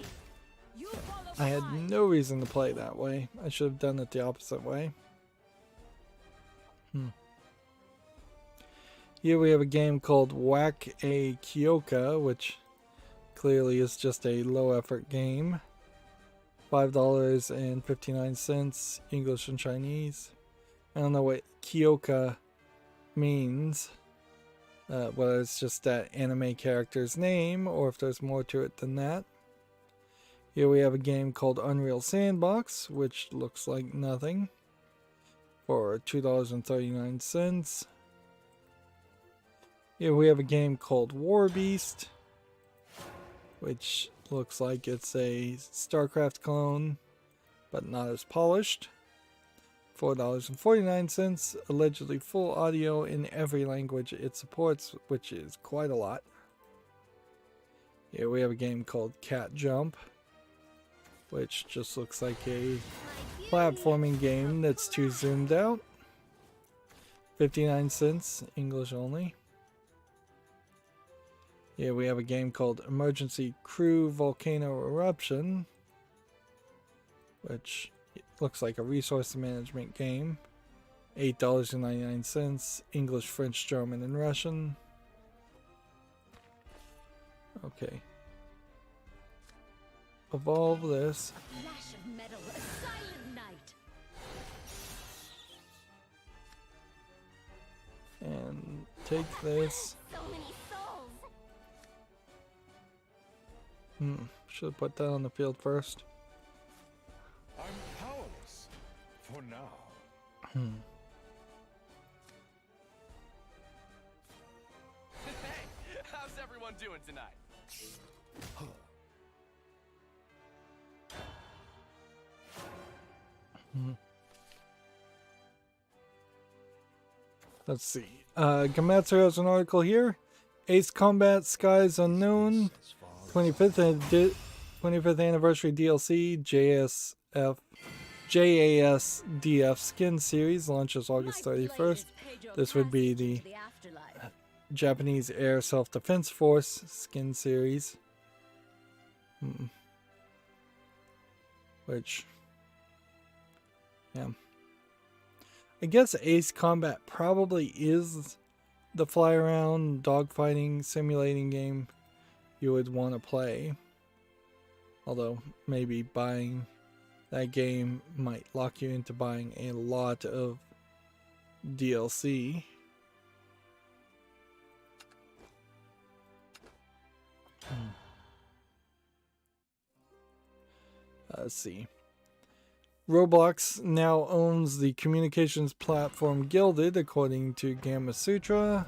You follow I had mine. no reason to play that way. I should have done it the opposite way. Here we have a game called Whack a Kyoka, which clearly is just a low effort game. $5.59, English and Chinese. I don't know what Kyoka means. Whether it's just that anime character's name or if there's more to it than that. Here we have a game called Unreal Sandbox, which looks like nothing, for $2.39. Here we have a game called War Beast, which looks like it's a StarCraft clone, but not as polished. $4.49, allegedly full audio in every language it supports, which is quite a lot. Here we have a game called Cat Jump, which just looks like a platforming game that's too zoomed out. 59 cents, English only. Here we have a game called Emergency Crew Volcano Eruption, which looks like a resource management game. $8.99, English, French, German, and Russian. Okay. Evolve this. Flash of metal, a silent night. And take this. So many souls. Should have put that on the field first. I'm powerless for now. Hey, how's everyone doing tonight? Let's see. Gamatsu has an article here. Ace Combat Skies Unknown 25th anniversary DLC JASDF skin series launches August 31st. This would be the Japanese Air Self-Defense Force skin series. Which, yeah. I guess Ace Combat probably is the fly around dogfighting simulating game you would want to play. Although maybe buying that game might lock you into buying a lot of DLC. Let's see. Roblox now owns the communications platform Gilded, according to Gamma Sutra.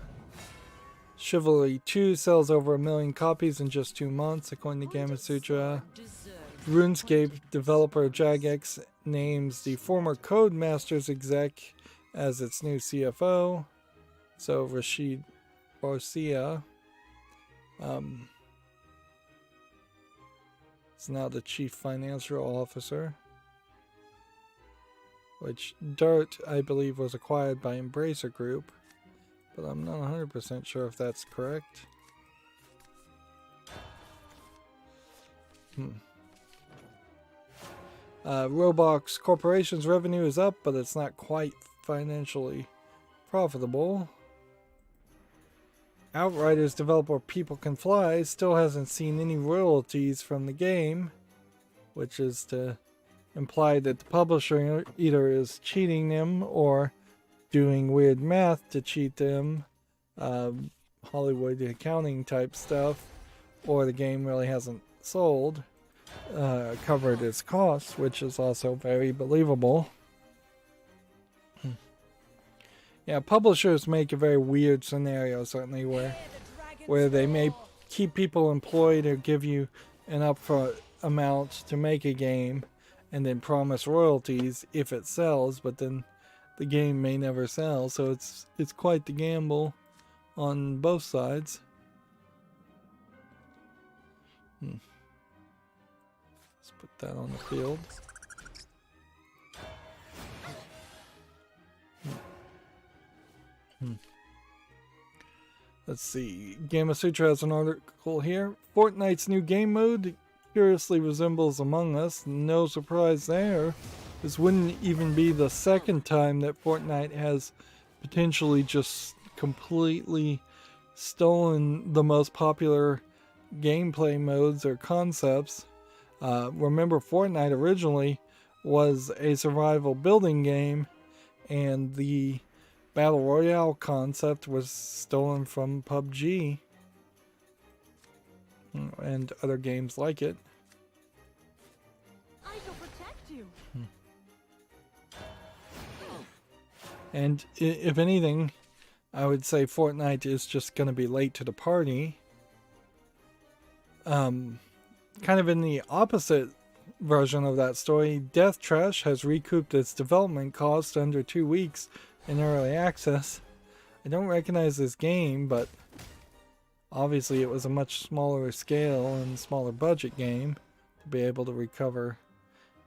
Chivalry 2 sells over 1 million copies in just 2 months, according to Gamma Sutra. RuneScape developer Jagex names the former Codemasters exec as its new CFO. So Rashid Barcia is now the chief financial officer. Which Dirt, I believe, was acquired by Embracer Group, but I'm not 100% sure if that's correct. Roblox Corporation's revenue is up, but it's not quite financially profitable. Outriders developer People Can Fly still hasn't seen any royalties from the game, which is to imply that the publisher either is cheating them or doing weird math to cheat them, Hollywood accounting type stuff, or the game really hasn't sold, covered its costs, which is also very believable. Yeah, publishers make a very weird scenario, certainly, where they may keep people employed or give you an upfront amount to make a game and then promise royalties if it sells, but then the game may never sell, so it's quite the gamble on both sides. Let's put that on the field. Let's see. Gamma Sutra has an article here. Fortnite's new game mode curiously resembles Among Us. No surprise there. This wouldn't even be the second time that Fortnite has potentially just completely stolen the most popular gameplay modes or concepts. Remember, Fortnite originally was a survival building game, and the Battle Royale concept was stolen from PUBG and other games like it. I shall protect you. And if anything, I would say Fortnite is just going to be late to the party. Kind of in the opposite version of that story, Death Trash has recouped its development cost under 2 weeks in early access. I don't recognize this game, but obviously it was a much smaller scale and smaller budget game to be able to recover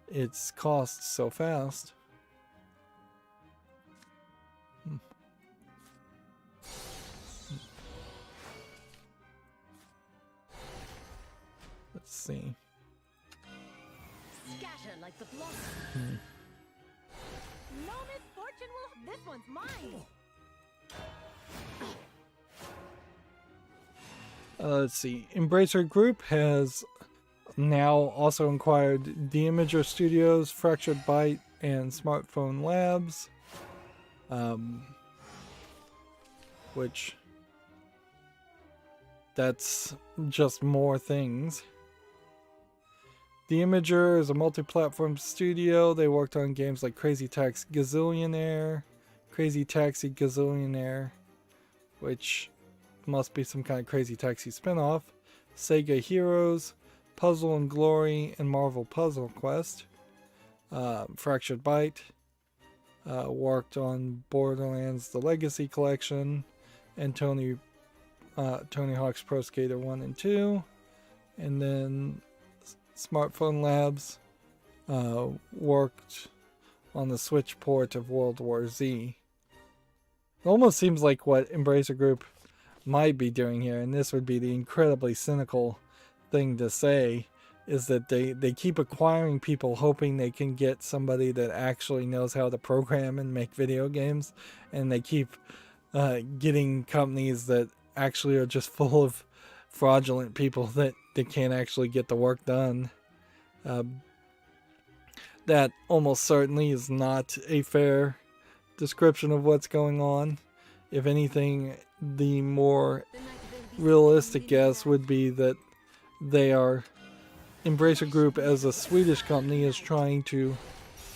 its costs so fast. Let's see. Scatter like the blossom. No misfortune will. This one's mine. Let's see. Embracer Group has now also acquired The Imager Studios, Fractured Byte, and Smartphone Labs, which that's just more things. The Imager is a multi-platform studio. They worked on games like Crazy Taxi Gazillionaire, which must be some kind of Crazy Taxi spinoff, Sega Heroes, Puzzle and Glory, and Marvel Puzzle Quest. Fractured Byte worked on Borderlands: The Legacy Collection and Tony Hawk's Pro Skater 1 and 2, and then Smartphone Labs worked on the Switch port of World War Z. It almost seems like what Embracer Group might be doing here, and this would be the incredibly cynical thing to say, is that they keep acquiring people hoping they can get somebody that actually knows how to program and make video games, and they keep getting companies that actually are just full of fraudulent people that they can't actually get the work done. That almost certainly is not a fair description of what's going on. If anything, the more realistic guess would be that Embracer Group as a Swedish company is trying to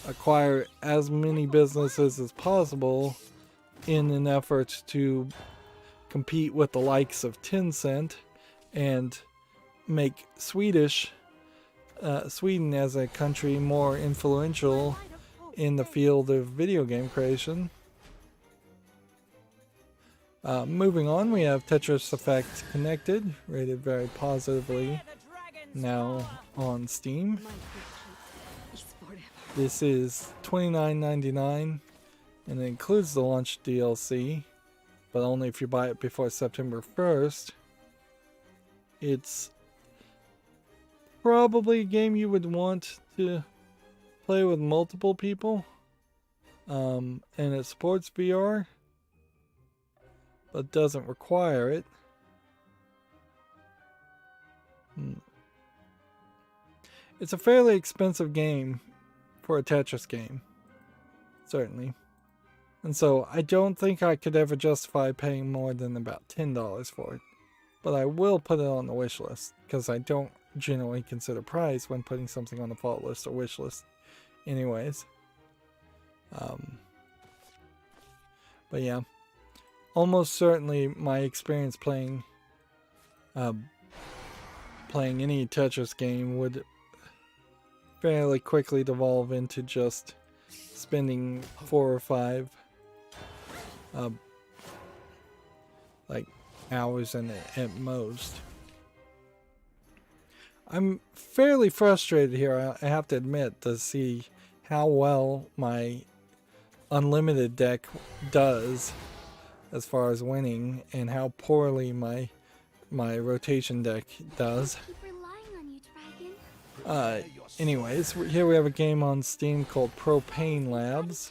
acquire as many businesses as possible in an effort to compete with the likes of Tencent and make Sweden as a country more influential in the field of video game creation. Moving on, we have Tetris Effect Connected, rated very positively, now on Steam. This is $29.99 and it includes the launch DLC, but only if you buy it before September 1st. It's probably a game you would want to play with multiple people, and it supports VR, but doesn't require it. It's a fairly expensive game for a Tetris game, certainly. And so I don't think I could ever justify paying more than about $10 for it. But I will put it on the wish list, because I don't generally consider price when putting something on the fault list or wish list anyways. But yeah, almost certainly my experience playing any Tetris game would fairly quickly devolve into just spending 4 or 5 like hours in it at most. I'm fairly frustrated here, I have to admit, to see how well my unlimited deck does as far as winning, and how poorly my rotation deck does. Keep relying on you, Dragon. Anyways, here we have a game on Steam called Propane Labs,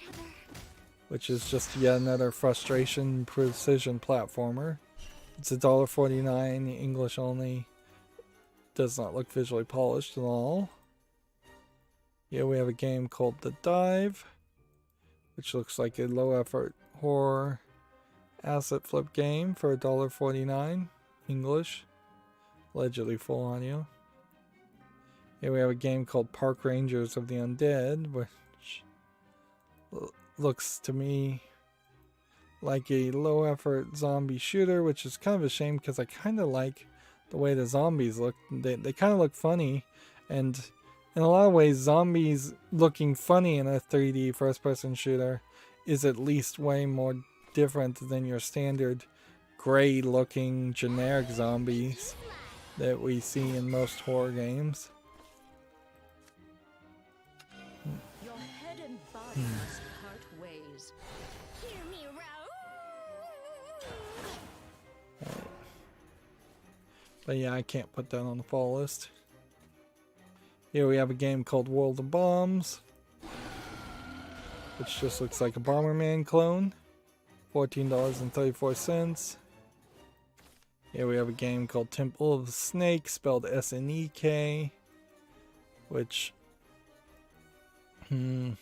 which is just yet another frustration precision platformer. It's $1.49, English only. Does not look visually polished at all. Here we have a game called The Dive, which looks like a low effort horror asset flip game for $1.49, English, allegedly full audio. Here we have a game called Park Rangers of the Undead, which looks to me like a low effort zombie shooter, which is kind of a shame because I kind of like the way the zombies look. They kind of look funny, and in a lot of ways zombies looking funny in a 3D first person shooter is at least way more different than your standard gray looking generic zombies that we see in most horror games. Your head and body must part ways. Hear me roar. But yeah, I can't put that on the fall list. Here we have a game called World of Bombs, which just looks like a Bomberman clone. $14.34. Here we have a game called Temple of the Snake, spelled S-N-E-K, which I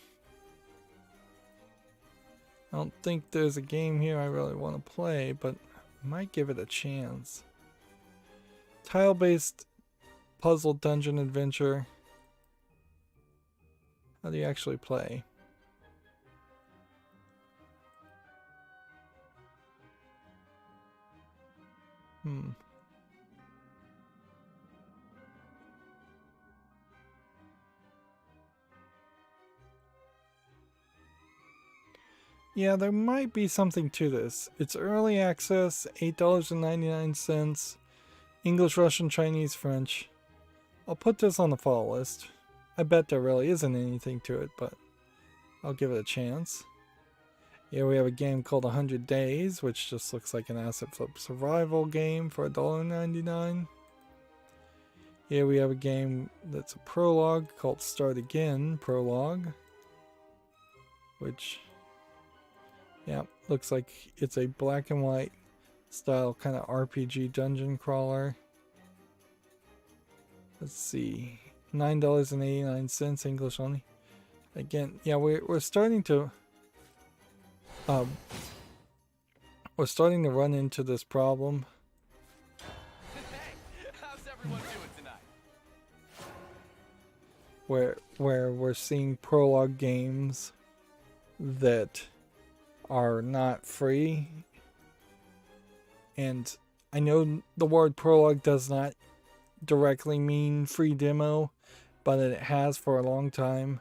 don't think there's a game here I really want to play, but I might give it a chance. Tile-based puzzle dungeon adventure. How do you actually play? Yeah, there might be something to this. It's early access, $8.99, English, Russian, Chinese, French. I'll put this on the fall list. I bet there really isn't anything to it, but I'll give it a chance. Here we have a game called 100 Days, which just looks like an asset flip survival game for $1.99. Here we have a game that's a prologue called Start Again Prologue, which, yeah, looks like it's a black and white style kind of RPG dungeon crawler. Let's see, $9.89, English only. Again, yeah, we're starting to run into this problem. Hey, how's everyone doing tonight? Where we're seeing prologue games that are not free. And I know the word prologue does not directly mean free demo, but it has for a long time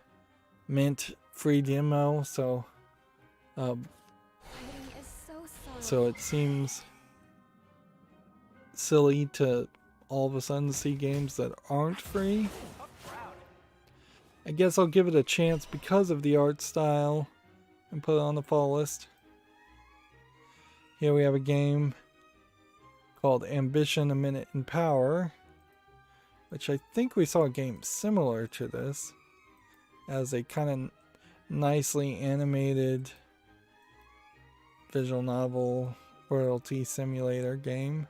meant free demo, so so it seems silly to all of a sudden see games that aren't free. I guess I'll give it a chance because of the art style and put it on the fall list. Here we have a game called Ambition: A Minute in Power, which I think we saw a game similar to this as a kind of nicely animated visual novel royalty simulator game.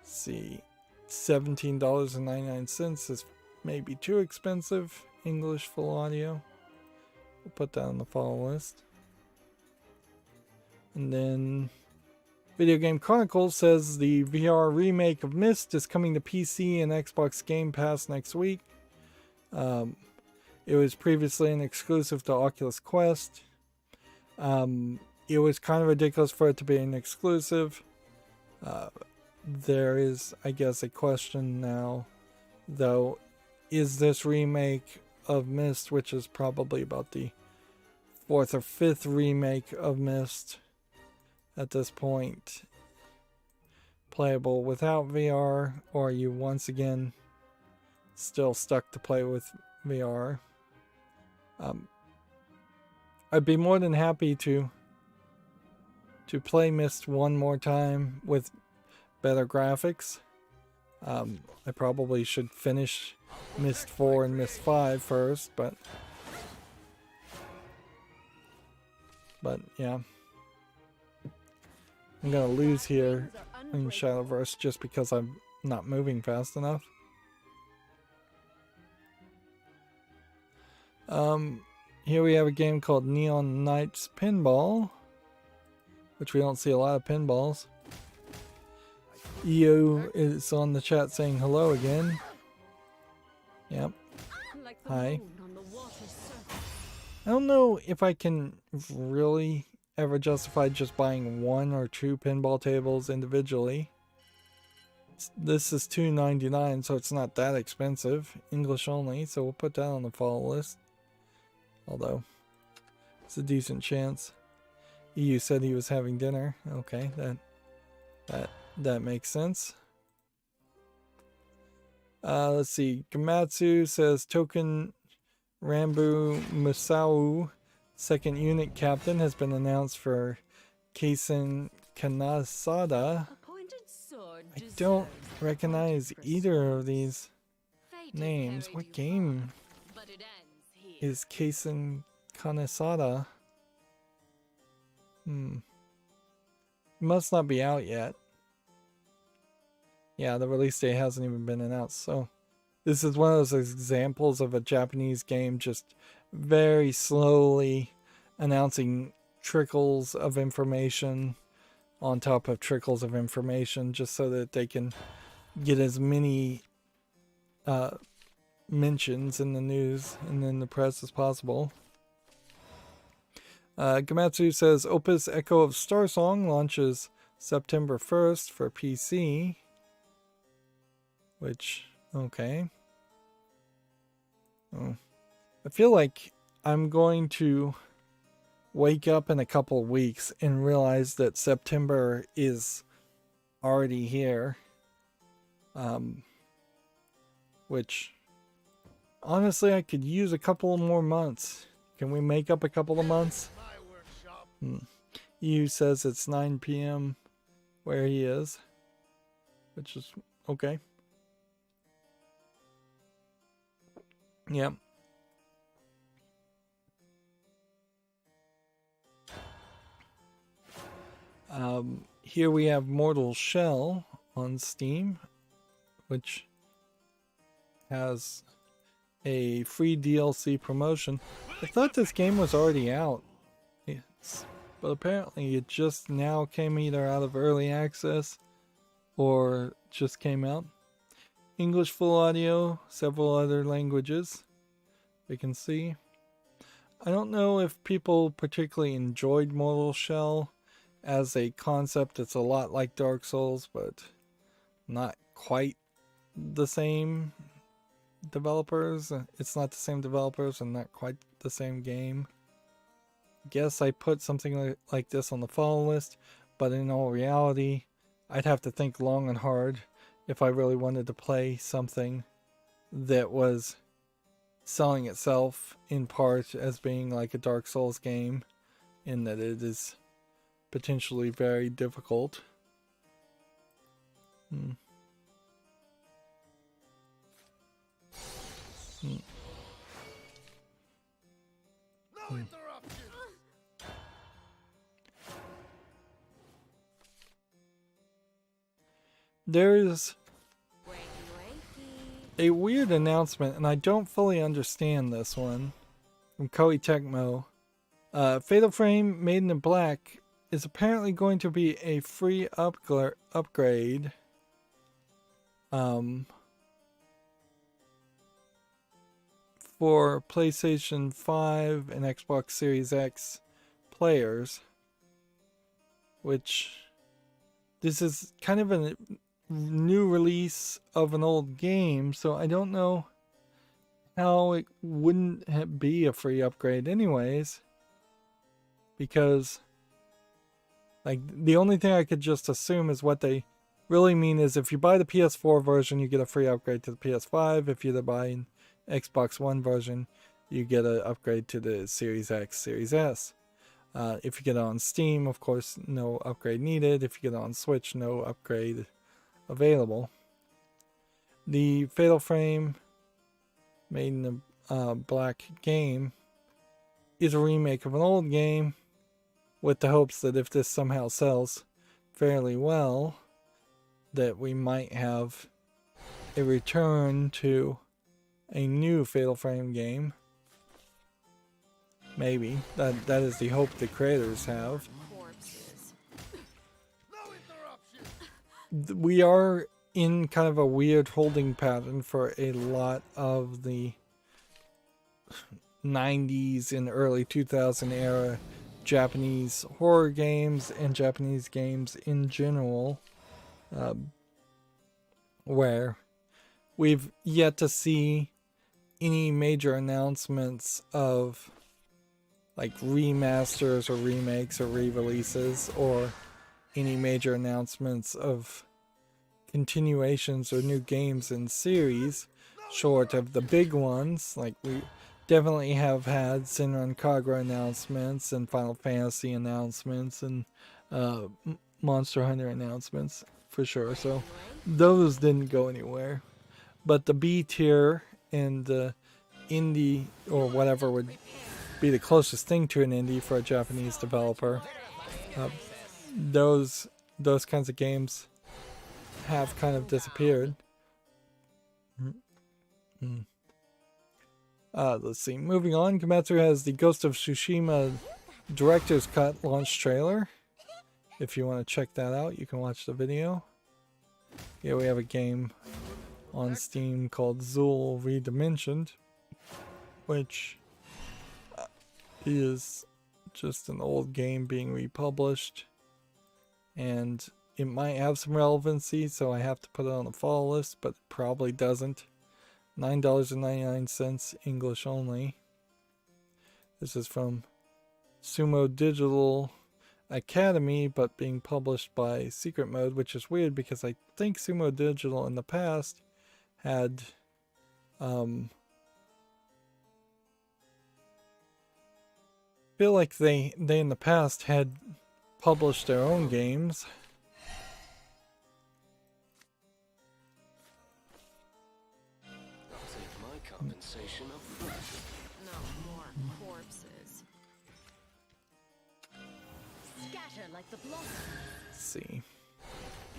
Let's see, $17.99 is maybe too expensive. English full audio. We'll put that on the fall list. And then Video Game Chronicles says the VR remake of Myst is coming to PC and Xbox Game Pass next week. It was previously an exclusive to Oculus Quest. It was kind of ridiculous for it to be an exclusive. There is, I guess, a question now, though, is this remake of Myst, which is probably about the 4th or 5th remake of Myst at this point, playable without VR, or are you once again still stuck to play with VR? I'd be more than happy to play Myst one more time with better graphics. I probably should finish Myst 4 and Myst 5 first, but yeah. I'm gonna lose here in Shadowverse just because I'm not moving fast enough. Here we have a game called Neon Knights Pinball, which we don't see a lot of pinballs. EO is on the chat saying hello again. Yep. Hi. I don't know if I can really ever justify just buying 1 or 2 pinball tables individually. This is $2.99, so it's not that expensive. English only, so we'll put that on the follow list. Although, it's a decent chance. EU said he was having dinner. Okay, that makes sense. Let's see. Gamatsu says Token Rambu Musau, 2nd unit captain, has been announced for Kaisen Kanasada. I don't recognize either of these names. What game is Kaisen Kanasada? Must not be out yet. Yeah, the release date hasn't even been announced. So this is one of those examples of a Japanese game just very slowly announcing trickles of information on top of trickles of information, just so that they can get as many mentions in the news and in the press as possible. Gamatsu says Opus Echo of Starsong launches September 1st for PC. Which, okay. Oh. I feel like I'm going to wake up in a couple weeks and realize that September is already here. Which, honestly, I could use a couple more months. Can we make up a couple of months? EU says it's 9 p.m. where he is, which is okay. Yep. Here we have Mortal Shell on Steam, which has a free DLC promotion. I thought this game was already out, but apparently it just now came either out of early access or just came out. English full audio, several other languages, we can see. I don't know if people particularly enjoyed Mortal Shell as a concept. It's a lot like Dark Souls, but not quite the same developers. It's not the same developers and not quite the same game. Guess I put something like this on the follow list, but in all reality, I'd have to think long and hard if I really wanted to play something that was selling itself in part as being like a Dark Souls game, in that it is potentially very difficult. No interruption. There's a weird announcement, and I don't fully understand this one, from Koei Tecmo. Fatal Frame Maiden in Black is apparently going to be a free upgrade. For PlayStation 5 and Xbox Series X players, which this is kind of a new release of an old game, so I don't know how it wouldn't be a free upgrade anyways, because like the only thing I could just assume is what they really mean is if you buy the PS4 version, you get a free upgrade to the PS5. If you buy an Xbox One version, you get an upgrade to the Series X, Series S. If you get it on Steam, of course, no upgrade needed. If you get it on Switch, no upgrade available. The Fatal Frame, made in a black game, is a remake of an old game, with the hopes that if this somehow sells fairly well, that we might have a return to a new Fatal Frame game. Maybe. That is the hope the creators have. We are in kind of a weird holding pattern for a lot of the 90s and early 2000 era Japanese horror games and Japanese games in general, where we've yet to see any major announcements of like remasters or remakes or re-releases, or any major announcements of continuations or new games in series, short of the big ones. Like we definitely have had Senran Kagura announcements and Final Fantasy announcements and Monster Hunter announcements for sure, so those didn't go anywhere. But the B tier and the indie, or whatever would be the closest thing to an indie for a Japanese developer, those kinds of games have kind of disappeared. Let's see. Moving on, Komatsu has the Ghost of Tsushima Director's Cut launch trailer. If you want to check that out, you can watch the video. Here we have a game on Steam called Zool Redimensioned, which is just an old game being republished, and it might have some relevancy, so I have to put it on the follow list, but it probably doesn't. $9.99 English only. This is from Sumo Digital Academy, but being published by Secret Mode, which is weird because I think Sumo Digital in the past had feel like they in the past had published their own games. I'll take my compensation up front. No more corpses. Scatter like the blossoms. Let's see.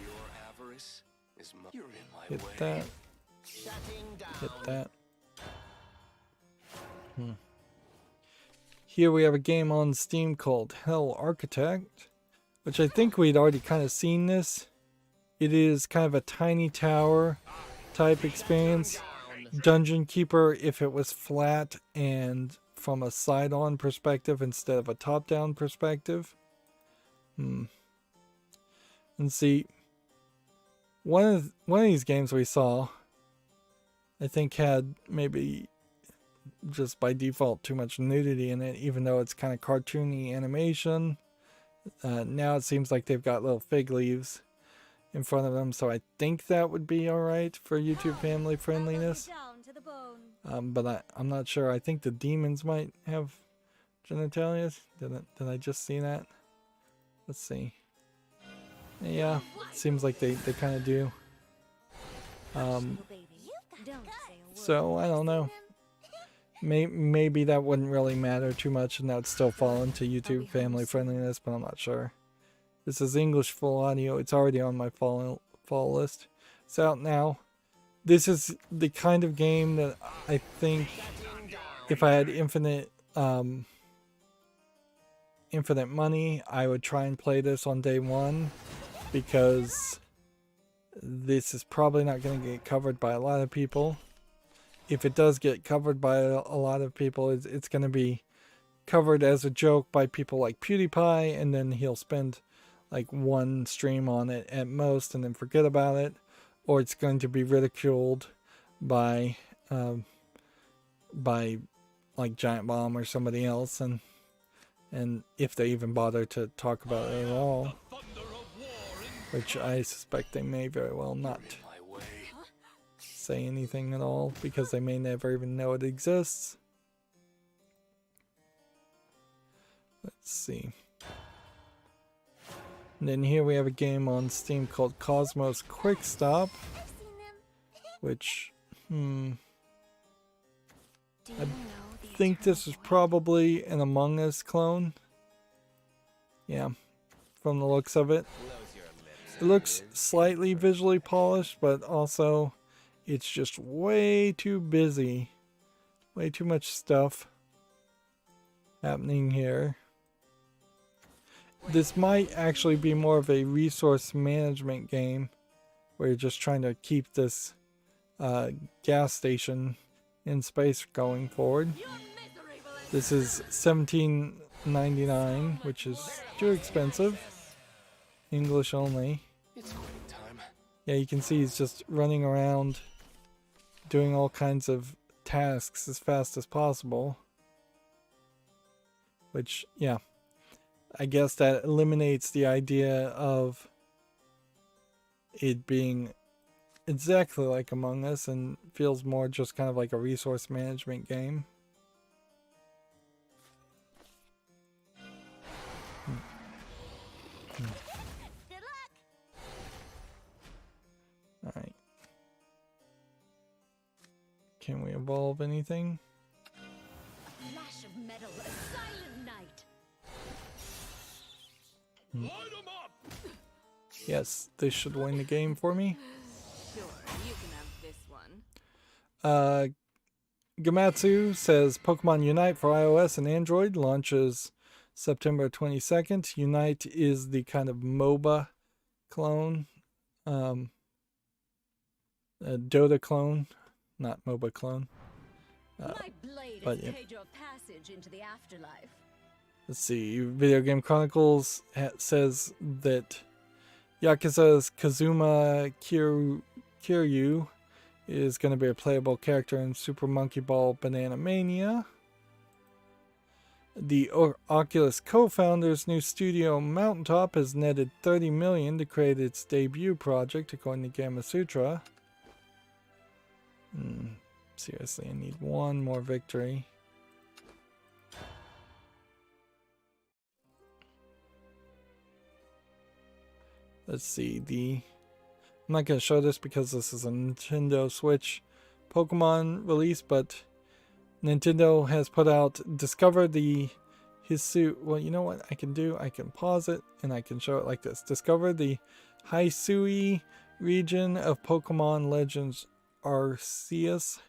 Your avarice is my... You're in my Hit way. that. Shutting down. Hit that. Here we have a game on Steam called Hell Architect, which I think we'd already kind of seen this. It is kind of a tiny tower type experience. Dungeon Keeper if it was flat and from a side-on perspective instead of a top-down perspective. And see, one of these games we saw, I think, had maybe just by default too much nudity in it, even though it's kind of cartoony animation. Now it seems like they've got little fig leaves in front of them, so I think that would be alright for YouTube family friendliness. Down to the bone. But I'm not sure. I think the demons might have genitalia. Did I just see that? Let's see. Yeah, it seems like they kind of do. So I don't know. Maybe that wouldn't really matter too much, and that would still fall into YouTube family friendliness, but I'm not sure. This is English full audio. It's already on my fall list. It's out now. This is the kind of game that I think if I had infinite money, I would try and play this on day one, because this is probably not going to get covered by a lot of people. If it does get covered by a lot of people, it's going to be covered as a joke by people like PewDiePie, and then he'll spend like one stream on it at most and then forget about it. Or it's going to be ridiculed by by like Giant Bomb or somebody else, and if they even bother to talk about it at all, which I suspect they may very well not My way. say anything at all, because they may never even know it exists. Let's see. And then here we have a game on Steam called Cosmos Quick Stop, I've seen them. which, Do you I know the think this is Eternal Void? probably an Among Us clone. Yeah, from the looks of it. It looks slightly visually polished, but also it's just way too busy. Way too much stuff happening here. This might actually be more of a resource management game where you're just trying to keep this gas station in space going forward. This is $17.99, which is too expensive. English only. It's quitting time. Yeah, you can see he's just running around doing all kinds of tasks as fast as possible. Which, yeah, I guess that eliminates the idea of it being exactly like Among Us and feels more just kind of like a resource management game. Good luck. Alright. Can we evolve anything? Flash of metal, a silent night. Light 'em up! Yes, this should win the game for me. Sure, you can have this one. Gamatsu says Pokemon Unite for iOS and Android launches September 22nd. Unite is the kind of MOBA clone. A Dota clone, not MOBA clone. My blade but has yeah. paid your passage into the afterlife. Let's see. Video Game Chronicles says that Yakuza's Kazuma Kiryu is going to be a playable character in Super Monkey Ball Banana Mania. The Oculus co-founder's new studio Mountaintop has netted $30 million to create its debut project, according to Gamasutra. Seriously, I need one more victory. Let's see, I'm not going to show this because this is a Nintendo Switch Pokemon release, but Nintendo has put out Discover the Hisui. Well, you know what I can do? I can pause it and I can show it like this. Discover the Hisui region of Pokemon Legends Arceus,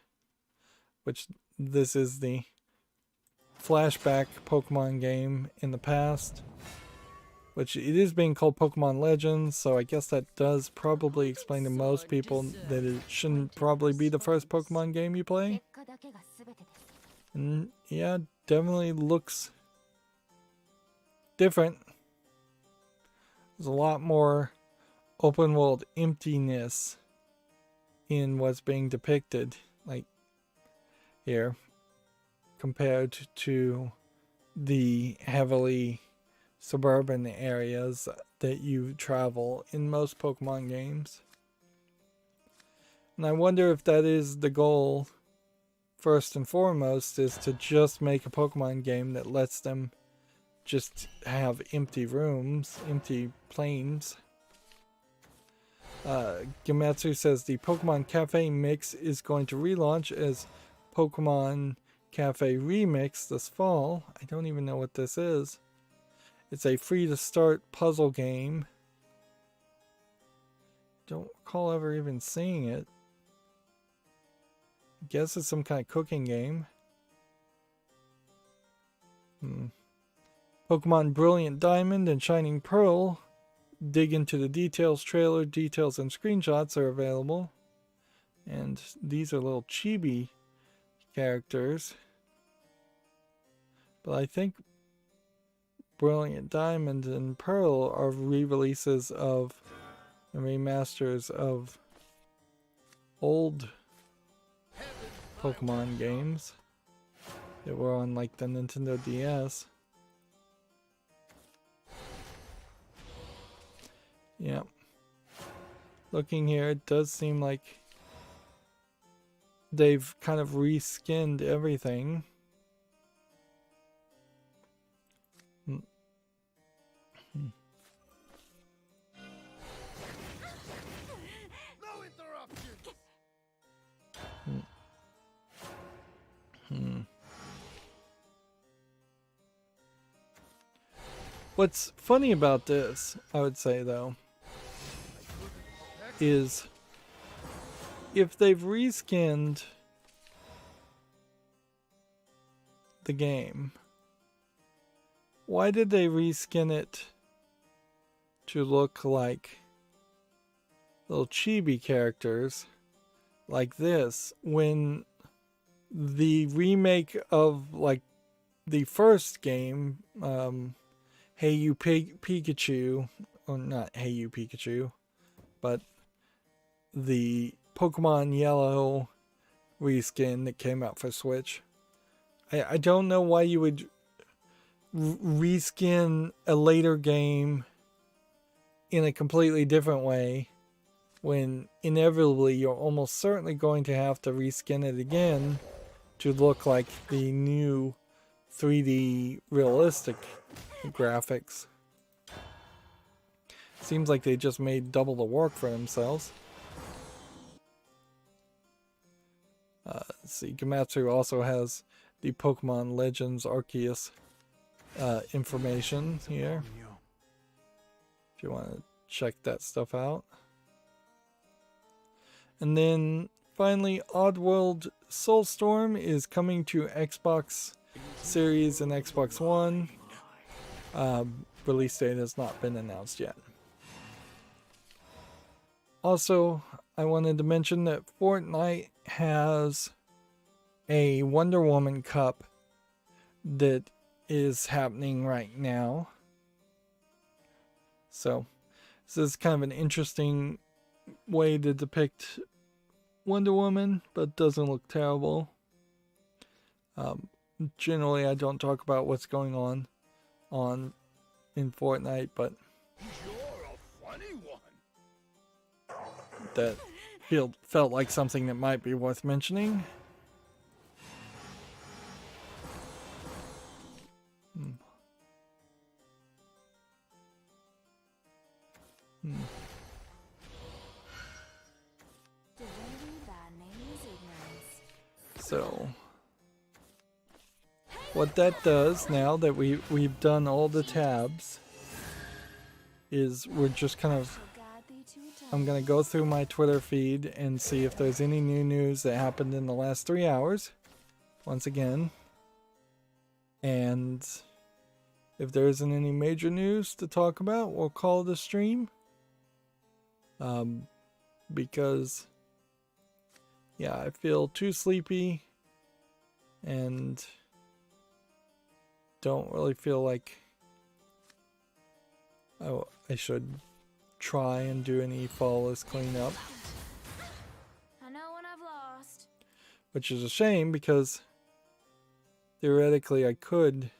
which this is the flashback Pokemon game in the past. Which it is being called Pokemon Legends, so I guess that does probably explain to most people that it shouldn't probably be the first Pokemon game you play. 結果だけが全てです。 And yeah, definitely looks different. There's a lot more open world emptiness in what's being depicted, like here, compared to the heavily suburban areas that you travel in most Pokemon games. And I wonder if that is the goal, first and foremost, is to just make a Pokemon game that lets them just have empty rooms, empty plains. Gamatsu says the Pokemon Cafe Mix is going to relaunch as Pokemon Cafe Remix this fall. I don't even know what this is. It's a free-to-start puzzle game. Don't recall ever even seeing it. I guess it's some kind of cooking game. Pokemon Brilliant Diamond and Shining Pearl. Dig into the details trailer. Details and screenshots are available. And these are little chibi characters. But I think Brilliant Diamond and Pearl are re-releases of and remasters of old Pokemon games. that were on like the Nintendo DS. Yeah. Looking here, it does seem like they've kind of reskinned everything. No interruptions. What's funny about this, I would say though, is if they've reskinned the game, why did they reskin it to look like little chibi characters like this when the remake of like the first game, Hey You Pikachu, or not Hey You Pikachu, but the Pokemon Yellow reskin that came out for Switch. I don't know why you would reskin a later game in a completely different way when inevitably you're almost certainly going to have to reskin it again to look like the new 3D realistic graphics. Seems like they just made double the work for themselves. Let's see, Gamatsu also has the Pokemon Legends Arceus information here, if you want to check that stuff out. And then finally, Oddworld Soulstorm is coming to Xbox Series and Xbox One. Release date has not been announced yet. Also, I wanted to mention that Fortnite has a Wonder Woman Cup that is happening right now. So, this is kind of an interesting way to depict Wonder Woman, but doesn't look terrible. Generally, I don't talk about what's going on in Fortnite, but You're a funny one. that felt like something that might be worth mentioning. So what that does, now that we've done all the tabs, is we're just kind of, I'm going to go through my Twitter feed and see if there's any new news that happened in the last 3 hours, once again. And if there isn't any major news to talk about, we'll call it a stream. Because, yeah, I feel too sleepy and don't really feel like I should try and do any flawless cleanup. I know when I've lost. Which is a shame because theoretically I could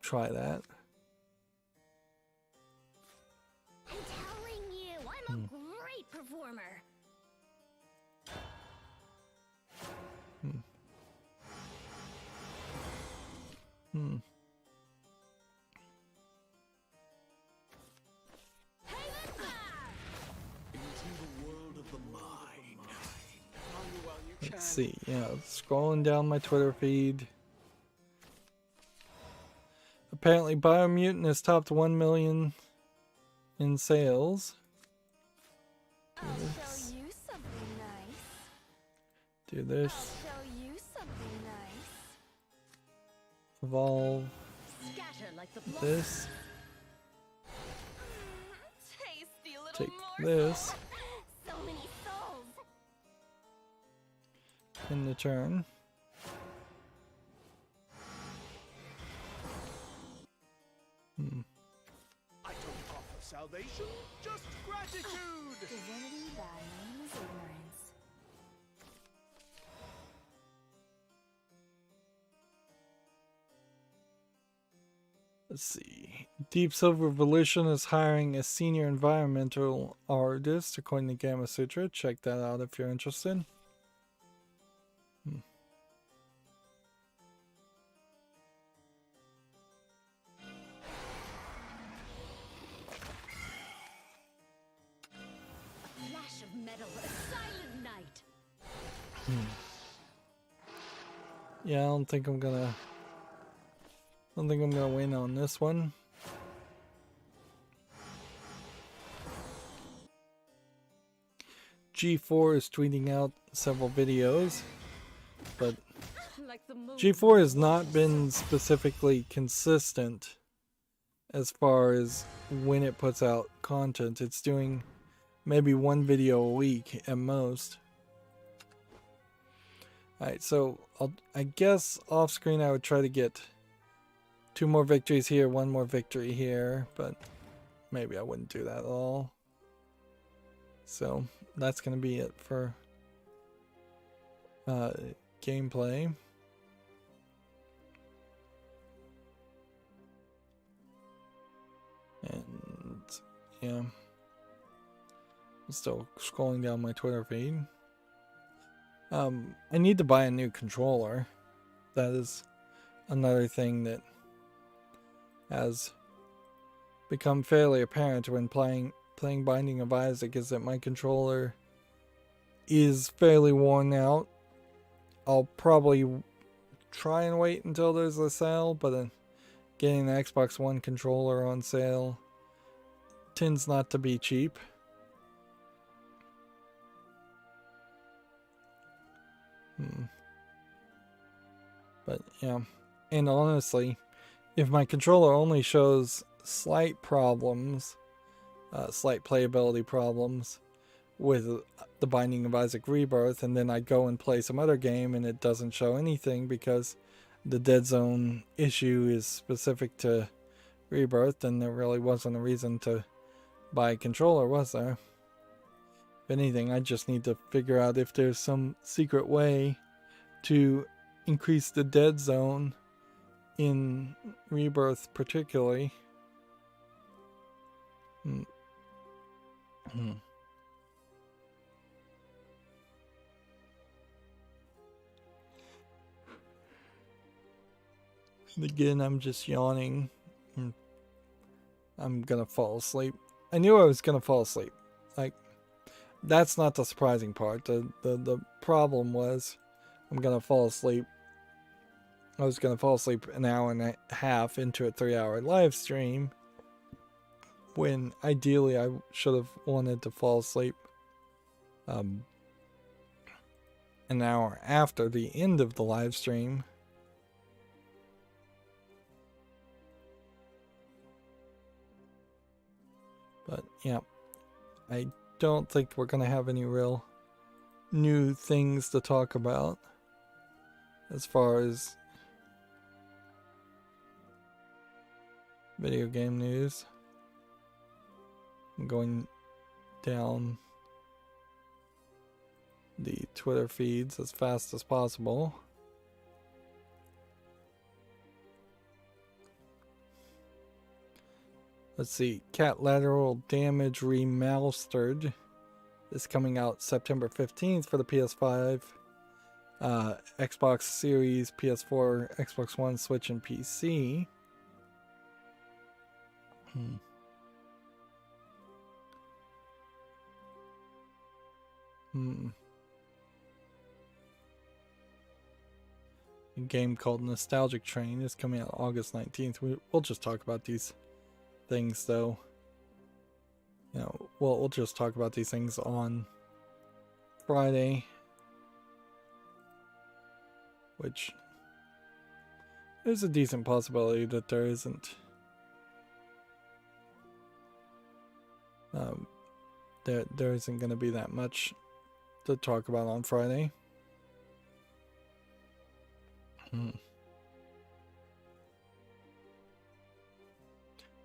try that. I'm telling you, I'm a great performer. Let's see, yeah, scrolling down my Twitter feed. Apparently Biomutant has topped 1 million in sales. I'll show you something nice. Do this. I'll show you something nice. Evolve Scatter like the blood. this. Tasty little Take morsel. this So many souls. in the turn. I don't offer salvation, just gratitude. Divinity by name is ignorance. Let's see. Deep Silver Revolution is hiring a senior environmental artist, according to Gamma Sutra. Check that out if you're interested. Flash of metal, a silent night. Yeah, I don't think I'm gonna win on this one. G4 is tweeting out several videos, but Like the moon. G4 has not been specifically consistent as far as when it puts out content. It's doing maybe one video a week at most. Alright, so I guess off screen I would try to get 2 more victories here, 1 more victory here, but maybe I wouldn't do that at all. So that's going to be it for gameplay. And yeah, I'm still scrolling down my Twitter feed. I need to buy a new controller. That is another thing that has become fairly apparent when playing Binding of Isaac, is that my controller is fairly worn out. I'll probably try and wait until there's a sale, but getting the Xbox One controller on sale tends not to be cheap. But yeah, and honestly, if my controller only shows slight problems, slight playability problems with the Binding of Isaac Rebirth, and then I go and play some other game and it doesn't show anything because the dead zone issue is specific to Rebirth, then there really wasn't a reason to buy a controller, was there? If anything, I just need to figure out if there's some secret way to increase the dead zone in Rebirth particularly. And again, I'm just yawning. I'm gonna fall asleep. I knew I was gonna fall asleep. Like, that's not the surprising part. The problem was I'm gonna fall asleep. I was gonna fall asleep an hour and a half into a 3-hour live stream, when ideally I should have wanted to fall asleep an hour after the end of the live stream. But yeah, I don't think we're gonna have any real new things to talk about as far as video game news. I'm going down the Twitter feeds as fast as possible. Let's see, Cat Lateral Damage Remastered is coming out September 15th for the PS5, Xbox Series, PS4, Xbox One, Switch, and PC. A game called Nostalgic Train is coming out August 19th. We'll just talk about these things, though. You know, we'll just talk about these things on Friday, which there's a decent possibility that there isn't. There isn't going to be that much to talk about on Friday.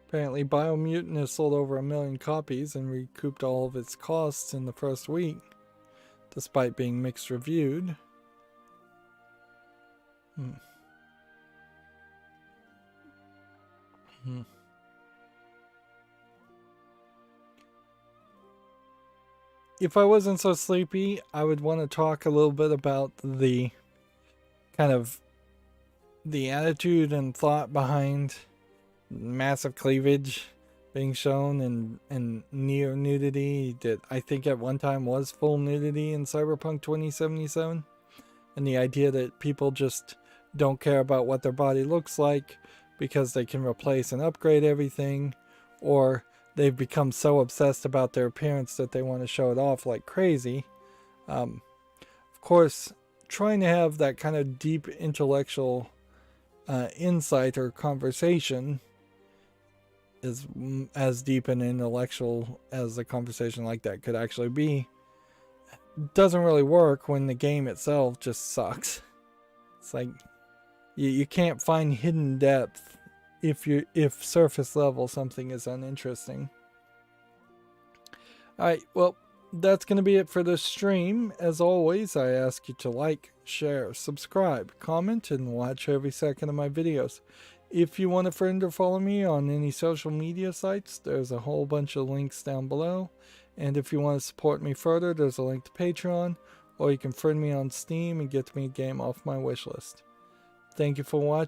Apparently, Biomutant has sold over 1 million copies and recouped all of its costs in the first week, despite being mixed reviewed. If I wasn't so sleepy, I would want to talk a little bit about the kind of the attitude and thought behind massive cleavage being shown and near nudity that I think at one time was full nudity in Cyberpunk 2077. And the idea that people just don't care about what their body looks like because they can replace and upgrade everything, or they've become so obsessed about their appearance that they want to show it off like crazy. Of course, trying to have that kind of deep intellectual insight or conversation is as deep and intellectual as a conversation like that could actually be. Doesn't really work when the game itself just sucks. It's like you can't find hidden depth if surface level something is uninteresting. Alright, well, that's going to be it for this stream. As always, I ask you to like, share, subscribe, comment, and watch every second of my videos. If you want to friend or follow me on any social media sites, there's a whole bunch of links down below. And if you want to support me further, there's a link to Patreon, or you can friend me on Steam and get me a game off my wishlist. Thank you for watching.